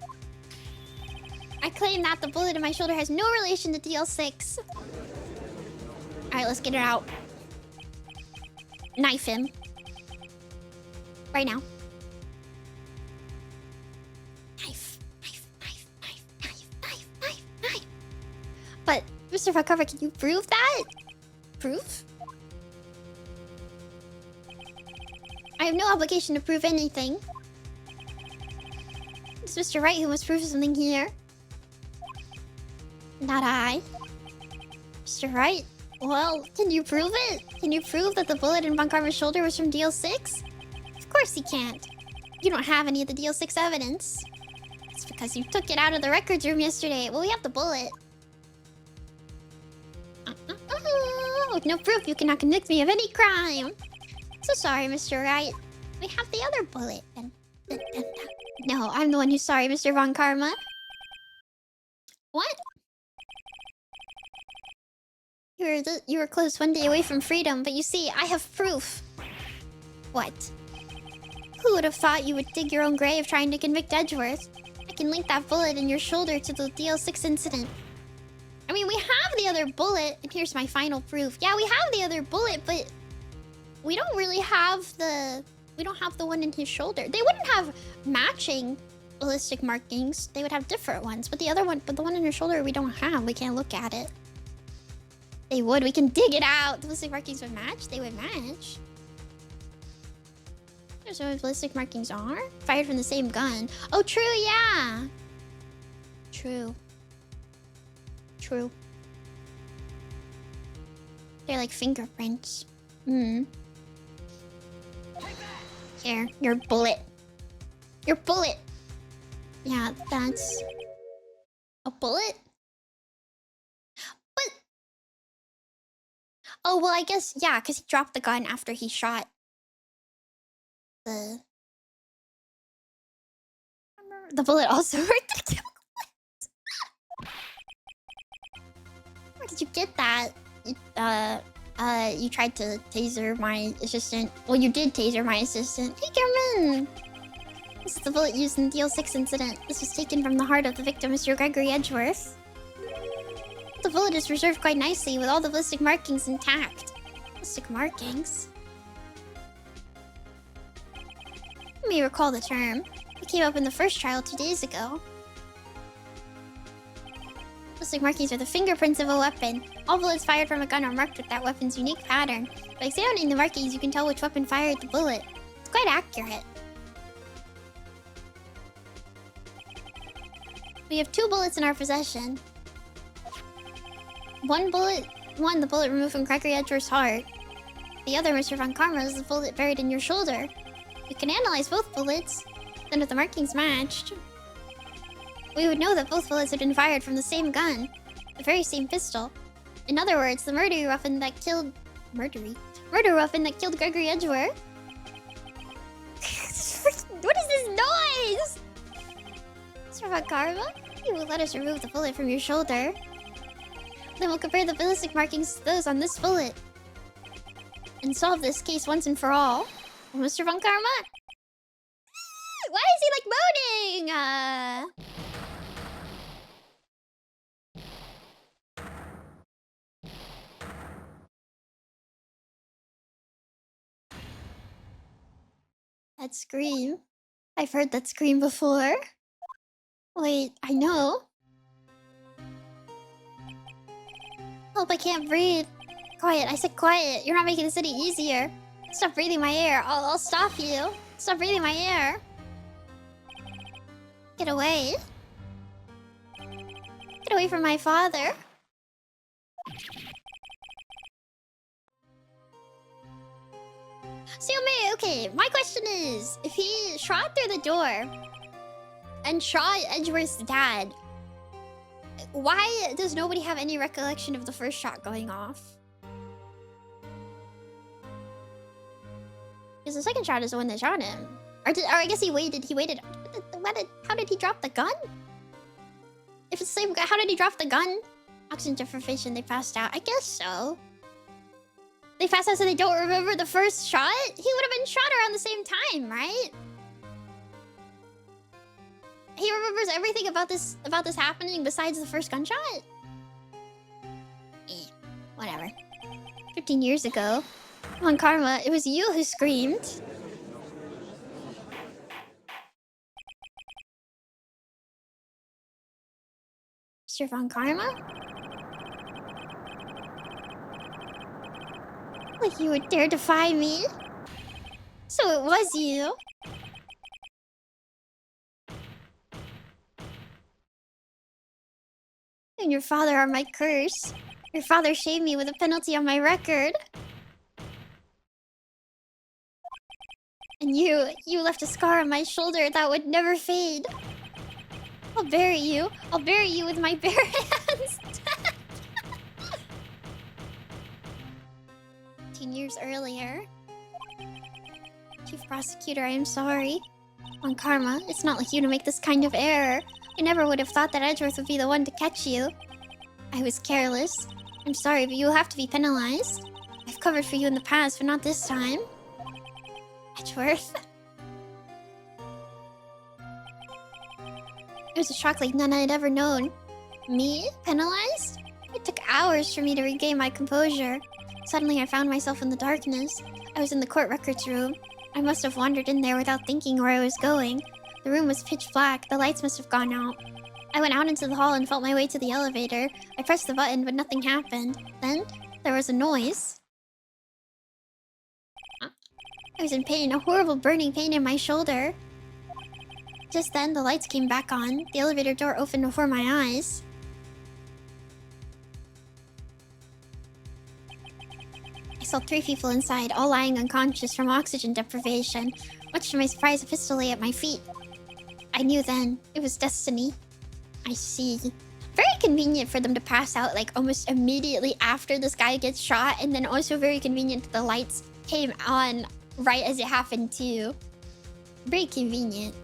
I claim that the bullet in my shoulder has no relation to DL6. Alright, let's get it out. Knife him. Right now. Knife. But, Mr. Fuckcover, can you prove that? Proof? I have no obligation to prove anything. It's Mr. Wright who must prove something here. Not I. Mr. Wright? Well, can you prove it? Can you prove that the bullet in Von Karma's shoulder was from DL6? Of course he can't. You don't have any of the DL6 evidence. It's because you took it out of the records room yesterday. Well, we have the bullet. With no proof, you cannot convict me of any crime. So sorry, Mr. Wright. We have the other bullet. No, I'm the one who's sorry, Mr. Von Karma. What? You were close one day away from freedom, but you see, I have proof. What? Who would have thought you would dig your own grave trying to convict Edgeworth? I can link that bullet in your shoulder to the DL6 incident. I mean, we have the other bullet, and here's my final proof. Yeah, we have the other bullet, but we don't really have the... We don't have the one in his shoulder. They wouldn't have matching ballistic markings. They would have different ones. But the other one, but the one in her shoulder, we don't have. We can't look at it. They would. We can dig it out. The ballistic markings would match. They would match. There's what ballistic markings are. Fired from the same gun. Oh, true. Yeah. True. True. They're like fingerprints. Hmm. Here, your bullet. Your bullet. Yeah, that's a bullet. But oh well, I guess yeah, because he dropped the gun after he shot the bullet. Also worked. did you get that? You tried to taser my assistant. Well, you did taser my assistant. Hey, German! This is the bullet used in the DL6 incident. This was taken from the heart of the victim, Mr. Gregory Edgeworth. The bullet is preserved quite nicely, with all the ballistic markings intact. Ballistic markings? You may recall the term. It came up in the first trial 2 days ago. Ballistic markings are the fingerprints of a weapon. All bullets fired from a gun are marked with that weapon's unique pattern. By examining the markings, you can tell which weapon fired the bullet. It's quite accurate. We have 2 bullets in our possession. The bullet removed from Gregory Edgeworth's heart. The other, Mr. Von Karma, is the bullet buried in your shoulder. We can analyze both bullets. Then if the markings matched, we would know that both bullets had been fired from the same gun. The very same pistol. In other words, the murder weapon that killed Gregory Edgeworth. What is this noise? Mr. Von Karma, you will let us remove the bullet from your shoulder. Then we'll compare the ballistic markings to those on this bullet. And solve this case once and for all. Mr. Von Karma? Why is he like moaning? That scream. I've heard that scream before. Wait, I know. Help, I can't breathe. Quiet, I said quiet. You're not making this any easier. Stop breathing my air. I'll stop you. Stop breathing my air. Get away. Get away from my father. Xiaomei, okay, my question is, if he shot through the door and shot Edgeworth's dad, why does nobody have any recollection of the first shot going off? Because the second shot is the one that shot him. Or I guess he waited. How did he drop the gun? If it's the same guy, how did he drop the gun? Oxygen deprivation, they passed out. I guess so. They passed out so they don't remember the first shot? He would have been shot around the same time, right? He remembers everything about this happening besides the first gunshot? Whatever. 15 years ago. Von Karma, it was you who screamed. Mr. Von Karma? Like you would dare defy me? So it was you. And your father are my curse. Your father shamed me with a penalty on my record. And you left a scar on my shoulder that would never fade. I'll bury you. I'll bury you with my bare hands. 15 years earlier. Chief Prosecutor, I am sorry. Von Karma, it's not like you to make this kind of error. I never would have thought that Edgeworth would be the one to catch you. I was careless. I'm sorry, but you will have to be penalized. I've covered for you in the past, but not this time. Edgeworth. It was a shock like none I had ever known. Me? Penalized? It took hours for me to regain my composure. Suddenly I found myself in the darkness. I was in the court records room. I must have wandered in there without thinking where I was going. The room was pitch black. The lights must have gone out. I went out into the hall and felt my way to the elevator. I pressed the button, but nothing happened. Then, there was a noise. I was in pain, a horrible burning pain in my shoulder. Just then, the lights came back on. The elevator door opened before my eyes. I saw 3 people inside, all lying unconscious from oxygen deprivation. Much to my surprise, a pistol lay at my feet. I knew then, it was destiny. I see. Very convenient for them to pass out like almost immediately after this guy gets shot, and then also very convenient that the lights came on right as it happened too. Very convenient.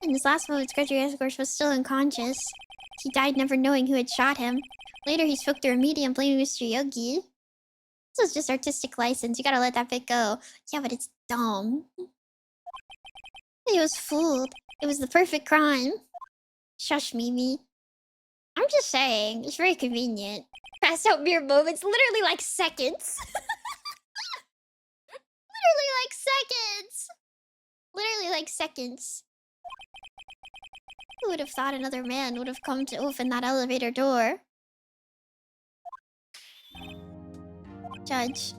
In his last moments, Gregory Escorts was still unconscious. He died never knowing who had shot him. Later, he spoke through a medium blaming Mr. Yogi. This was just artistic license. You gotta let that bit go. Yeah, but it's dumb. He was fooled. It was the perfect crime. Shush, Mimi. I'm just saying. It's very convenient. Pass out mere moments. Literally like seconds. Literally like seconds. Literally like seconds. Who would have thought another man would have come to open that elevator door? Judge.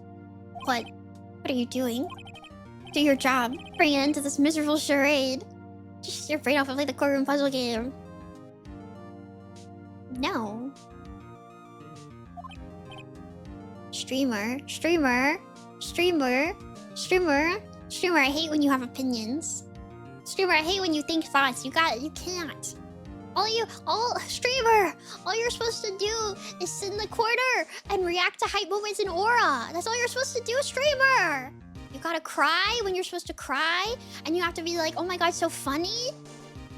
What? What are you doing? Do your job. Bring an end to this miserable charade. Just shut your brain off and play the courtroom puzzle game. No. Streamer. Streamer. Streamer. Streamer. Streamer, I hate when you have opinions. Streamer, I hate when you think thoughts. You can't. Streamer, all you're supposed to do is sit in the corner and react to hype moments in aura. That's all you're supposed to do, streamer. You gotta cry when you're supposed to cry, and you have to be like, oh my god, so funny.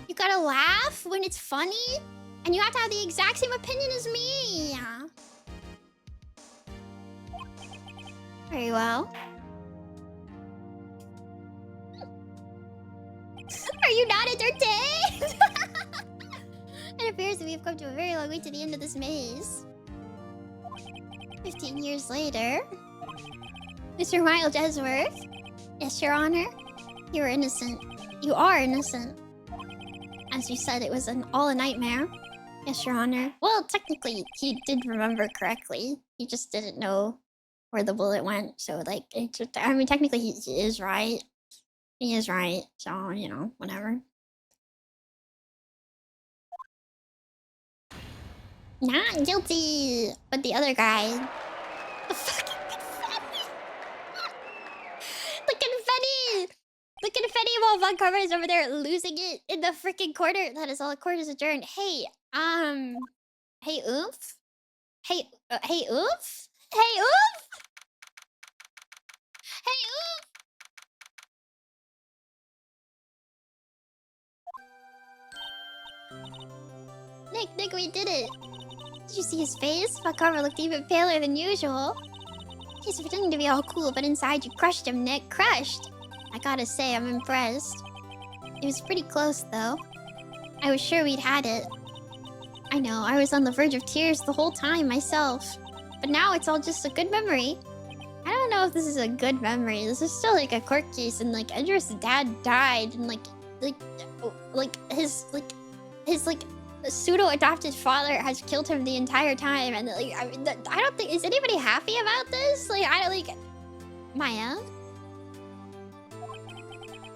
You gotta laugh when it's funny, and you have to have the exact same opinion as me. Very well. Are you not entertained? It appears that we have come to a very long way to the end of this maze. 15 years later. Mr. Miles Edgeworth. Yes, Your Honor. You are innocent. You are innocent. As you said, it was all a nightmare. Yes, Your Honor. Well, technically, he did remember correctly. He just didn't know where the bullet went. So, like, I mean, technically, he is right. He is right. So, you know, whatever. Not guilty. But the other guy. The fucking confetti. The confetti. The confetti while Von Carver is over there losing it in the freaking corner. That is all. Court is adjourned. Hey, hey, oof. Hey, hey, oof. Hey, oof. Hey, oof. Nick, we did it. Did you see his face? Von Carver looked even paler than usual. He's pretending to be all cool, but inside you crushed him, Nick. Crushed. I gotta say, I'm impressed. It was pretty close, though. I was sure we'd had it. I know, I was on the verge of tears the whole time myself. But now it's all just a good memory. I don't know if this is a good memory. This is still like a court case, and like Edgar's dad died, and his pseudo-adopted father has killed him the entire time, and like I don't think is anybody happy about this. Maya.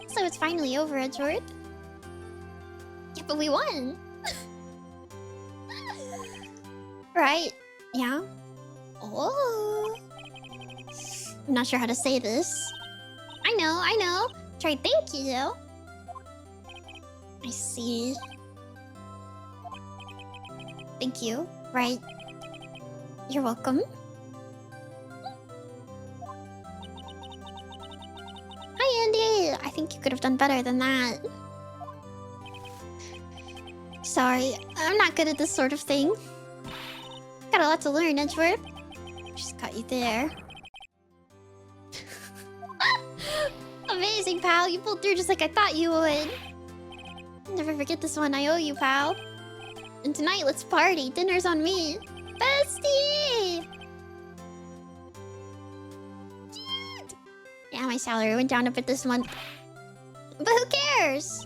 So it's finally over, Edward. Yeah, but we won. Right? Yeah. Oh. I'm not sure how to say this. I know. Try thank you. I see. Thank you. Right. You're welcome. Hi, Andy. I think you could have done better than that. Sorry, I'm not good at this sort of thing. Got a lot to learn, Edgeworth. Just got you there. Amazing, pal. You pulled through just like I thought you would. Never forget this one. I owe you, pal. And tonight, let's party. Dinner's on me. Bestie! Dude! Yeah, my salary went down a bit this month. But who cares?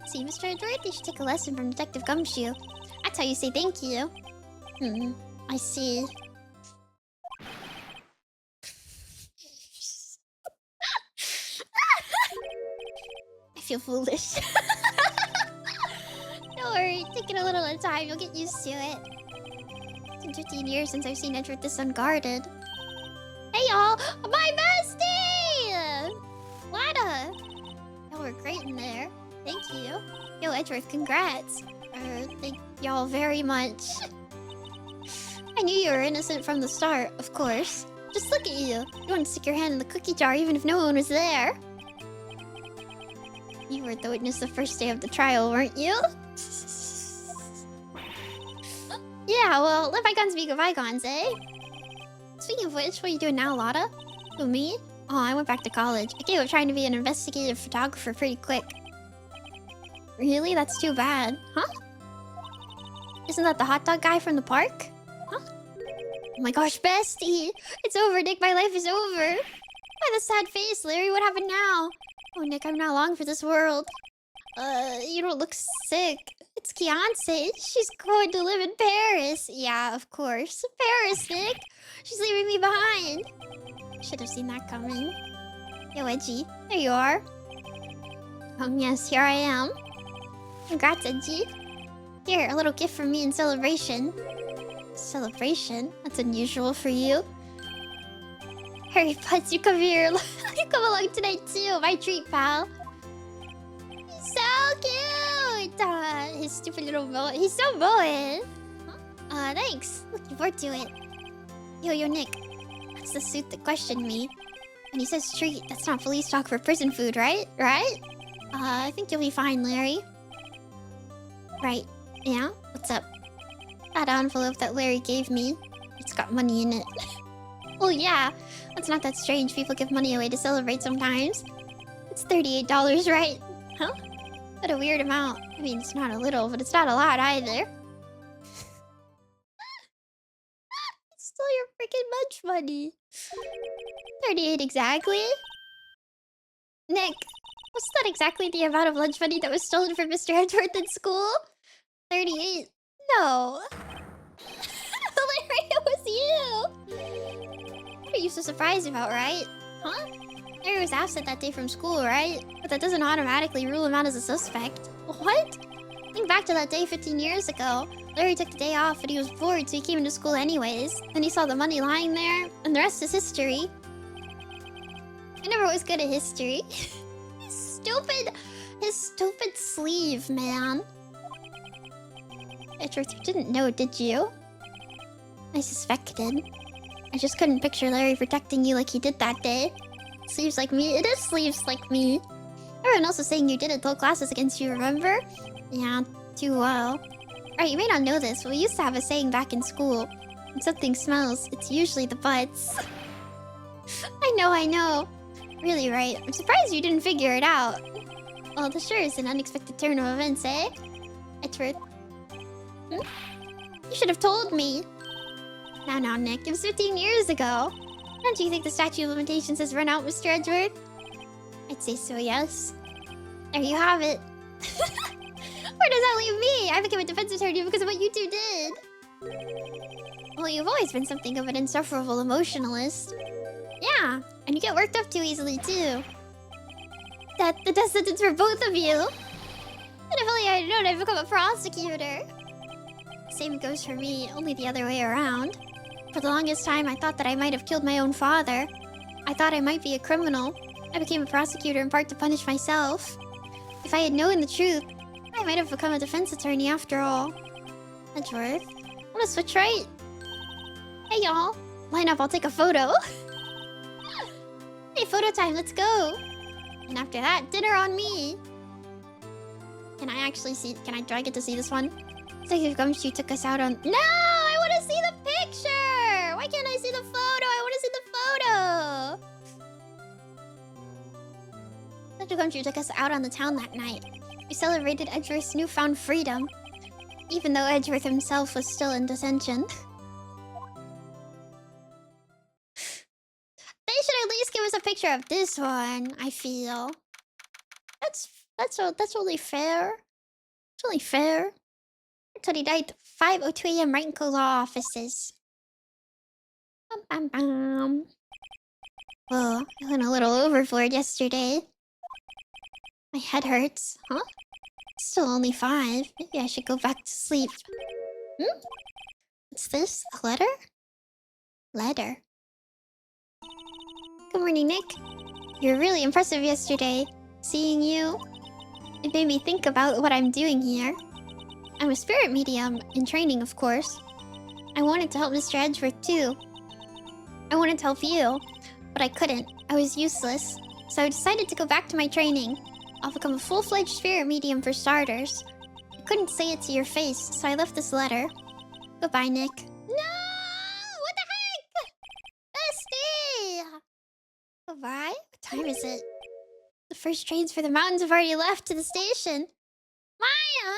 See, Mr. Edward, you should take a lesson from Detective Gumshoe. That's how you say thank you. I see. I feel foolish. Don't worry, take it a little at a time. You'll get used to it. It's been 15 years since I've seen Edward this unguarded. Hey, y'all! My bestie! Lada! Y'all were great in there. Thank you. Yo, Edgeworth, congrats. Thank y'all very much. I knew you were innocent from the start, of course. Just look at you. You want to stick your hand in the cookie jar even if no one was there. You were the witness the first day of the trial, weren't you? Yeah, well, let bygones be bygones, eh? Speaking of which, what are you doing now, Lotta? Who, me? Oh, I went back to college. I gave up trying to be an investigative photographer pretty quick. Really? That's too bad. Huh? Isn't that the hot dog guy from the park? Huh? Oh my gosh, bestie! It's over, Nick. My life is over. Why the sad face, Larry? What happened now? Oh, Nick, I'm not long for this world. You don't look sick. It's Kiance. She's going to live in Paris. Yeah, of course. Paris, Nick. She's leaving me behind. Should have seen that coming. Yo, Edgy. There you are. Yes, here I am. Congrats, Edgy. Here, a little gift from me in celebration. Celebration? That's unusual for you. Harry Potts, you come here. You come along tonight too. My treat, pal. He's so cute. His stupid little boy. He's so boy. Thanks. Looking forward to it. Yo, Nick. That's the suit that questioned me. And he says treat. That's not police talk for prison food, right? Right? I think you'll be fine, Larry. Right. Yeah? What's up? That envelope that Larry gave me. It's got money in it. Well, yeah. That's not that strange. People give money away to celebrate sometimes. It's $38, right? Huh? What a weird amount. I mean, it's not a little, but it's not a lot either. It's still your freaking lunch money. 38 exactly? Nick, was that exactly the amount of lunch money that was stolen from Mr. Edgeworth in school? 38? No. Larry, it was you! What are you so surprised about, right? Huh? Larry was absent that day from school, right? But that doesn't automatically rule him out as a suspect. What? Think back to that day 15 years ago. Larry took the day off and he was bored, so he came into school anyways. Then he saw the money lying there, and the rest is history. I never was good at history. His stupid sleeve, man. Edgeworth, you didn't know, did you? I suspected. I just couldn't picture Larry protecting you like he did that day. Sleeves like me. It is sleeves like me. Everyone else was saying you did it, told classes against you, remember? Yeah, too well. Right, you may not know this, but we used to have a saying back in school. When something smells, it's usually the butts. I know. Really, right. I'm surprised you didn't figure it out. Well, this sure is an unexpected turn of events, eh? Edgeworth. You should have told me. Now, Nick. It was 15 years ago. Don't you think the statute of limitations has run out, Mr. Edgeworth? I'd say so, yes. There you have it. Where does that leave me? I became a defense attorney because of what you two did. Well, you've always been something of an insufferable emotionalist. Yeah, and you get worked up too easily, too. The death sentence for both of you. And if only I had known I'd become a prosecutor. Same goes for me, only the other way around. For the longest time, I thought that I might have killed my own father. I thought I might be a criminal. I became a prosecutor in part to punish myself. If I had known the truth, I might have become a defense attorney after all. Edgeworth, wanna switch right? Hey y'all, line up, I'll take a photo. Hey, photo time, let's go. And after that, dinner on me. Can I actually see, do I get to see this one? Detective Gumshoe took us out on... No! I want to see the picture! Why can't I see the photo? I want to see the photo! Detective Gumshoe took us out on the town that night. We celebrated Edgeworth's newfound freedom, even though Edgeworth himself was still in detention. They should at least give us a picture of this one, I feel. That's only fair. It's only fair. 29th, 5:02 a.m. Wright and Co. Law Offices. Bam, bam, bam. Whoa, I went a little overboard yesterday. My head hurts. Huh? It's still only 5. Maybe I should go back to sleep. What's this? A letter? Letter. Good morning, Nick. You were really impressive yesterday. Seeing you, it made me think about what I'm doing here. I'm a spirit medium, in training, of course. I wanted to help Mr. Edgeworth, too. I wanted to help you, but I couldn't. I was useless, so I decided to go back to my training. I'll become a full-fledged spirit medium for starters. I couldn't say it to your face, so I left this letter. Goodbye, Nick. No! What the heck? Bestie! Goodbye? What time is it? The first trains for the mountains have already left to the station. Maya!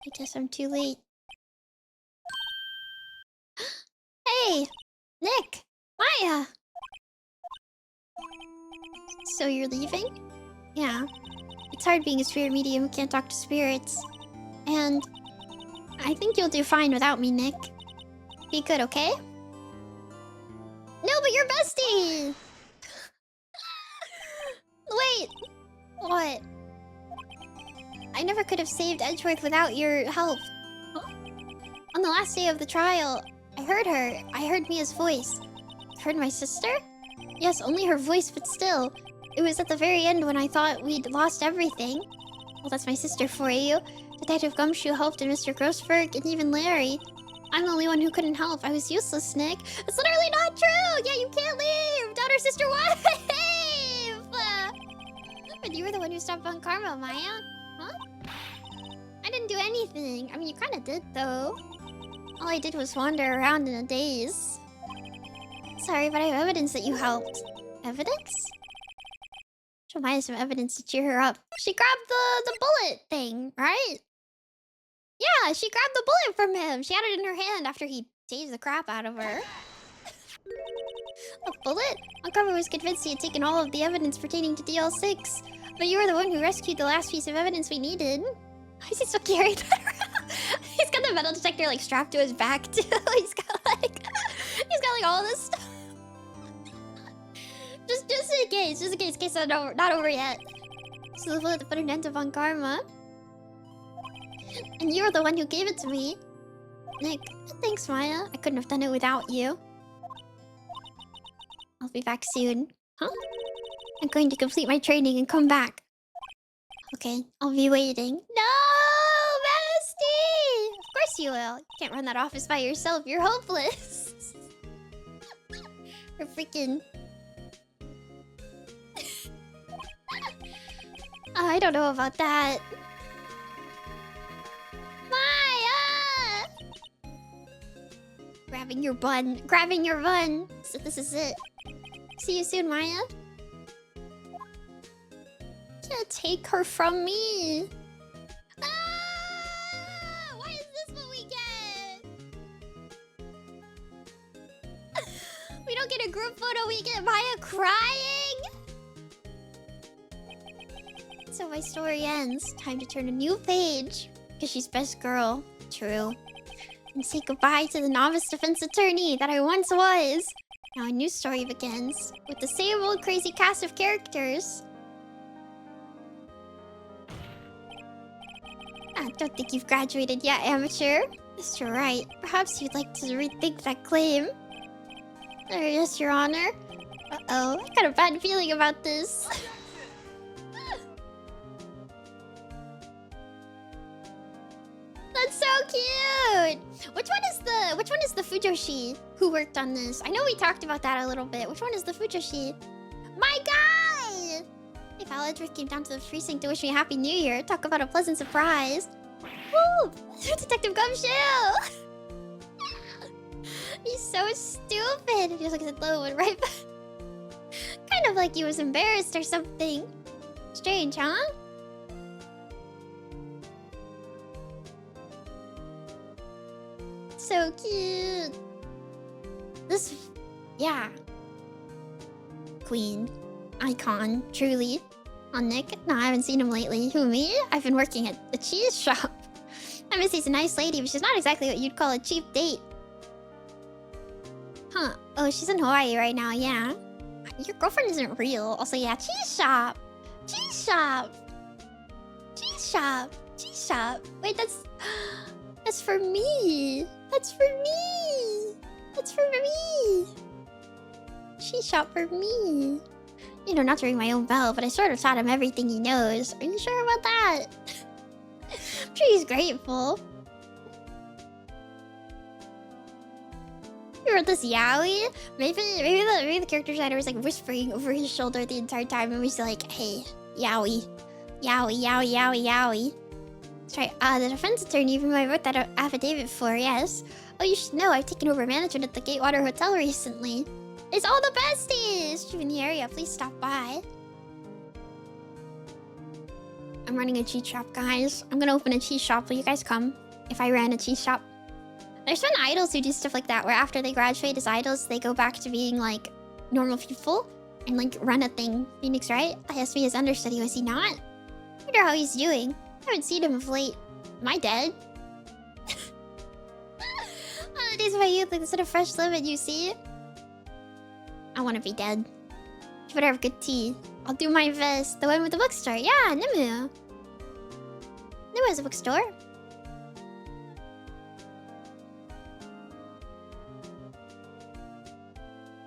I guess I'm too late. Hey! Nick! Maya! So you're leaving? Yeah. It's hard being a spirit medium who can't talk to spirits. And I think you'll do fine without me, Nick. Be good, okay? No, but you're bestie! Wait! What? I never could have saved Edgeworth without your help. Huh? On the last day of the trial, I heard her. I heard Mia's voice. Heard my sister? Yes, only her voice, but still. It was at the very end when I thought we'd lost everything. Well, that's my sister for you. Detective Gumshoe helped, and Mr. Grossberg, and even Larry. I'm the only one who couldn't help. I was useless, Nick. It's literally not true! Yeah, you can't leave! Daughter, sister, wife! But you were the one who stopped Von Karma, Maya. Huh? I didn't do anything. I mean, you kind of did, though. All I did was wander around in a daze. Sorry, but I have evidence that you helped. Evidence? Show Maya some evidence to cheer her up. She grabbed the bullet thing, right? Yeah, she grabbed the bullet from him. She had it in her hand after he tased the crap out of her. A bullet? Uncover was convinced he had taken all of the evidence pertaining to DL6. But you were the one who rescued the last piece of evidence we needed. Why is he still carrying that around? He's got the metal detector like strapped to his back too. He's got like all this stuff. just in case, in case it's not over yet. So the bullet to put an end to Von Karma. And you were the one who gave it to me. Nick, thanks, Maya. I couldn't have done it without you. I'll be back soon. Huh? I'm going to complete my training and come back. Okay, I'll be waiting. No, bestie! Of course you will. You can't run that office by yourself. You're hopeless. You're freaking... I don't know about that. Maya! Grabbing your bun. Grabbing your bun. So this is it. See you soon, Maya. Can't take her from me. Ah! Why is this what we get? We don't get a group photo, we get Maya crying. So my story ends. Time to turn a new page. Because she's best girl. True. And say goodbye to the novice defense attorney that I once was. Now a new story begins. With the same old crazy cast of characters. I don't think you've graduated yet, amateur. Mr. Wright, perhaps you'd like to rethink that claim. Yes, Your Honor. Uh-oh, I got a bad feeling about this. That's so cute! Which one is the Fujoshi who worked on this? I know we talked about that a little bit. Which one is the Fujoshi? My guy! If Al Edgeworth came down to the precinct to wish me a Happy New Year, talk about a pleasant surprise. Woo! Detective Gumshoe! He's so stupid. He just looks at Lowen right back. Kind of like he was embarrassed or something. Strange, huh? So cute. This... yeah. Queen. Icon. Truly. On Nick? No, I haven't seen him lately. Who, me? I've been working at the cheese shop. I miss he's a nice lady, but she's not exactly what you'd call a cheap date. Huh. Oh, she's in Hawaii right now, yeah. Your girlfriend isn't real. Also, yeah, cheese shop. Cheese shop. Cheese shop. Cheese shop. Wait, that's... that's for me. That's for me. That's for me. Cheese shop for me. You know, not to ring my own bell, but I sort of taught him everything he knows. Are you sure about that? I'm sure he's grateful. You wrote this yaoi? Maybe the character designer was like whispering over his shoulder the entire time and was like, hey, yaoi. Yaoi, yaoi, yaoi, yaoi. That's right. The defense attorney whom I wrote that affidavit for, yes. Oh, you should know, I've taken over management at the Gatewater Hotel recently. It's all the besties! If you're in the area, please stop by. I'm running a cheese shop, guys. I'm gonna open a cheese shop. Will you guys come? If I ran a cheese shop. There's been idols who do stuff like that, where after they graduate as idols, they go back to being, like, normal people and, like, run a thing. Phoenix, right? I asked me his understudy, was he not? I wonder how he's doing. I haven't seen him of late. Am I dead? Oh, the days of my youth, like the sort of fresh lemon, you see? I want to be dead. You better have good tea. I'll do my best. The one with the bookstore. Yeah, Nimu. Nimu has a bookstore.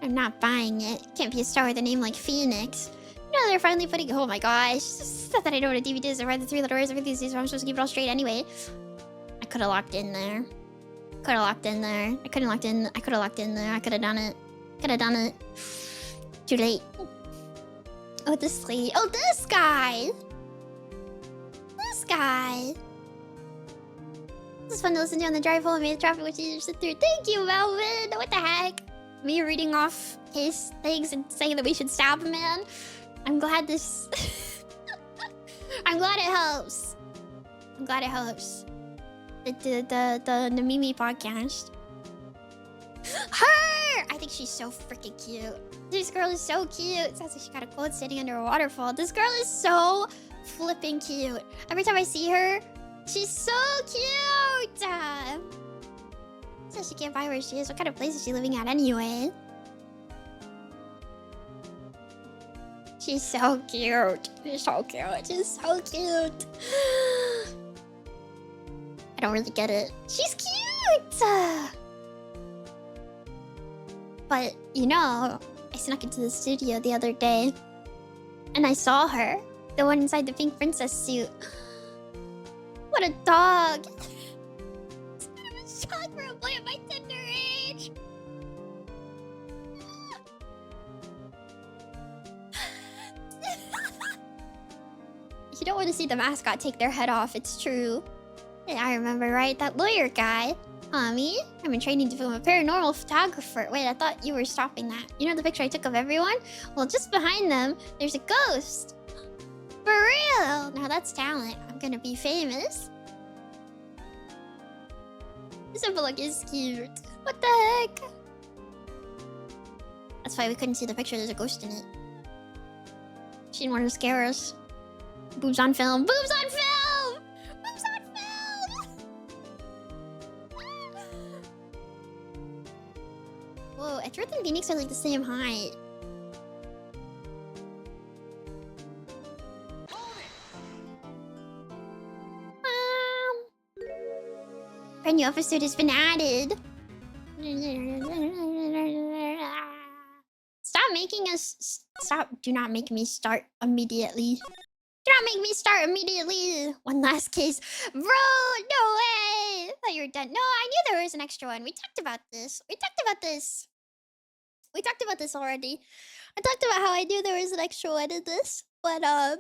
I'm not buying it. Can't be a star with a name like Phoenix. You know, they're finally putting... Oh my gosh. It's not that I know what a DVD is. I read the 3 letters every these days, so I'm supposed to keep it all straight anyway. I could have locked in there. Could have locked in there. I couldn't locked in. I could have locked in there. I could have done it. Could have done it. Too late. Oh, this lady. Oh, this guy. This guy. This is fun to listen to on the drive home. I made the traffic which you sit through. Thank you, Melvin. What the heck? Me reading off his things and saying that we should stab a man. I'm glad this... I'm glad it helps. I'm glad it helps. The Nemimi podcast. Her! I think she's so freaking cute. This girl is so cute. Sounds like she got a quote standing under a waterfall. This girl is so flipping cute. Every time I see her, she's so cute. So she can't buy where she is. What kind of place is she living at anyway? She's so cute. She's so cute. She's so cute. I don't really get it. She's cute! But, you know, I snuck into the studio the other day. And I saw her. The one inside the pink princess suit. What a dog! It's kind of a shock for a boy at my tender age. You don't want to see the mascot take their head off, it's true. Yeah, I remember, right? That lawyer guy. Me? I've been training to become a paranormal photographer. Wait, I thought you were stopping that. You know the picture I took of everyone? Well, just behind them, there's a ghost. For real! Now that's talent. I'm gonna be famous. This envelope is cute. What the heck? That's why we couldn't see the picture. There's a ghost in it. She didn't want to scare us. Boobs on film. Boobs on film! Boobs on film! Whoa, Edgeworth and Phoenix are like the same height. Brand new episode has been added. Stop making us... Stop. Do not make me start immediately. Do not make me start immediately. One last case. Bro, no way. I thought you were done. No, I knew there was an extra one. We talked about this. We talked about this. We talked about this already. I talked about how I knew there was an extra one in this. But, I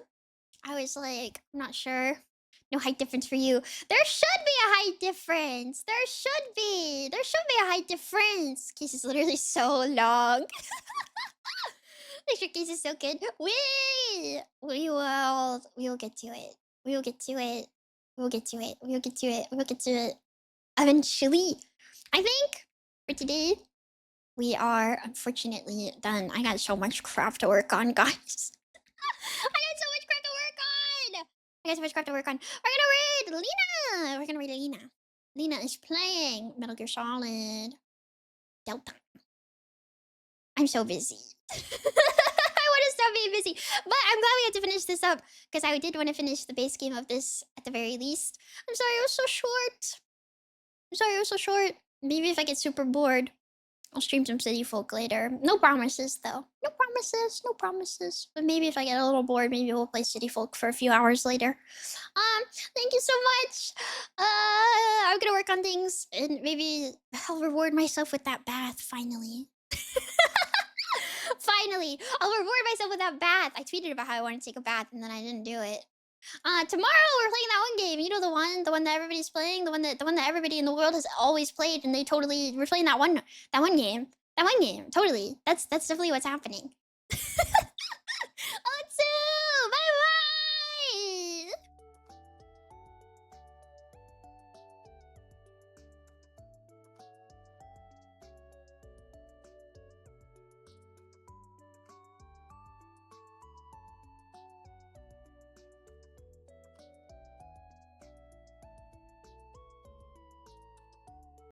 was like, I'm not sure. No height difference for you. There should be a height difference. There should be. There should be a height difference. Case is literally so long. Your case is so good. We will get to it. We will get to it. We will get to it. We will get to it. We will get to it. Eventually. I think for today, we are unfortunately done. I got so much crap to work on, guys. I got so much crap to work on. We're gonna read Lena. We're gonna read Lena. Lena is playing Metal Gear Solid Delta. I'm so busy. I want to stop being busy. But I'm glad we had to finish this up. Because I did want to finish the base game of this at the very least. I'm sorry it was so short. I'm sorry it was so short. Maybe if I get super bored, I'll stream some City Folk later. No promises though. No promises. No promises. But maybe if I get a little bored, maybe we'll play City Folk for a few hours later. Thank you so much. I'm gonna work on things and maybe I'll reward myself with that bath finally. Finally, I'll reward myself with that bath. I tweeted about how I wanted to take a bath and then I didn't do it. Tomorrow we're playing that one game. You know the one that everybody's playing, the one that everybody in the world has always played, and we're playing that one game. That one game, totally. That's definitely what's happening.